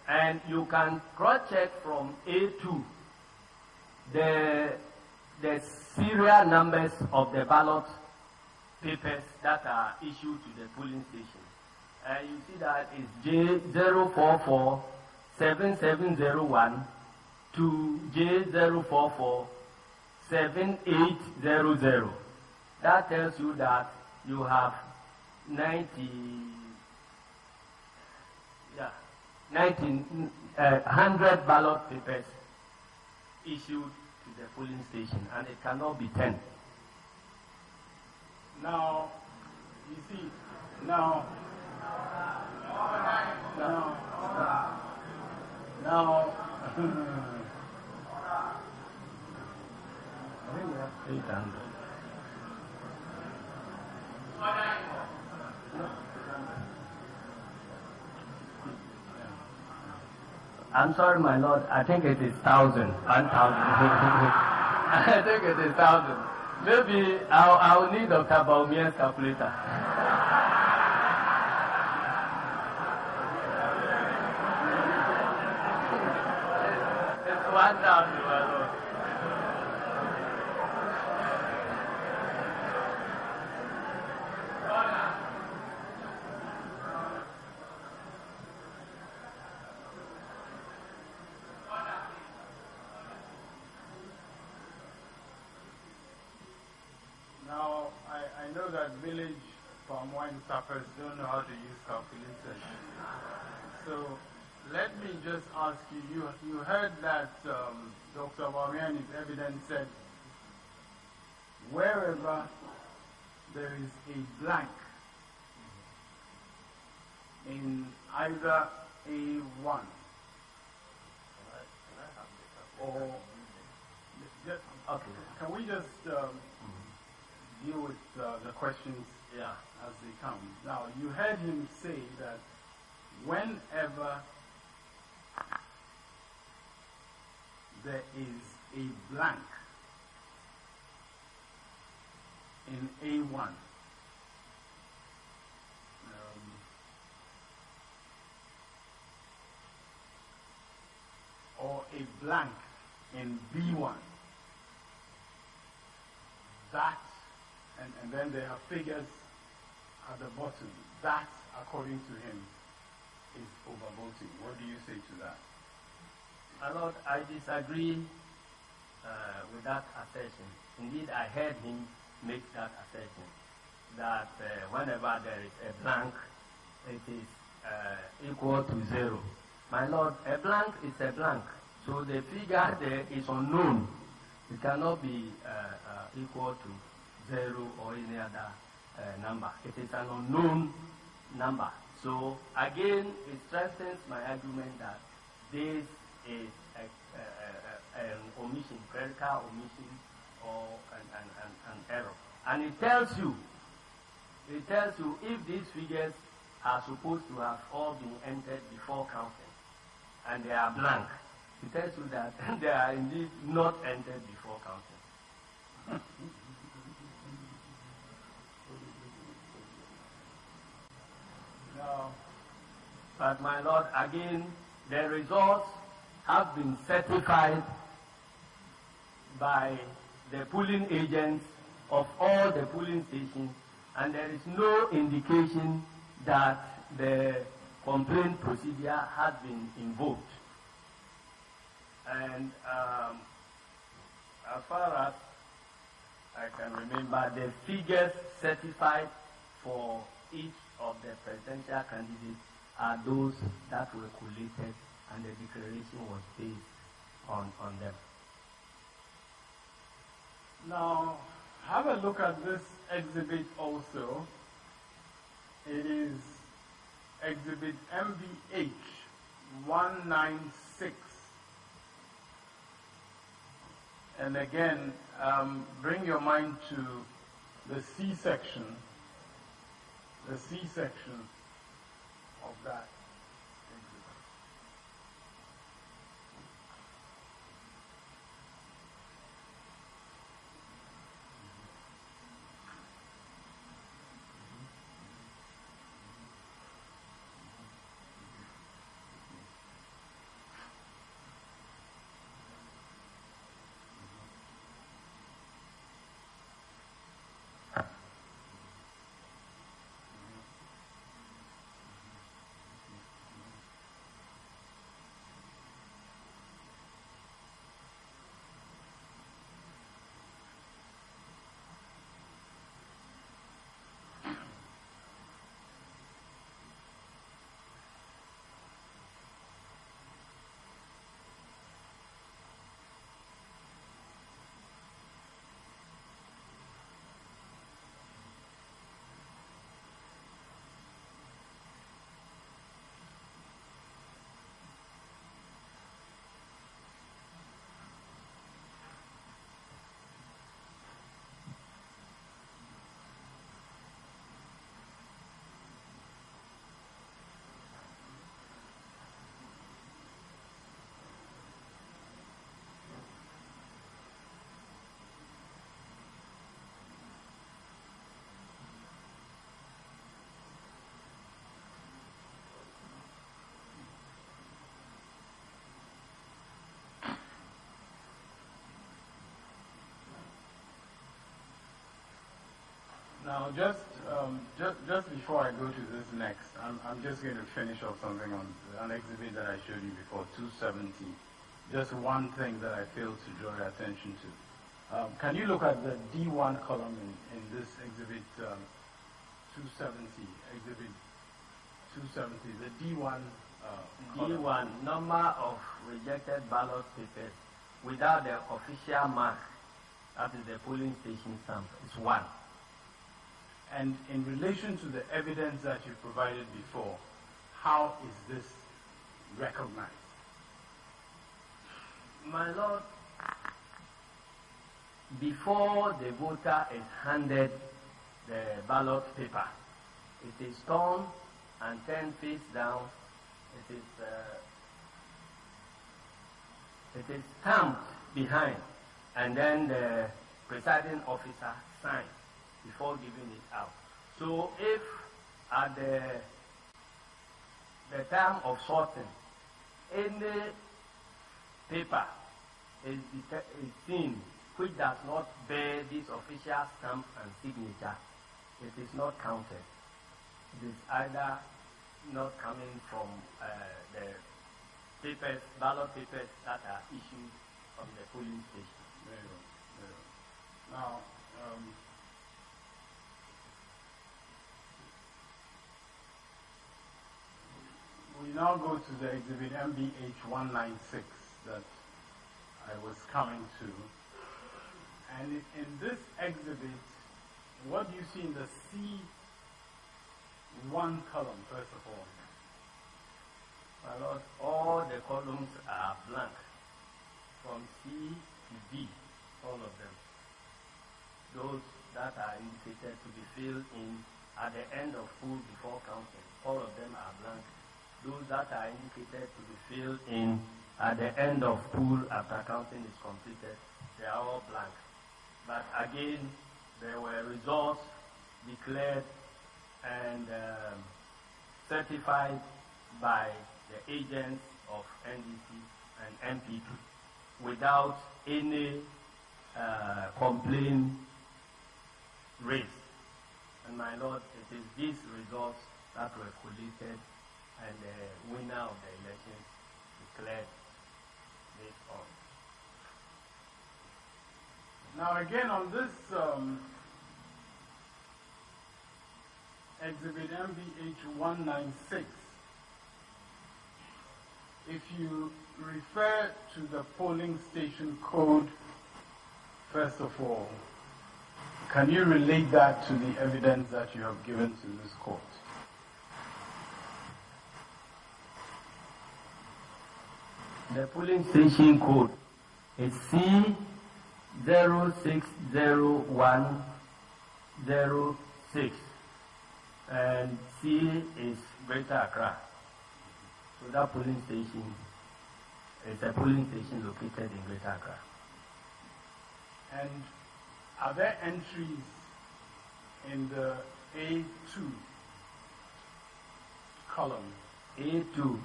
And you can cross-check from A2 the serial numbers of the ballot papers that are issued to the polling station. And you see that it's J0447701 to J0447800. That tells you that you have 100 ballot papers issued to the polling station, and it cannot be 10. Now, you see, now, I think we have 800. I'm sorry, my Lord. I think it is 1,000. 1,000. I think it is 1,000. Maybe I'll need Dr. Baumia's calculator. It's 1,000, my Lord. Now, I know that village palm wine tappers don't know how to use calculators. So let me just ask you, you heard that Dr. Baumiani's evidence said wherever there is a blank in either A1 or... Okay. Can we just deal with the questions as they come. Now, you heard him say that whenever there is a blank in A1, or a blank in B1, that, and then there are figures at the bottom, that, according to him, is overvoting. What do you say to that? My Lord, I disagree with that assertion. Indeed, I heard him make that assertion, that whenever there is a blank, it is equal to 0. My Lord, a blank is a blank, so the figure there is unknown. It cannot be equal to 0 or any other number. It is an unknown number. So again, it strengthens my argument that this is an omission, clerical omission, or an error. And it tells you if these figures are supposed to have all been entered before counting, and they are blank, it tells you that they are indeed not entered before counting. No. But my Lord, again, the results have been certified by the polling agents of all the polling stations, and there is no indication that the complaint procedure has been invoked. And as far as I can remember, the figures certified for each of the presidential candidates are those that were collated, and the declaration was based on them. Now, have a look at this exhibit also. It is exhibit MBH 196. And again, bring your mind to the C section of that. Now, just before I go to this next, I'm just going to finish off something on an exhibit that I showed you before, 270. Just one thing that I failed to draw your attention to. Can you look at the D1 column in this exhibit 270? Exhibit 270, the D1 D1, number of rejected ballot papers without the official mark, that is the polling station stamp, is 1. And in relation to the evidence that you provided before, how is this recognized? My Lord, before the voter is handed the ballot paper, it is torn and turned face down. It is stamped behind, and then the presiding officer signs before giving it out. So if at the time of sorting, any paper is seen which does not bear this official stamp and signature, it is not counted. It is either not coming from the papers, ballot papers that are issued from the polling station. Very well, very well. Now, we now go to the exhibit MBH 196 that I was coming to. And in this exhibit, what do you see in the C1 column, first of all? My Lord, all the columns are blank, from C to D, all of them. Those that are indicated to be filled in at the end of poll before counting, all of them are blank. Those that are indicated to be filled in at the end of poll after counting is completed, they are all blank. But again, there were results declared and certified by the agents of NDC and MPP without any complaint raised. And my Lord, it is these results that were collated and the winner of the elections declared based on. Now again on this exhibit MBH 196, if you refer to the polling station code, first of all, can you relate that to the evidence that you have given to this court? The polling station code is C060106, and C is Greater Accra. So that polling station is a polling station located in Greater Accra. And are there entries in the A2 column? A2,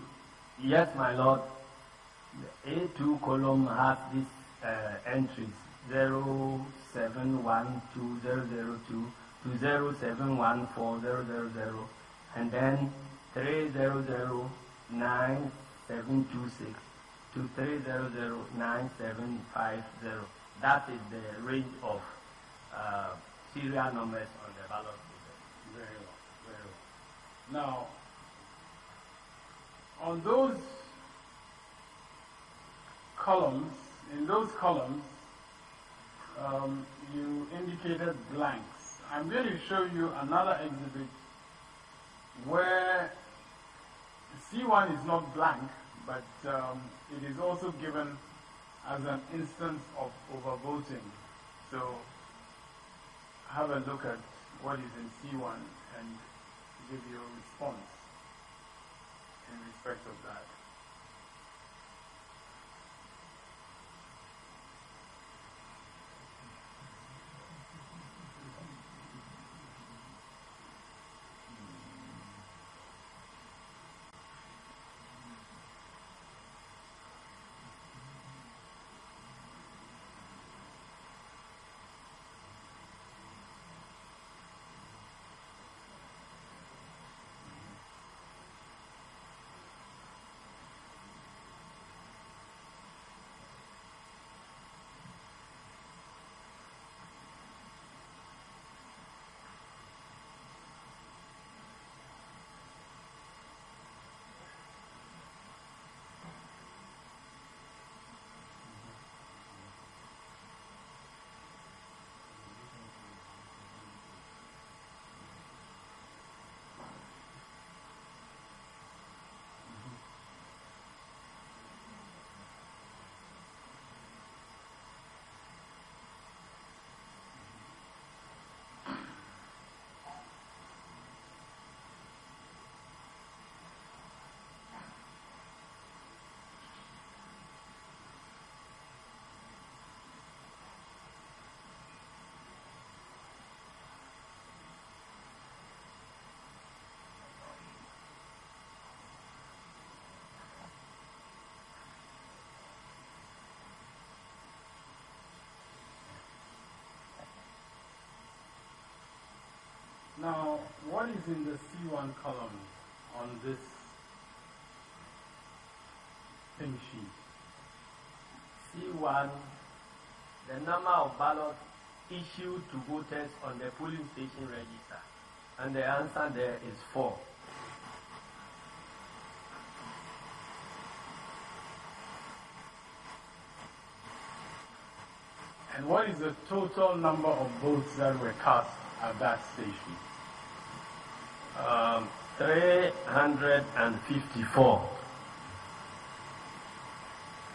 yes, my Lord. The A2 column has these entries 0712002 to 0714000, and then 30099726 to 30099750. That is the range of serial numbers on the ballot paper. Very well, very well. Now, on those columns, in those columns, you indicated blanks. I'm going to show you another exhibit where C1 is not blank, but it is also given as an instance of overvoting. So have a look at what is in C1 and give you a response in respect of that. Now, what is in the C1 column on this pink sheet? C1, the number of ballots issued to voters on the polling station register. And the answer there is 4. And what is the total number of votes that were cast at that station? 354.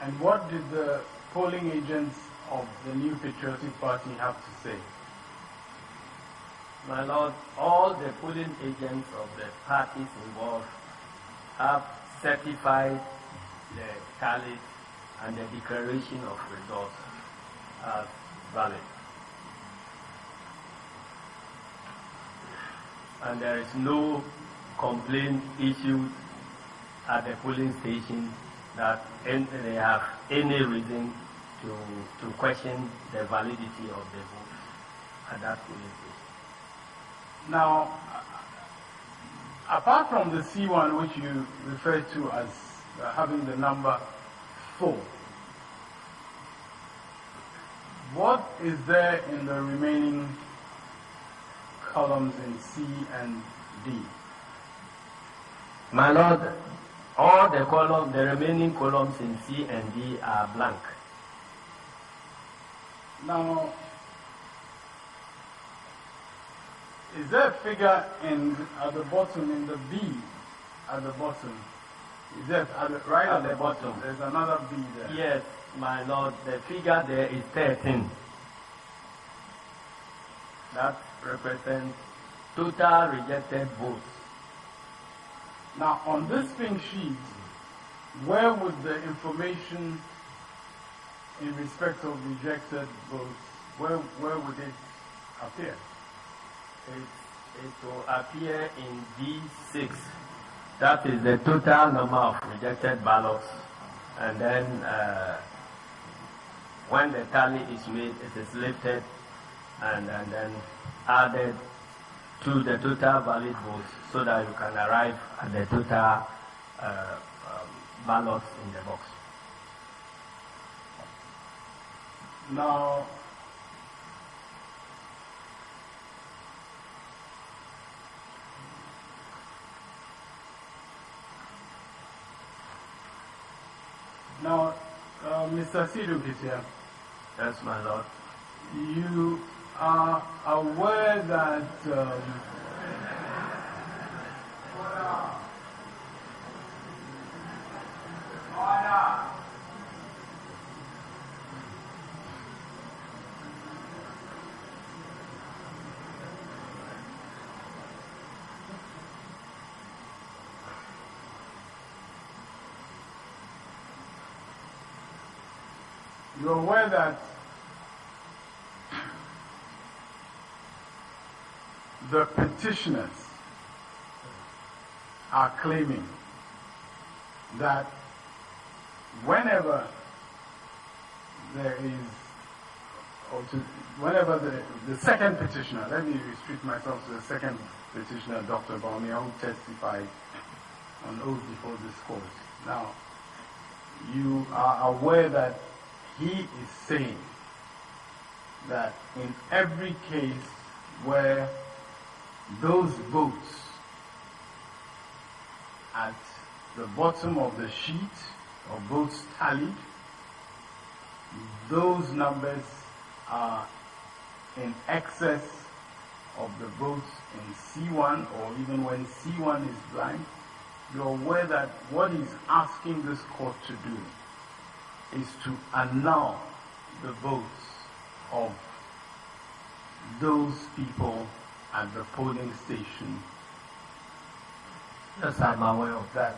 And what did the polling agents of the New Patriotic Party have to say? My Lord, all the polling agents of the parties involved have certified the tally and the declaration of results as valid. And there is no complaint issued at the polling station that they have any reason to question the validity of the votes at that polling station. Now, apart from the C1, which you refer to as having the number 4, what is there in the remaining columns in C and D? My Lord, all the remaining columns in C and D are blank. Now, is there a figure at the bottom, in the B at the bottom? Is that right at the bottom? There's another B there. Yes, my Lord, the figure there is 13. That represents total rejected votes. Now, on this pink sheet, where would the information in respect of rejected votes, where would it appear? It will appear in D6. That is the total number of rejected ballots. And then when the tally is made, it is lifted and then added to the total valid votes so that you can arrive at the total ballots in the box. Now, Mr. Siduk is here. Yes, my Lord. You are aware that you're aware that the petitioners are claiming that whenever there is, whenever the second petitioner, let me restrict myself to the second petitioner, Dr. Ballot, who testified on oath before this court. Now, you are aware that he is saying that in every case where those votes at the bottom of the sheet of votes tallied, those numbers are in excess of the votes in C1, or even when C1 is blank. You're aware that what he's asking this court to do is to annul the votes of those people at the polling station. Yes, I'm aware of that.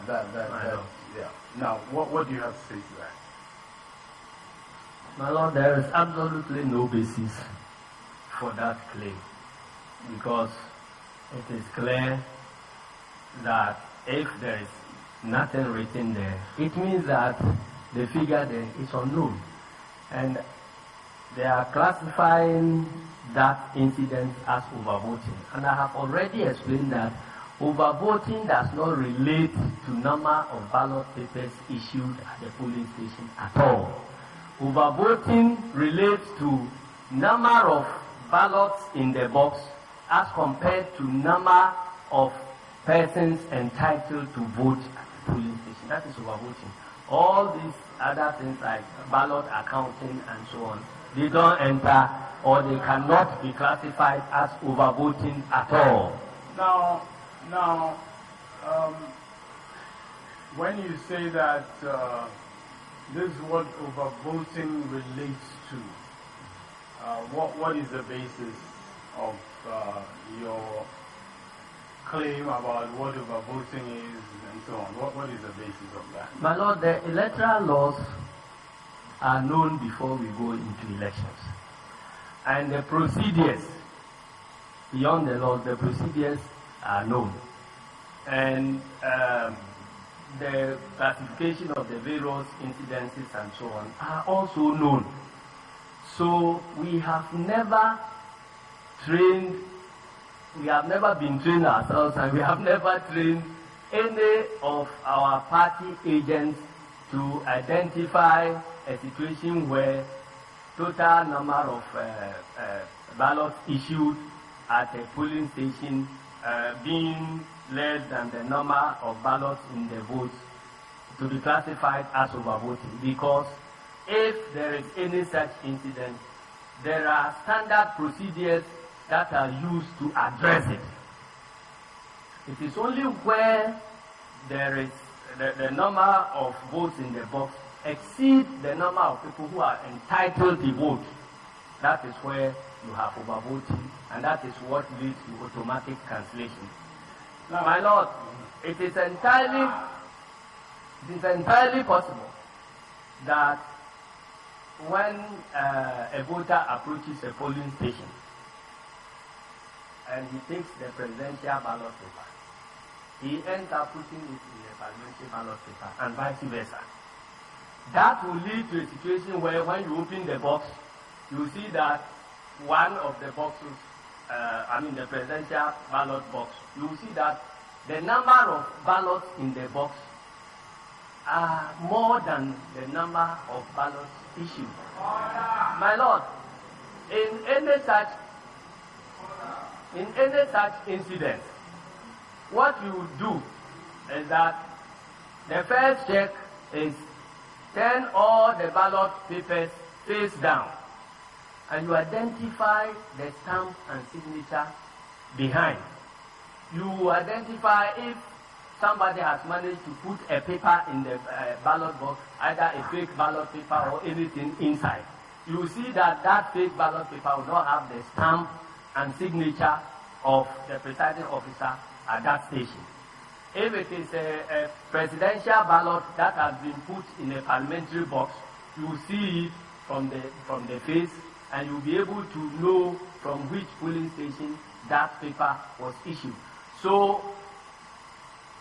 Yeah. Now, what do you have to say to that? My Lord, there is absolutely no basis for that claim, because it is clear that if there is nothing written there, it means that the figure there is unknown. And they are classifying that incident as overvoting. And I have already explained that overvoting does not relate to number of ballot papers issued at the polling station at all. Overvoting relates to number of ballots in the box as compared to number of persons entitled to vote at the polling station. That is overvoting. All these other things like ballot accounting and so on, they don't enter or they cannot be classified as overvoting at all. Now, when you say that this is what overvoting relates to, what is the basis of your claim about what overvoting is and so on? What is the basis of that? My Lord, the electoral laws are known before we go into elections. And the procedures, beyond the laws, the procedures are known. And the classification of the various incidences and so on are also known. So we have never been trained ourselves, and we have never trained any of our party agents to identify a situation where total number of ballots issued at a polling station being less than the number of ballots in the votes to be classified as overvoting. Because if there is any such incident, there are standard procedures that are used to address it. It is only where there is the number of votes in the box exceed the number of people who are entitled to vote. That is where you have overvoting, and that is what leads to automatic cancellation. Now, my Lord, it is entirely possible that when a voter approaches a polling station and he takes the presidential ballot paper, he ends up putting it in the parliamentary ballot paper and vice versa. That will lead to a situation where when you open the box, you see that one of the boxes, the presidential ballot box, you will see that the number of ballots in the box are more than the number of ballots issued. My Lord, in any such incident, what you do is that the first check is turn all the ballot papers face down, and you identify the stamp and signature behind. You identify if somebody has managed to put a paper in the ballot box, either a fake ballot paper or anything inside. You will see that that fake ballot paper will not have the stamp and signature of the presiding officer at that station. If it is a presidential ballot that has been put in a parliamentary box, you will see it from the face, and you'll be able to know from which polling station that paper was issued. So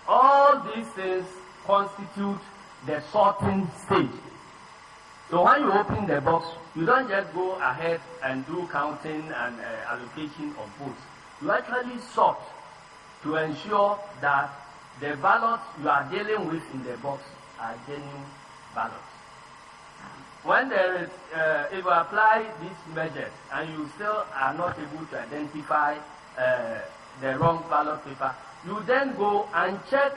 all these things constitute the sorting stage. So when you open the box, you don't just go ahead and do counting and allocation of votes. You actually sort to ensure that the ballots you are dealing with in the box are genuine ballots. When there is, if you apply these measures and you still are not able to identify the wrong ballot paper, you then go and check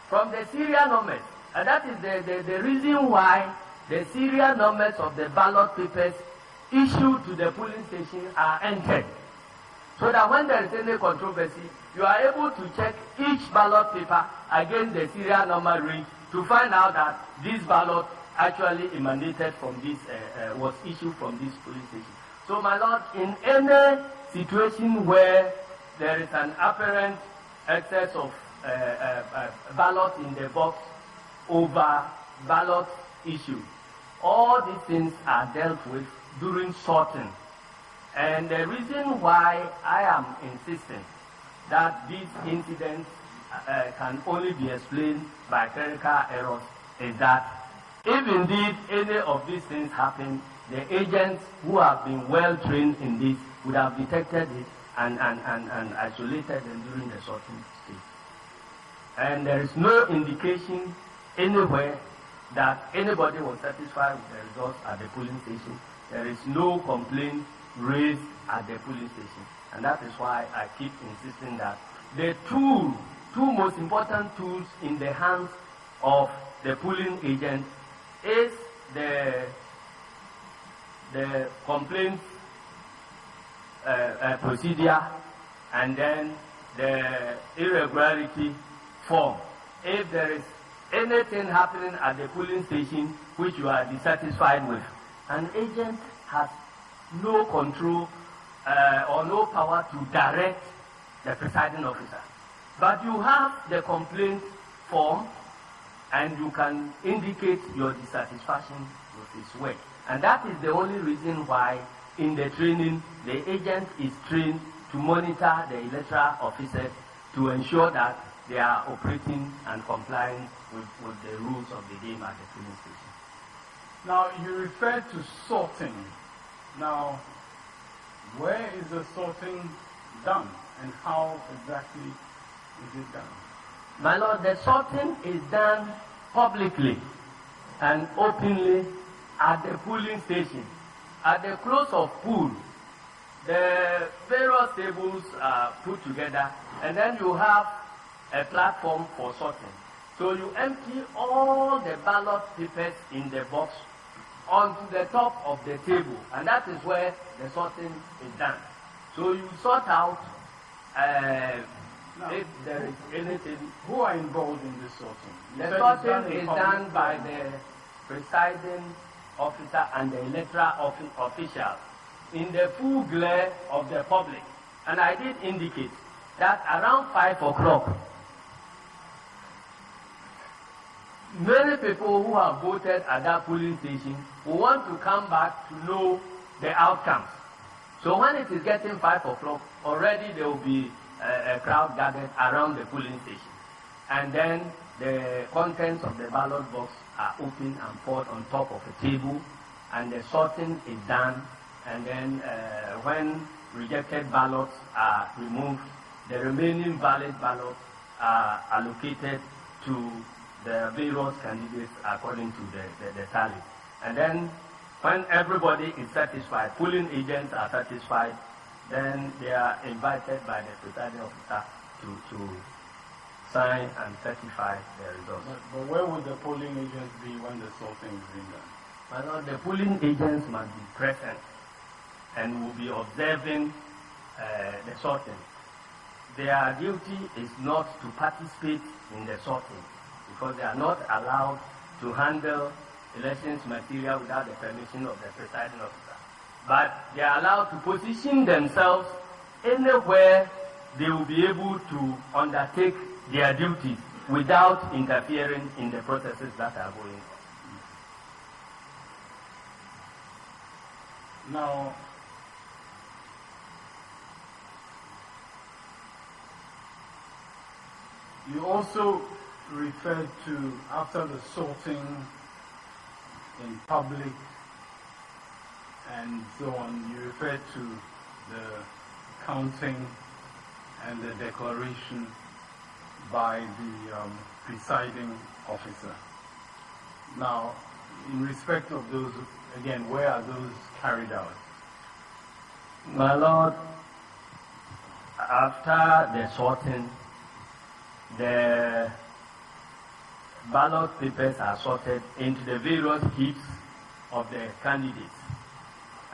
from the serial numbers. And that is the reason why the serial numbers of the ballot papers issued to the polling station are entered. So that when there is any controversy, you are able to check each ballot paper against the serial number range to find out that this ballot actually emanated from this, was issued from this polling station. So, my Lord, in any situation where there is an apparent excess of ballot in the box over ballot issued, all these things are dealt with during sorting. And the reason why I am insisting that these incidents can only be explained by clerical errors is that if indeed any of these things happen, the agents who have been well trained in this would have detected it and isolated them during the sorting stage. And there is no indication anywhere that anybody was satisfied with the results at the polling station. There is no complaint raised at the polling station. And that is why I keep insisting that the two most important tools in the hands of the polling agent is the complaint procedure and then the irregularity form. If there is anything happening at the polling station which you are dissatisfied with, an agent has no control or no power to direct the presiding officer. But you have the complaint form and you can indicate your dissatisfaction with his work. And that is the only reason why in the training the agent is trained to monitor the electoral officers to ensure that they are operating and complying with the rules of the game at the polling station. Now, you referred to sorting. Now, where is the sorting done and how exactly is it done? My Lord, the sorting is done publicly and openly at the polling station. At the close of poll, the various tables are put together and then you have a platform for sorting. So you empty all the ballot papers in the box onto the top of the table, and that is where the sorting is done. So you sort out if there is anything. Who are involved in this sorting? The sorting is done by the presiding officer and the electoral official in the full glare of the public. And I did indicate that around 5 o'clock, many people who have voted at that polling station will want to come back to know the outcomes. So when it is getting 5 o'clock, already there will be a crowd gathered around the polling station. And then the contents of the ballot box are opened and poured on top of a table, and the sorting is done. And then when rejected ballots are removed, the remaining valid ballots are allocated to the various candidates according to the tally. And then when everybody is satisfied, polling agents are satisfied, then they are invited by the presiding officer to sign and certify the results. But where would the polling agents be when the sorting is being done? Well, the polling agents must be present and will be observing the sorting. Their duty is not to participate in the sorting, because they are not allowed to handle elections material without the permission of the presiding officer. But they are allowed to position themselves anywhere they will be able to undertake their duties without interfering in the processes that are going on. Now, you also referred to, after the sorting in public and so on, you referred to the counting and the declaration by the presiding officer. Now, in respect of those, again, where are those carried out? My Lord, after the sorting, the ballot papers are sorted into the various heaps of the candidates.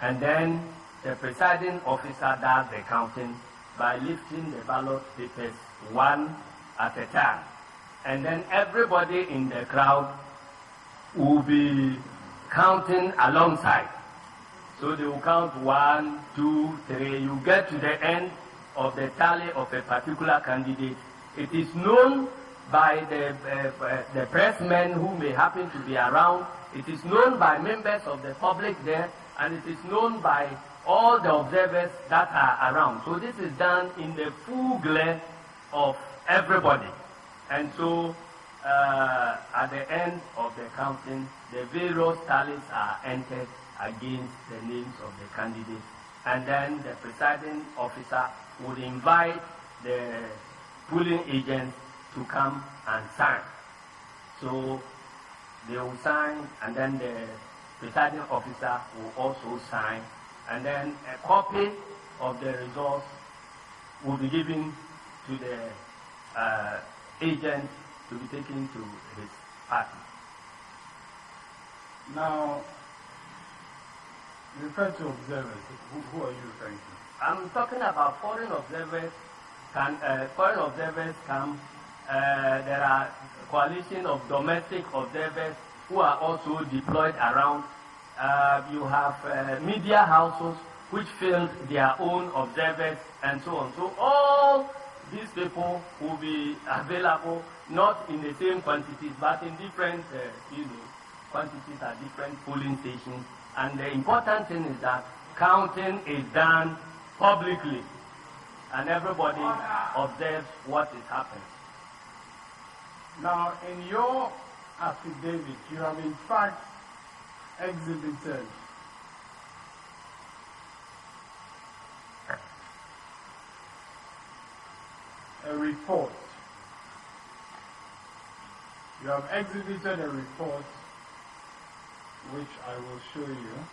And then the presiding officer does the counting by lifting the ballot papers one at a time. And then everybody in the crowd will be counting alongside. So they will count 1, 2, 3. You get to the end of the tally of a particular candidate. It is known by the pressmen who may happen to be around. It is known by members of the public there, and it is known by all the observers that are around. So this is done in the full glare of everybody. And so at the end of the counting, the various tallies are entered against the names of the candidates and then the presiding officer would invite the polling agents to come and sign. So they will sign, and then the presiding officer will also sign, and then a copy of the results will be given to the agent to be taken to his party. Now, you refer to observers. Who are you referring to? I'm talking about foreign observers. Foreign observers come. There are a coalition of domestic observers who are also deployed around. You have media houses which field their own observers and so on. So all these people will be available, not in the same quantities, but in different quantities at different polling stations. And the important thing is that counting is done publicly, and everybody observes what is happening. Now, in your affidavit, you have in fact exhibited a report. You have exhibited a report which I will show you.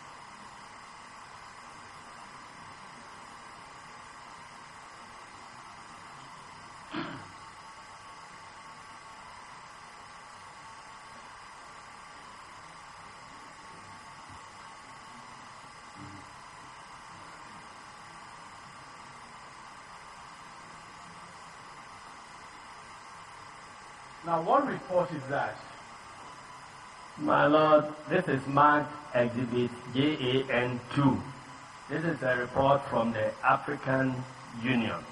Now, what report is that? My Lord, this is marked Exhibit JAN2. This is a report from the African Union.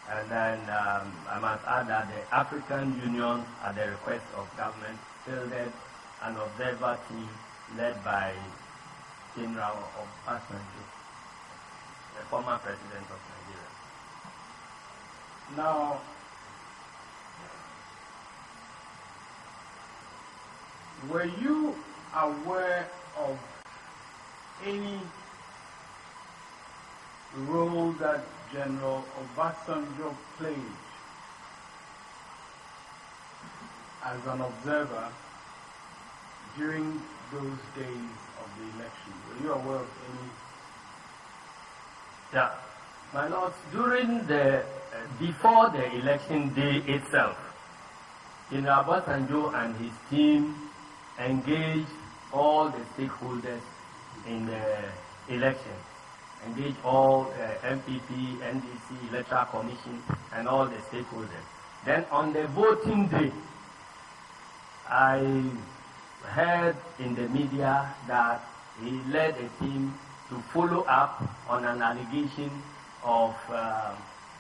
And then I must add that the African Union, at the request of government, fielded an observer team led by General Obasanjo, the former president of Nigeria. Now, were you aware of any role that General Obasanjo played as an observer during those days of the election? Were you aware of any? Yeah, my Lord, before the election day itself, General Obasanjo and his team engaged all the stakeholders in the election, engaged all MPP, NDC, Electoral Commission, and all the stakeholders. Then on the voting day, I heard in the media that he led a team to follow up on an allegation of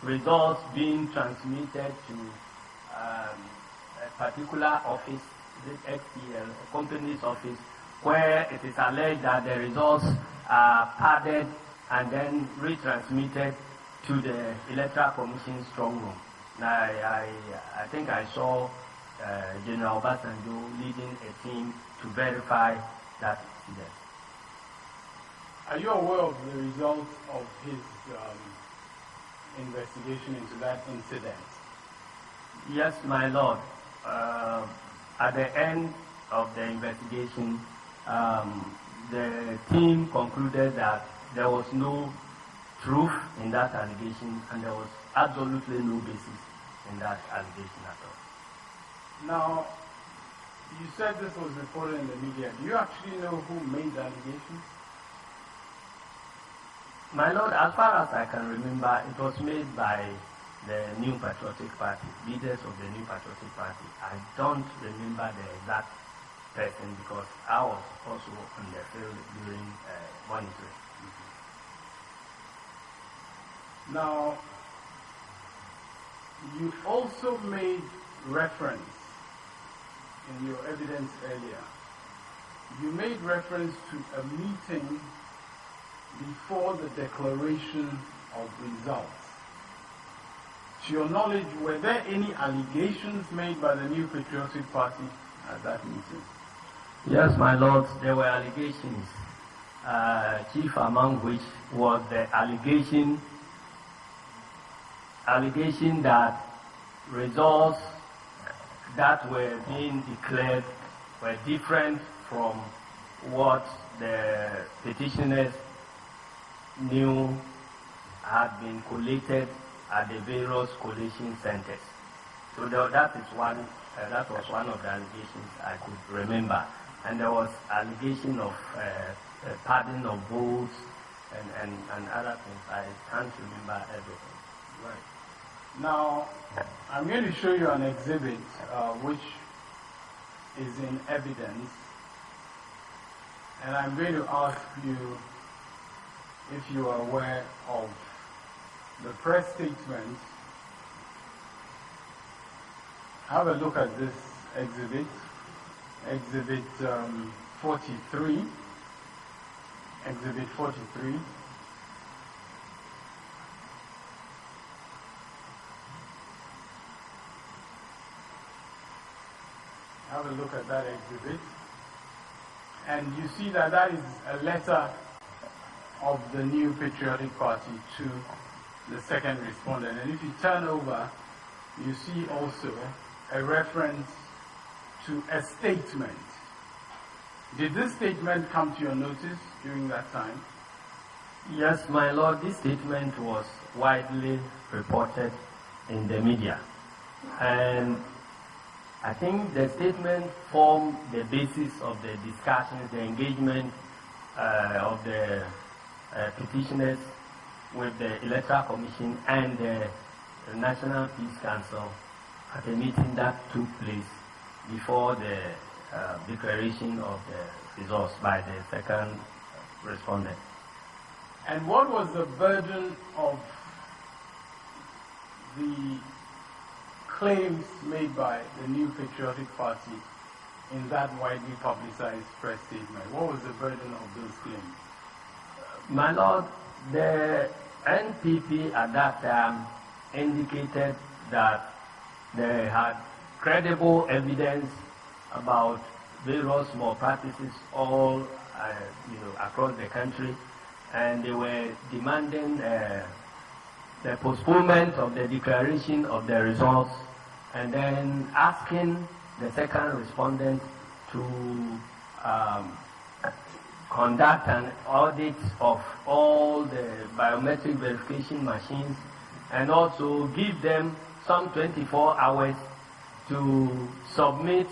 results being transmitted to a particular office, the XTL, a company's office, where it is alleged that the results are padded and then retransmitted to the Electoral Commission strong room. Now, I think I saw General Obasanjo leading a team to verify that incident. Are you aware of the results of his investigation into that incident? Yes, my Lord. At the end of the investigation, the team concluded that there was no truth in that allegation, and there was absolutely no basis in that allegation at all. Now, you said this was reported in the media. Do you actually know who made the allegation? My Lord, as far as I can remember, it was made by the New Patriotic Party, leaders of the New Patriotic Party. I don't remember the exact person because I was also on the field during monitoring. Now, you also made reference in your evidence earlier. You made reference to a meeting before the declaration of results. To your knowledge, were there any allegations made by the New Patriotic Party at that meeting? Yes, my Lord, there were allegations. chief among which was the allegation that results that were being declared were different from what the petitioners knew had been collated at the various collation centers. So that was one of the allegations I could remember. And there was allegation of padding of votes and other things. I can't remember everything. Right. Now, I'm going to show you an exhibit which is in evidence. And I'm going to ask you if you are aware of the press statement. Have a look at this exhibit, exhibit 43. Exhibit 43. Have a look at that exhibit. And you see that that is a letter of the New Patriotic Party to the second respondent. And if you turn over, you see also a reference to a statement. Did this statement come to your notice during that time? Yes, my lord, this statement was widely reported in the media. And I think the statement formed the basis of the discussions, the engagement of the petitioners with the Electoral Commission and the National Peace Council at a meeting that took place before the declaration of the results by the second respondent. And what was the burden of the claims made by the New Patriotic Party in that widely publicized press statement? What was the burden of those claims? My lord, the NPP at that time indicated that they had credible evidence about various malpractices all across the country, and they were demanding the postponement of the declaration of the results, and then asking the second respondent to conduct an audit of all the biometric verification machines and also give them some 24 hours to submit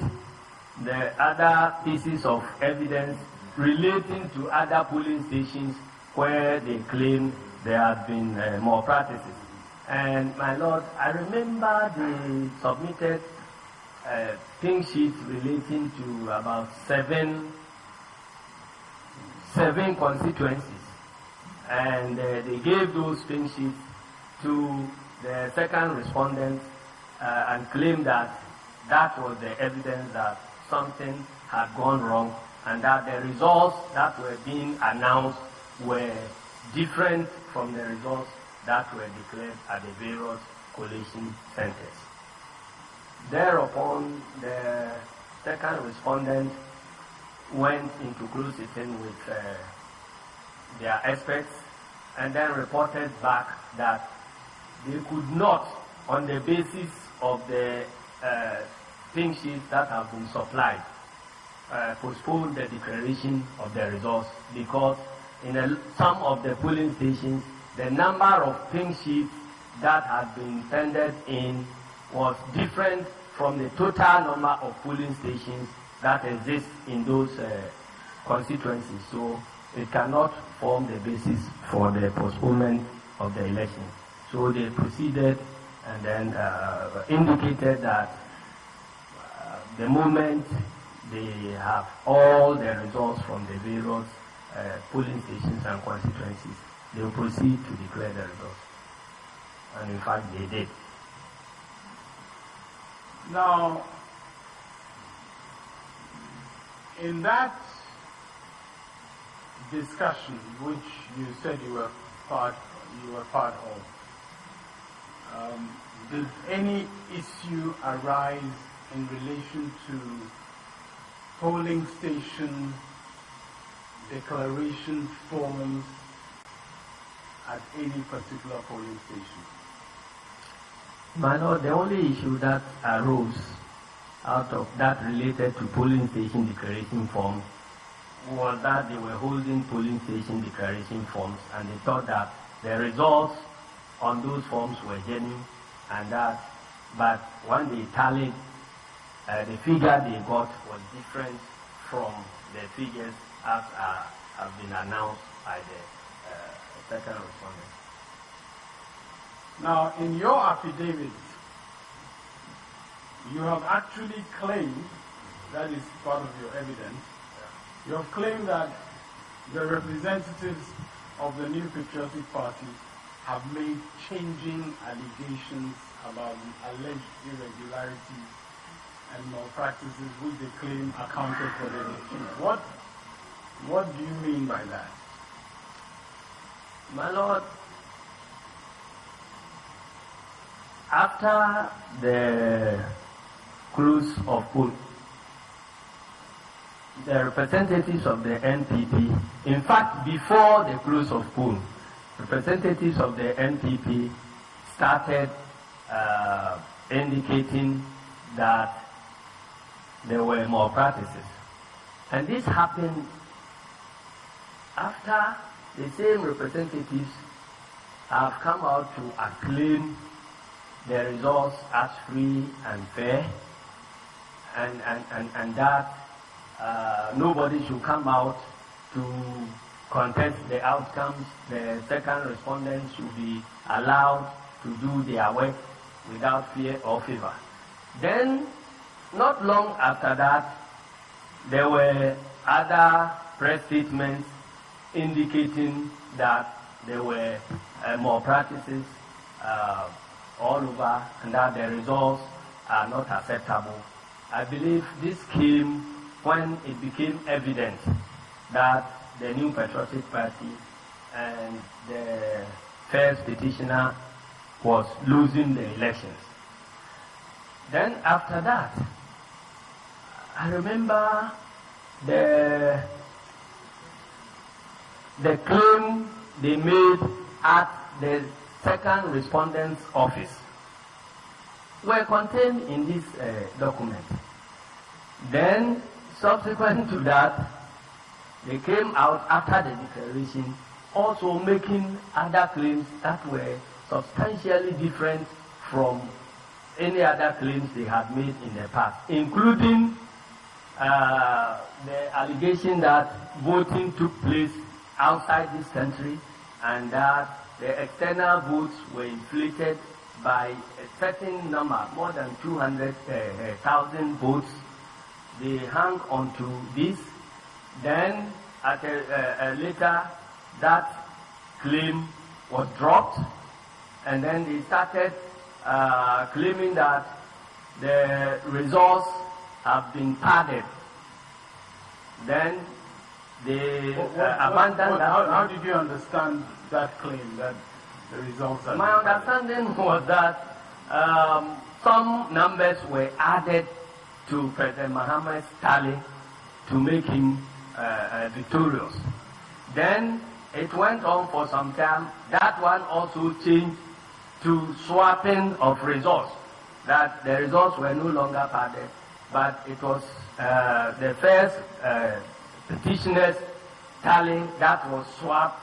the other pieces of evidence relating to other polling stations where they claim there have been malpractices. And my lord, I remember they submitted pink sheets relating to about seven constituencies, and they gave those pink sheets to the second respondent and claimed that that was the evidence that something had gone wrong and that the results that were being announced were different from the results that were declared at the various collation centers. Thereupon, the second respondent went into close sitting with their experts and then reported back that they could not, on the basis of the pink sheets that have been supplied, postpone the declaration of the results because in some of the polling stations, the number of pink sheets that had been tendered in was different from the total number of polling stations that exist in those constituencies. So it cannot form the basis for the postponement of the election. So they proceeded and then indicated that the moment they have all the results from the various polling stations and constituencies, they will proceed to declare the results. And in fact, they did. Now, in that discussion, which you said you were part of, did any issue arise in relation to polling station declaration forms at any particular polling station? My Lord, the only issue that arose out of that related to polling station declaration forms was that they were holding polling station declaration forms and they thought that the results on those forms were genuine and that, but when they tallied, the figure they got was different from the figures as have been announced by the second respondent. Now, in your affidavit, you have actually claimed, that is part of your evidence, you have claimed that the representatives of the New Patriotic Party have made changing allegations about the alleged irregularities and malpractices which they claim accounted for the defeat. What do you mean by that? My Lord, after the close of poll, the representatives of the NPP, in fact, before the close of poll, representatives of the NPP started indicating that there were more practices. And this happened after the same representatives have come out to acclaim the results as free and fair, and that nobody should come out to contest the outcomes. The second respondents should be allowed to do their work without fear or favor. Then, not long after that, there were other press statements indicating that there were more practices all over and that the results are not acceptable. I believe this came when it became evident that the New Patriotic Party and the first petitioner was losing the elections. Then after that, I remember the claim they made at the second respondent's office were contained in this document. Then, subsequent to that, they came out after the declaration also making other claims that were substantially different from any other claims they had made in the past, including the allegation that voting took place outside this country and that the external votes were inflated by a certain number, more than 200,000 votes. They hung on to this. Then, at later, that claim was dropped, and then they started claiming that the results have been padded. Then they abandoned that. How did you understand that claim, that the results are... My understanding was that some numbers were added to President Mohammed's tally to make him victorious. Then it went on for some time. That one also changed to swapping of results, that the results were no longer padded, but it was the first petitioner's tally that was swapped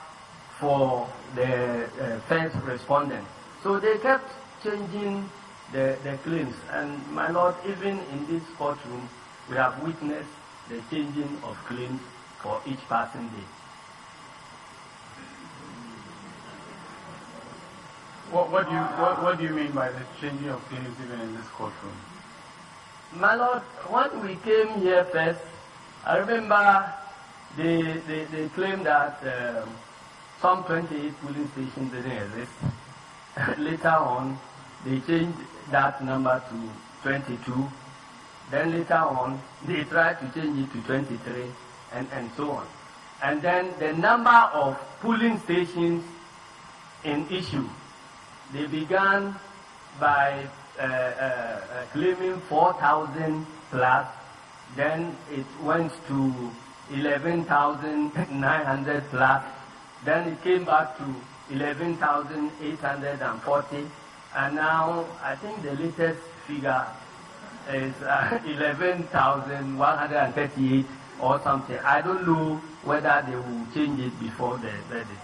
for the first respondent. So they kept changing the claims. And my Lord, even in this courtroom, we have witnessed the changing of claims for each passing day. What do you mean by the changing of claims even in this courtroom? My Lord, when we came here first, I remember they claimed that some 28 polling stations didn't exist. Later on, they changed that number to 22. Then later on, they tried to change it to 23, and so on. And then the number of polling stations in issue, they began by claiming 4,000 plus. Then it went to 11,900 plus. Then it came back to 11,840. And now I think the latest figure is 11,138 or something. I don't know whether they will change it before the verdict.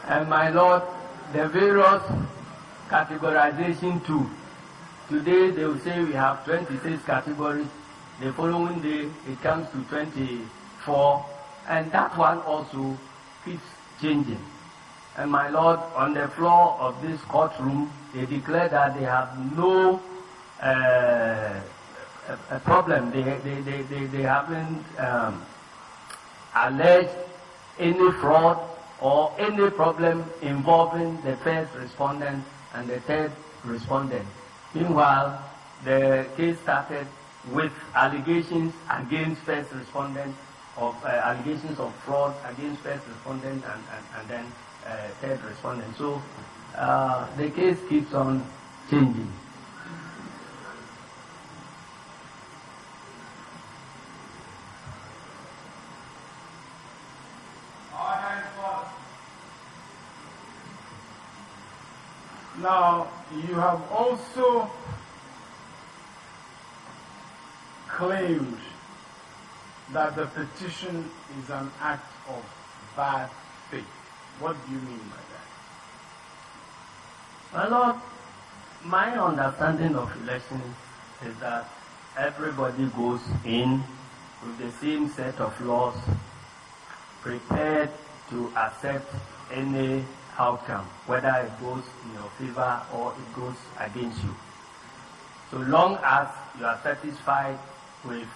And my Lord, the various categorization too. Today they will say we have 26 categories. The following day it comes to 24. And that one also keeps changing. And my Lord, on the floor of this courtroom, they declare that they have no a problem. They haven't alleged any fraud or any problem involving the first respondent and the third respondent. Meanwhile, the case started with allegations against first respondent, of allegations of fraud against first respondent and then third respondent. So the case keeps on changing. Now, you have also claimed that the petition is an act of bad faith. What do you mean by that? My Lord, my understanding of elections is that everybody goes in with the same set of laws, prepared to accept any outcome, whether it goes in your favor or it goes against you. So long as you are satisfied with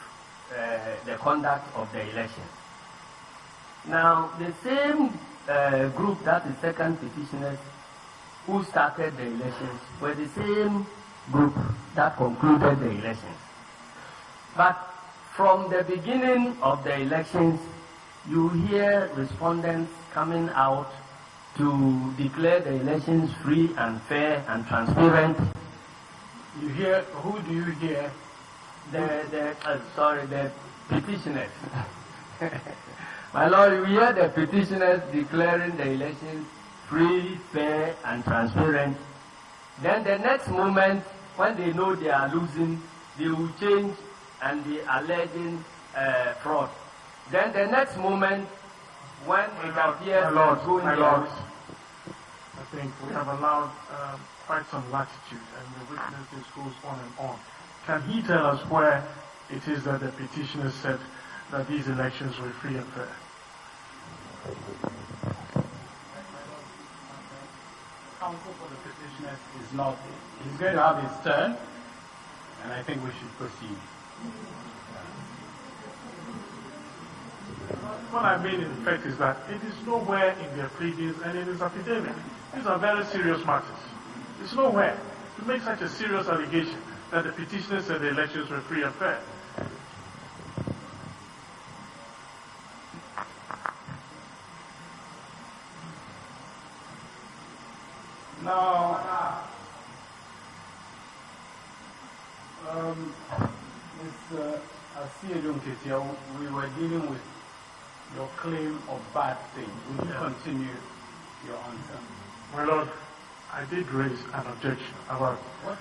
the conduct of the election. Now, the same group, that is second petitioners, who started the elections, were the same group that concluded the elections. But from the beginning of the elections, you hear respondents coming out to declare the elections free and fair and transparent. You hear, who do you hear? The petitioners. My Lord, you hear the petitioners declaring the elections free, fair, and transparent. Then the next moment, when they know they are losing, they will change and be alleging fraud. Then the next moment, when it appears going I think we have allowed quite some latitude, and the witness just goes on and on. Can he tell us where it is that the petitioner said that these elections were free and fair? Counsel for the petitioners is not. He's going to have his turn, and I think we should proceed. What I mean, in effect, is that it is nowhere in their pleadings and in his affidavit. These are very serious matters. It's nowhere to make such a serious allegation that the petitioner said the elections were free and fair. Now, Mr. Asiedun Ketia, we were dealing with your claim of bad faith. Will you continue your answer? My Lord, I did raise an objection about what?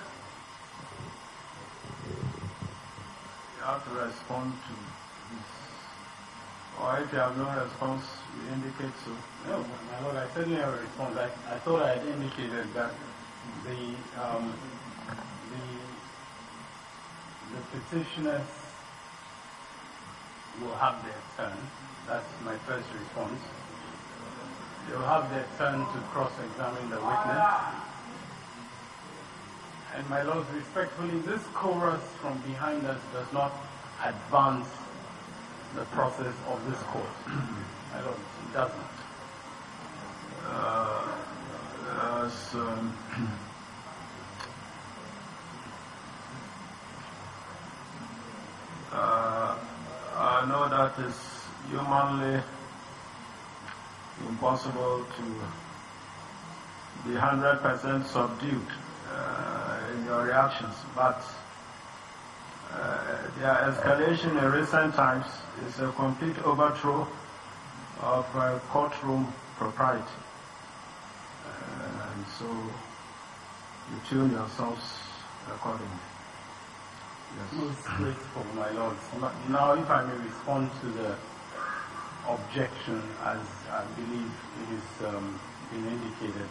You have to respond to this. Or if you have no response, you indicate so. No, my Lord, I certainly have a response. I thought I had indicated that the petitioners will have their turn. That's my first response. They will have their turn to cross-examine the witness. And my Lord, respectfully, this chorus from behind us does not advance the process of this court. My Lord, it doesn't. I know that is humanly impossible to be 100% subdued in your reactions, but their escalation in recent times is a complete overthrow of courtroom propriety. And so you tune yourselves accordingly. Yes. Most grateful, my lords. Now, if I may respond to the objection, as I believe it is been indicated.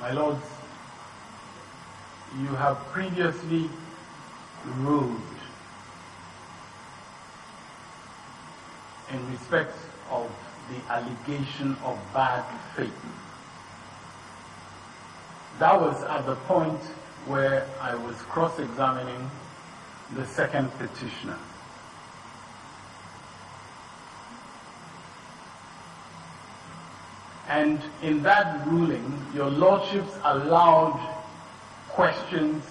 My lords, you have previously ruled in respect of the allegation of bad faith. That was at the point where I was cross-examining the second petitioner. And in that ruling, your lordships allowed questions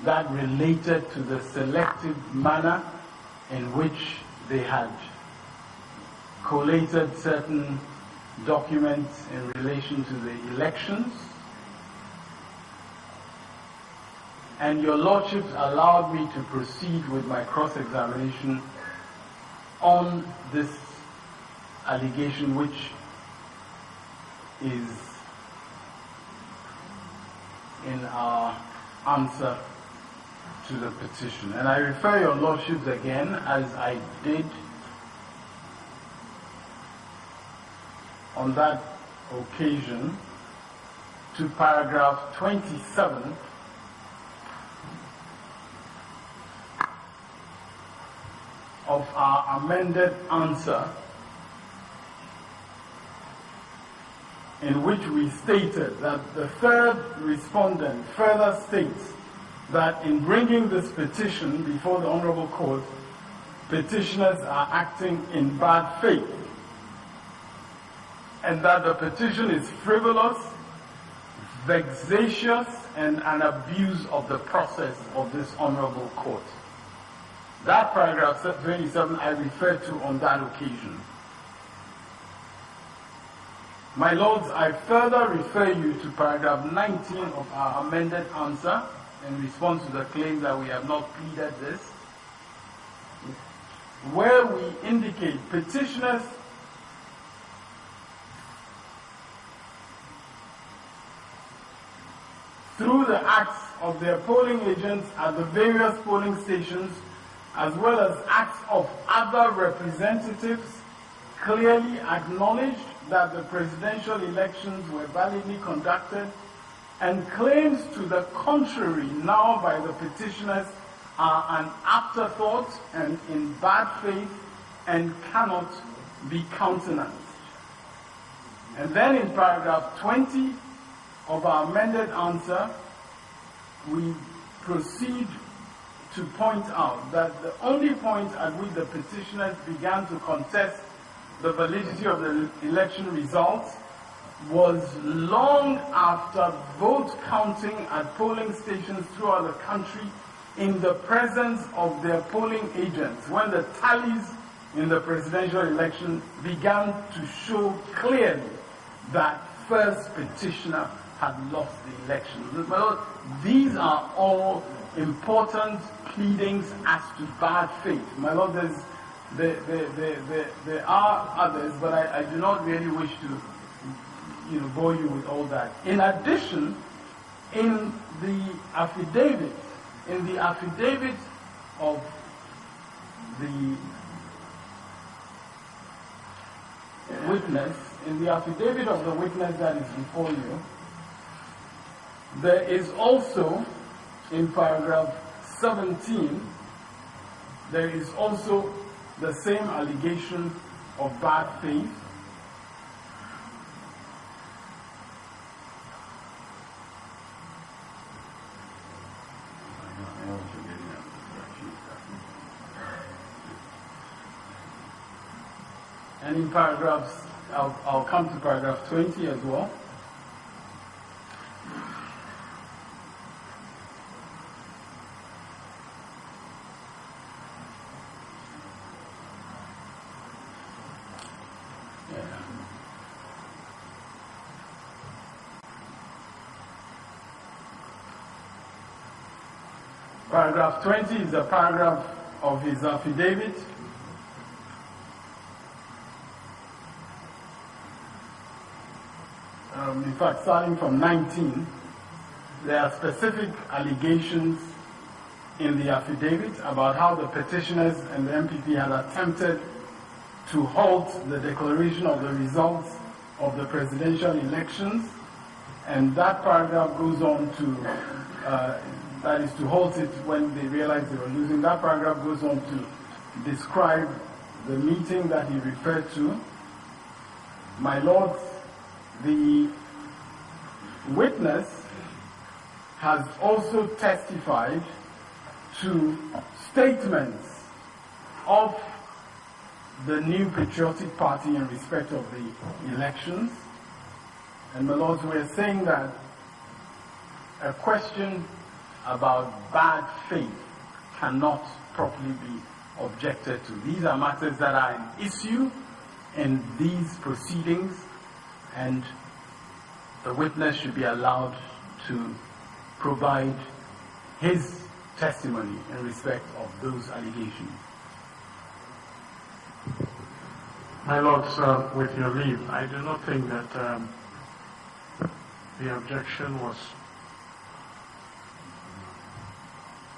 that related to the selective manner in which they had collated certain documents in relation to the elections. And your lordships allowed me to proceed with my cross-examination on this allegation, which is in our answer to the petition. And I refer your lordships again, as I did on that occasion, to paragraph 27 of our amended answer, in which we stated that the third respondent further states that in bringing this petition before the Honorable Court, petitioners are acting in bad faith, and that the petition is frivolous, vexatious, and an abuse of the process of this Honorable Court. That paragraph 27 I referred to on that occasion. My lords, I further refer you to paragraph 19 of our amended answer in response to the claim that we have not pleaded this, where we indicate petitioners through the acts of their polling agents at the various polling stations, as well as acts of other representatives, clearly acknowledged that the presidential elections were validly conducted, and claims to the contrary now by the petitioners are an afterthought and in bad faith and cannot be countenanced. And then in paragraph 20 of our amended answer, we proceed to point out that the only point at which the petitioners began to contest the validity of the election results was long after vote counting at polling stations throughout the country in the presence of their polling agents, when the tallies in the presidential election began to show clearly that first petitioner had lost the election. Well, these are all important pleadings as to bad faith. My Lord, there are others, but I do not really wish to bore you with all that. In addition, in the affidavit of the witness, that is before you, there is also, in paragraph 17, there is also the same allegation of bad faith. And in paragraphs, I'll come to paragraph 20 as well. Paragraph 20 is a paragraph of his affidavit. In fact, starting from 19, there are specific allegations in the affidavit about how the petitioners and the MPP had attempted to halt the declaration of the results of the presidential elections, and that paragraph goes on to, that is to halt it when they realized they were losing. That paragraph goes on to describe the meeting that he referred to. My lords, the witness has also testified to statements of the New Patriotic Party in respect of the elections. And my lords, we're saying that a question about bad faith cannot properly be objected to. These are matters that are an issue in these proceedings, and the witness should be allowed to provide his testimony in respect of those allegations. My lords, with your leave, I do not think that the objection was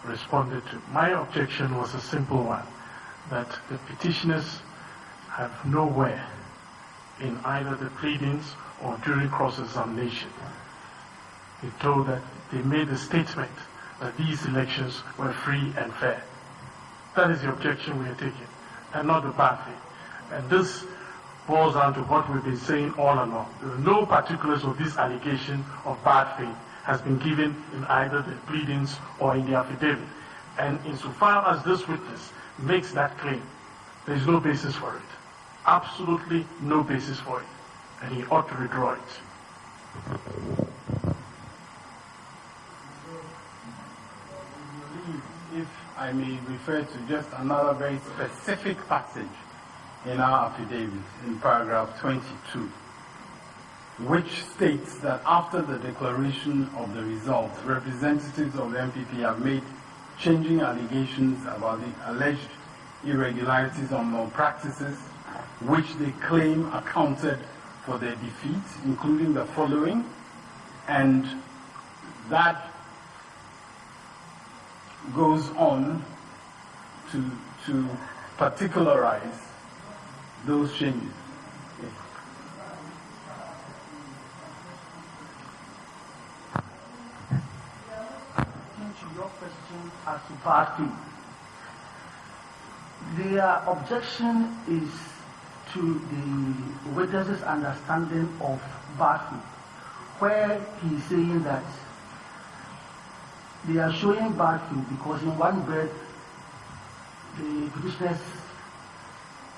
responded to. My objection was a simple one, that the petitioners have nowhere in either the pleadings or during cross-examination they told that they made a statement that these elections were free and fair. That is the objection we are taking, and not the bad faith. And this boils down to what we've been saying all along. No particulars of this allegation of bad faith has been given in either the pleadings or in the affidavit. And insofar as this witness makes that claim, there is no basis for it. Absolutely no basis for it. And he ought to withdraw it. If I may refer to just another very specific passage in our affidavit, in paragraph 22, which states that after the declaration of the results, representatives of the MPP have made changing allegations about the alleged irregularities or malpractices, which they claim accounted for their defeat, including the following, and that goes on to particularize those changes. To your question as to bad faith, their objection is to the witness's understanding of bad faith, where he is saying that they are showing bad faith because in one breath the petitioners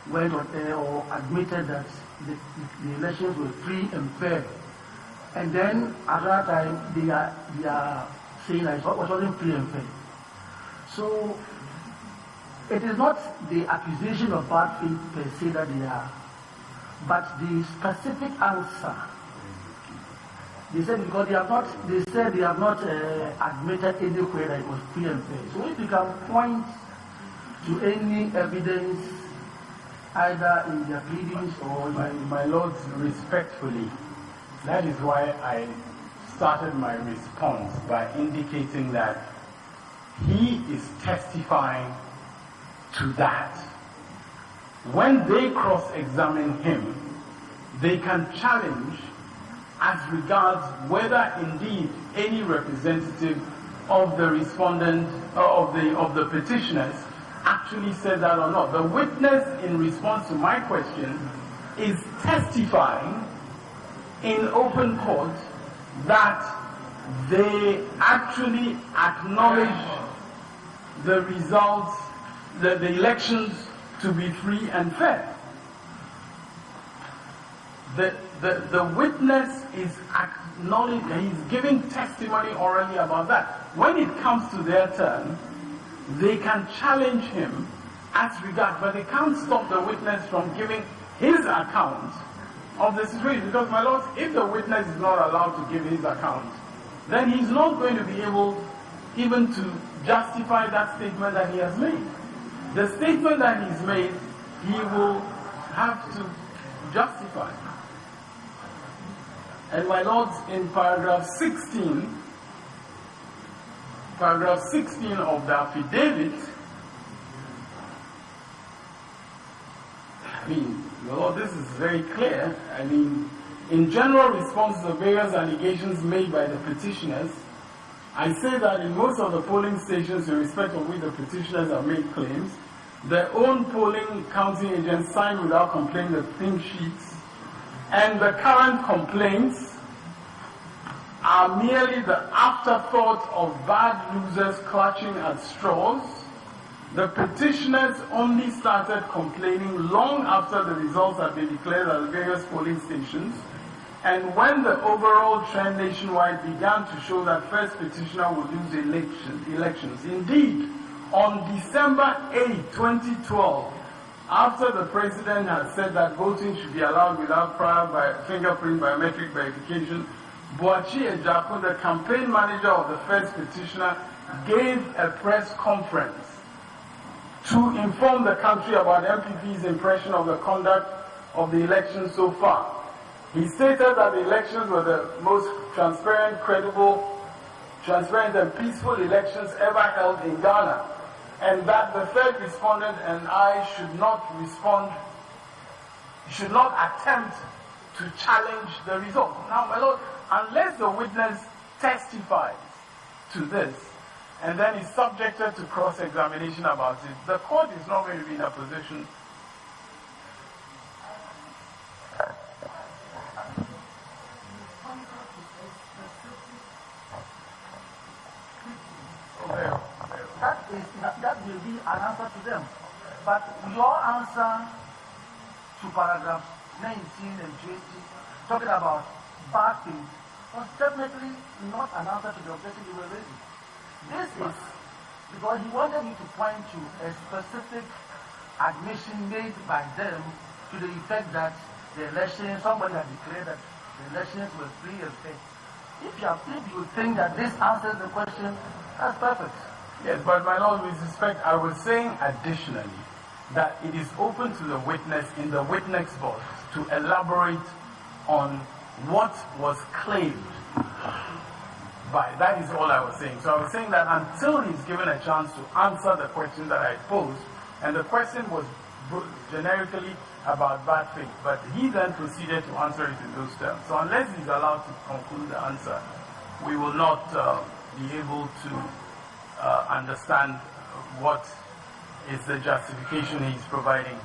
went on air or admitted that the elections were free and fair, and then at that time they are saying that it wasn't free and fair. So it is not the accusation of bad faith per se that they are, but the specific answer. They said because they have not admitted anywhere that it was free and fair. So if you can point to any evidence, either in their pleadings or my lords, respectfully, that is why I started my response by indicating that he is testifying to that. When they cross-examine him, they can challenge as regards whether indeed any representative of the respondent of the petitioners actually said that or not. The witness, in response to my question, is testifying in open court that they actually acknowledge the results, the elections to be free and fair. The witness is acknowledging, he's giving testimony orally about that. When it comes to their turn, they can challenge him as regards, but they can't stop the witness from giving his account of the situation. Because, my lords, if the witness is not allowed to give his account, then he's not going to be able even to justify that statement that he has made. The statement that he's made, he will have to justify. And my lords, in paragraph 16 of the affidavit, I mean, Lord, this is very clear. I mean, in general response to the various allegations made by the petitioners, I say that in most of the polling stations in respect of which the petitioners have made claims, their own polling counting agents signed without complaint the pink sheets, and the current complaints are merely the afterthought of bad losers clutching at straws. The petitioners only started complaining long after the results had been declared at the various polling stations, and when the overall trend nationwide began to show that first petitioner would lose elections. Indeed, on December 8, 2012, after the president had said that voting should be allowed without prior fingerprint biometric verification, Boachi Ejaku, the campaign manager of the first petitioner, gave a press conference to inform the country about MPP's impression of the conduct of the election so far. He stated that the elections were the most transparent, and peaceful elections ever held in Ghana, and that the third respondent and I should not attempt to challenge the result. Now, my lord, unless the witness testifies to this, and then is subjected to cross-examination about it, the court is not going to be in a position that will be an answer to them. But your answer to paragraphs 19 and 20, talking about bad things, was definitely not an answer to the objection you were raising. This is because he wanted you to point to a specific admission made by them to the effect that the election, somebody had declared that the elections were free and fair. If you think that this answers the question, that's perfect. Yes, but my lord, with respect, I was saying additionally that it is open to the witness in the witness box to elaborate on what was claimed by. That is all I was saying. So I was saying that until he's given a chance to answer the question that I posed, and the question was generically about bad faith, but he then proceeded to answer it in those terms. So unless he's allowed to conclude the answer, we will not be able to understand what is the justification he's providing.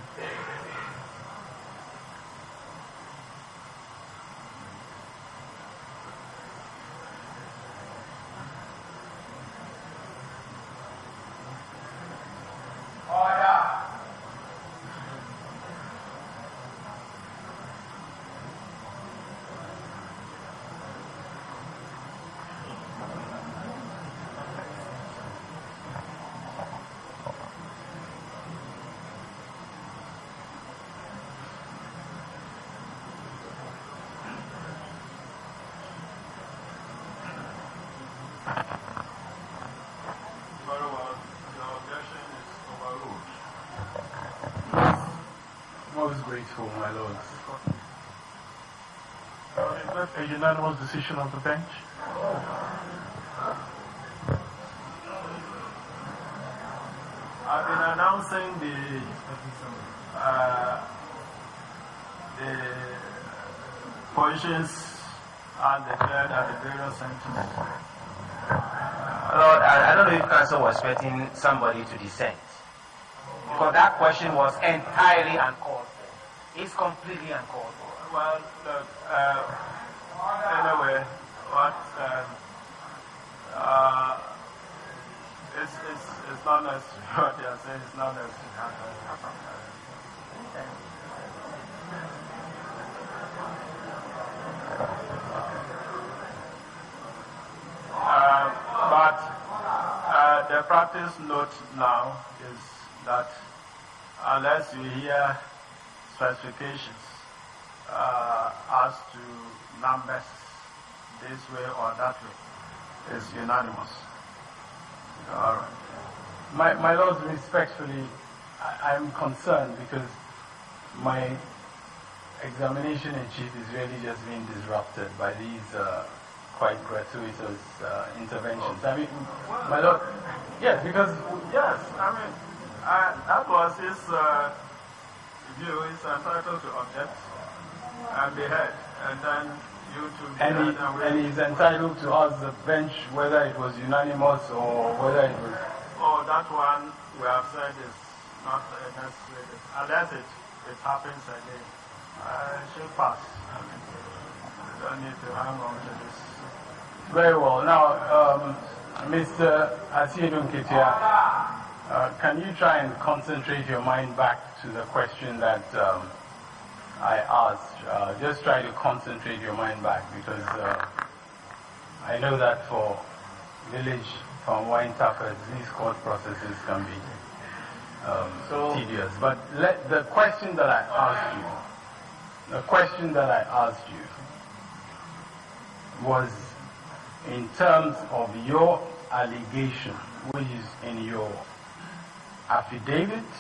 Grateful, my lords. Is that a unanimous decision of the bench? I've been announcing the positions are declared at the various centers. Lord, I don't know if Council was expecting somebody to dissent, because that question was entirely uncalled for. It's completely uncalled for. Well, look, anyway, what it's not necessary. What they are saying is not necessary. But the practice note now is that unless you hear specifications as to numbers this way or that way, is unanimous. All right. My Lord, respectfully, I'm concerned because my examination in chief is really just being disrupted by these quite gratuitous interventions. I mean, my Lord, yes, because Yes, I mean, that was his view. He's entitled to object and be heard, and then you to be heard and he's entitled to ask the bench whether it was unanimous or whether it was. Oh, that one we have said is not necessary unless it happens again. It should pass. I mean, you don't need to hang on to this. Very well. Now, Mr. Asiedun Ketia, can you try and concentrate your mind back to the question that I asked? Just try to concentrate your mind back because I know that for village from wine tappers, these court processes can be tedious. But the question that I asked you was in terms of your allegation, which is in your affidavit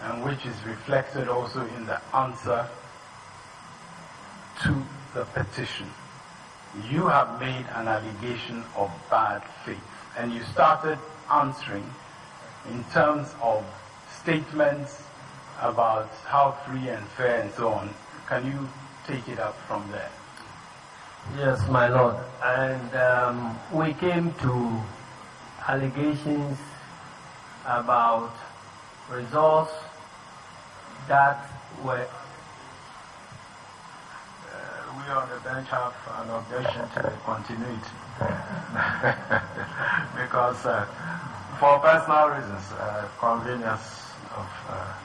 and which is reflected also in the answer to the petition. You have made an allegation of bad faith, and you started answering in terms of statements about how free and fair and so on. Can you take it up from there? Yes, my Lord. And we came to allegations about results that were... We on the bench have an objection to the continuity because for personal reasons, convenience of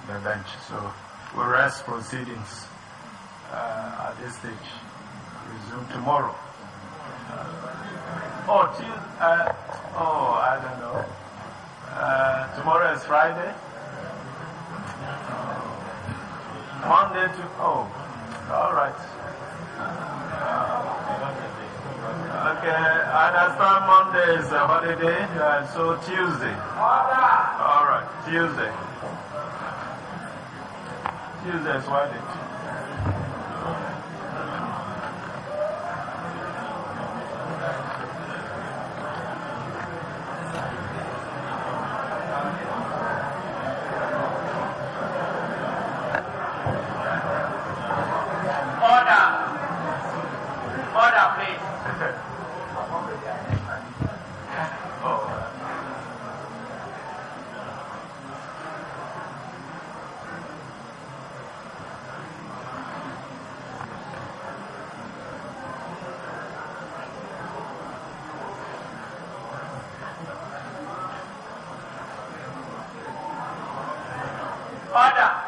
the bench. So we rest proceedings at this stage. Resume tomorrow. I don't know. Tomorrow is Friday. Monday all right. Okay, I understand Monday is a holiday, so Tuesday. All right, Tuesday. Tuesday is holiday.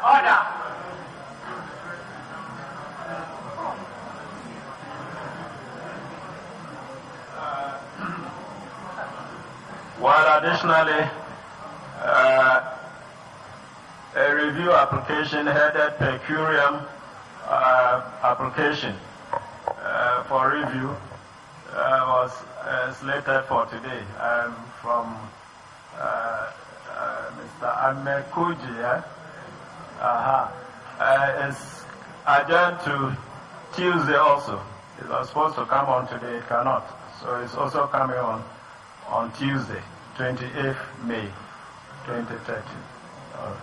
Order. While additionally, a review application headed per curiam application for review was slated for today from Mr. Amekuji. It's adjourned to Tuesday also. It was supposed to come on today, it cannot. So it's also coming on Tuesday, 28th May, 2013. All right.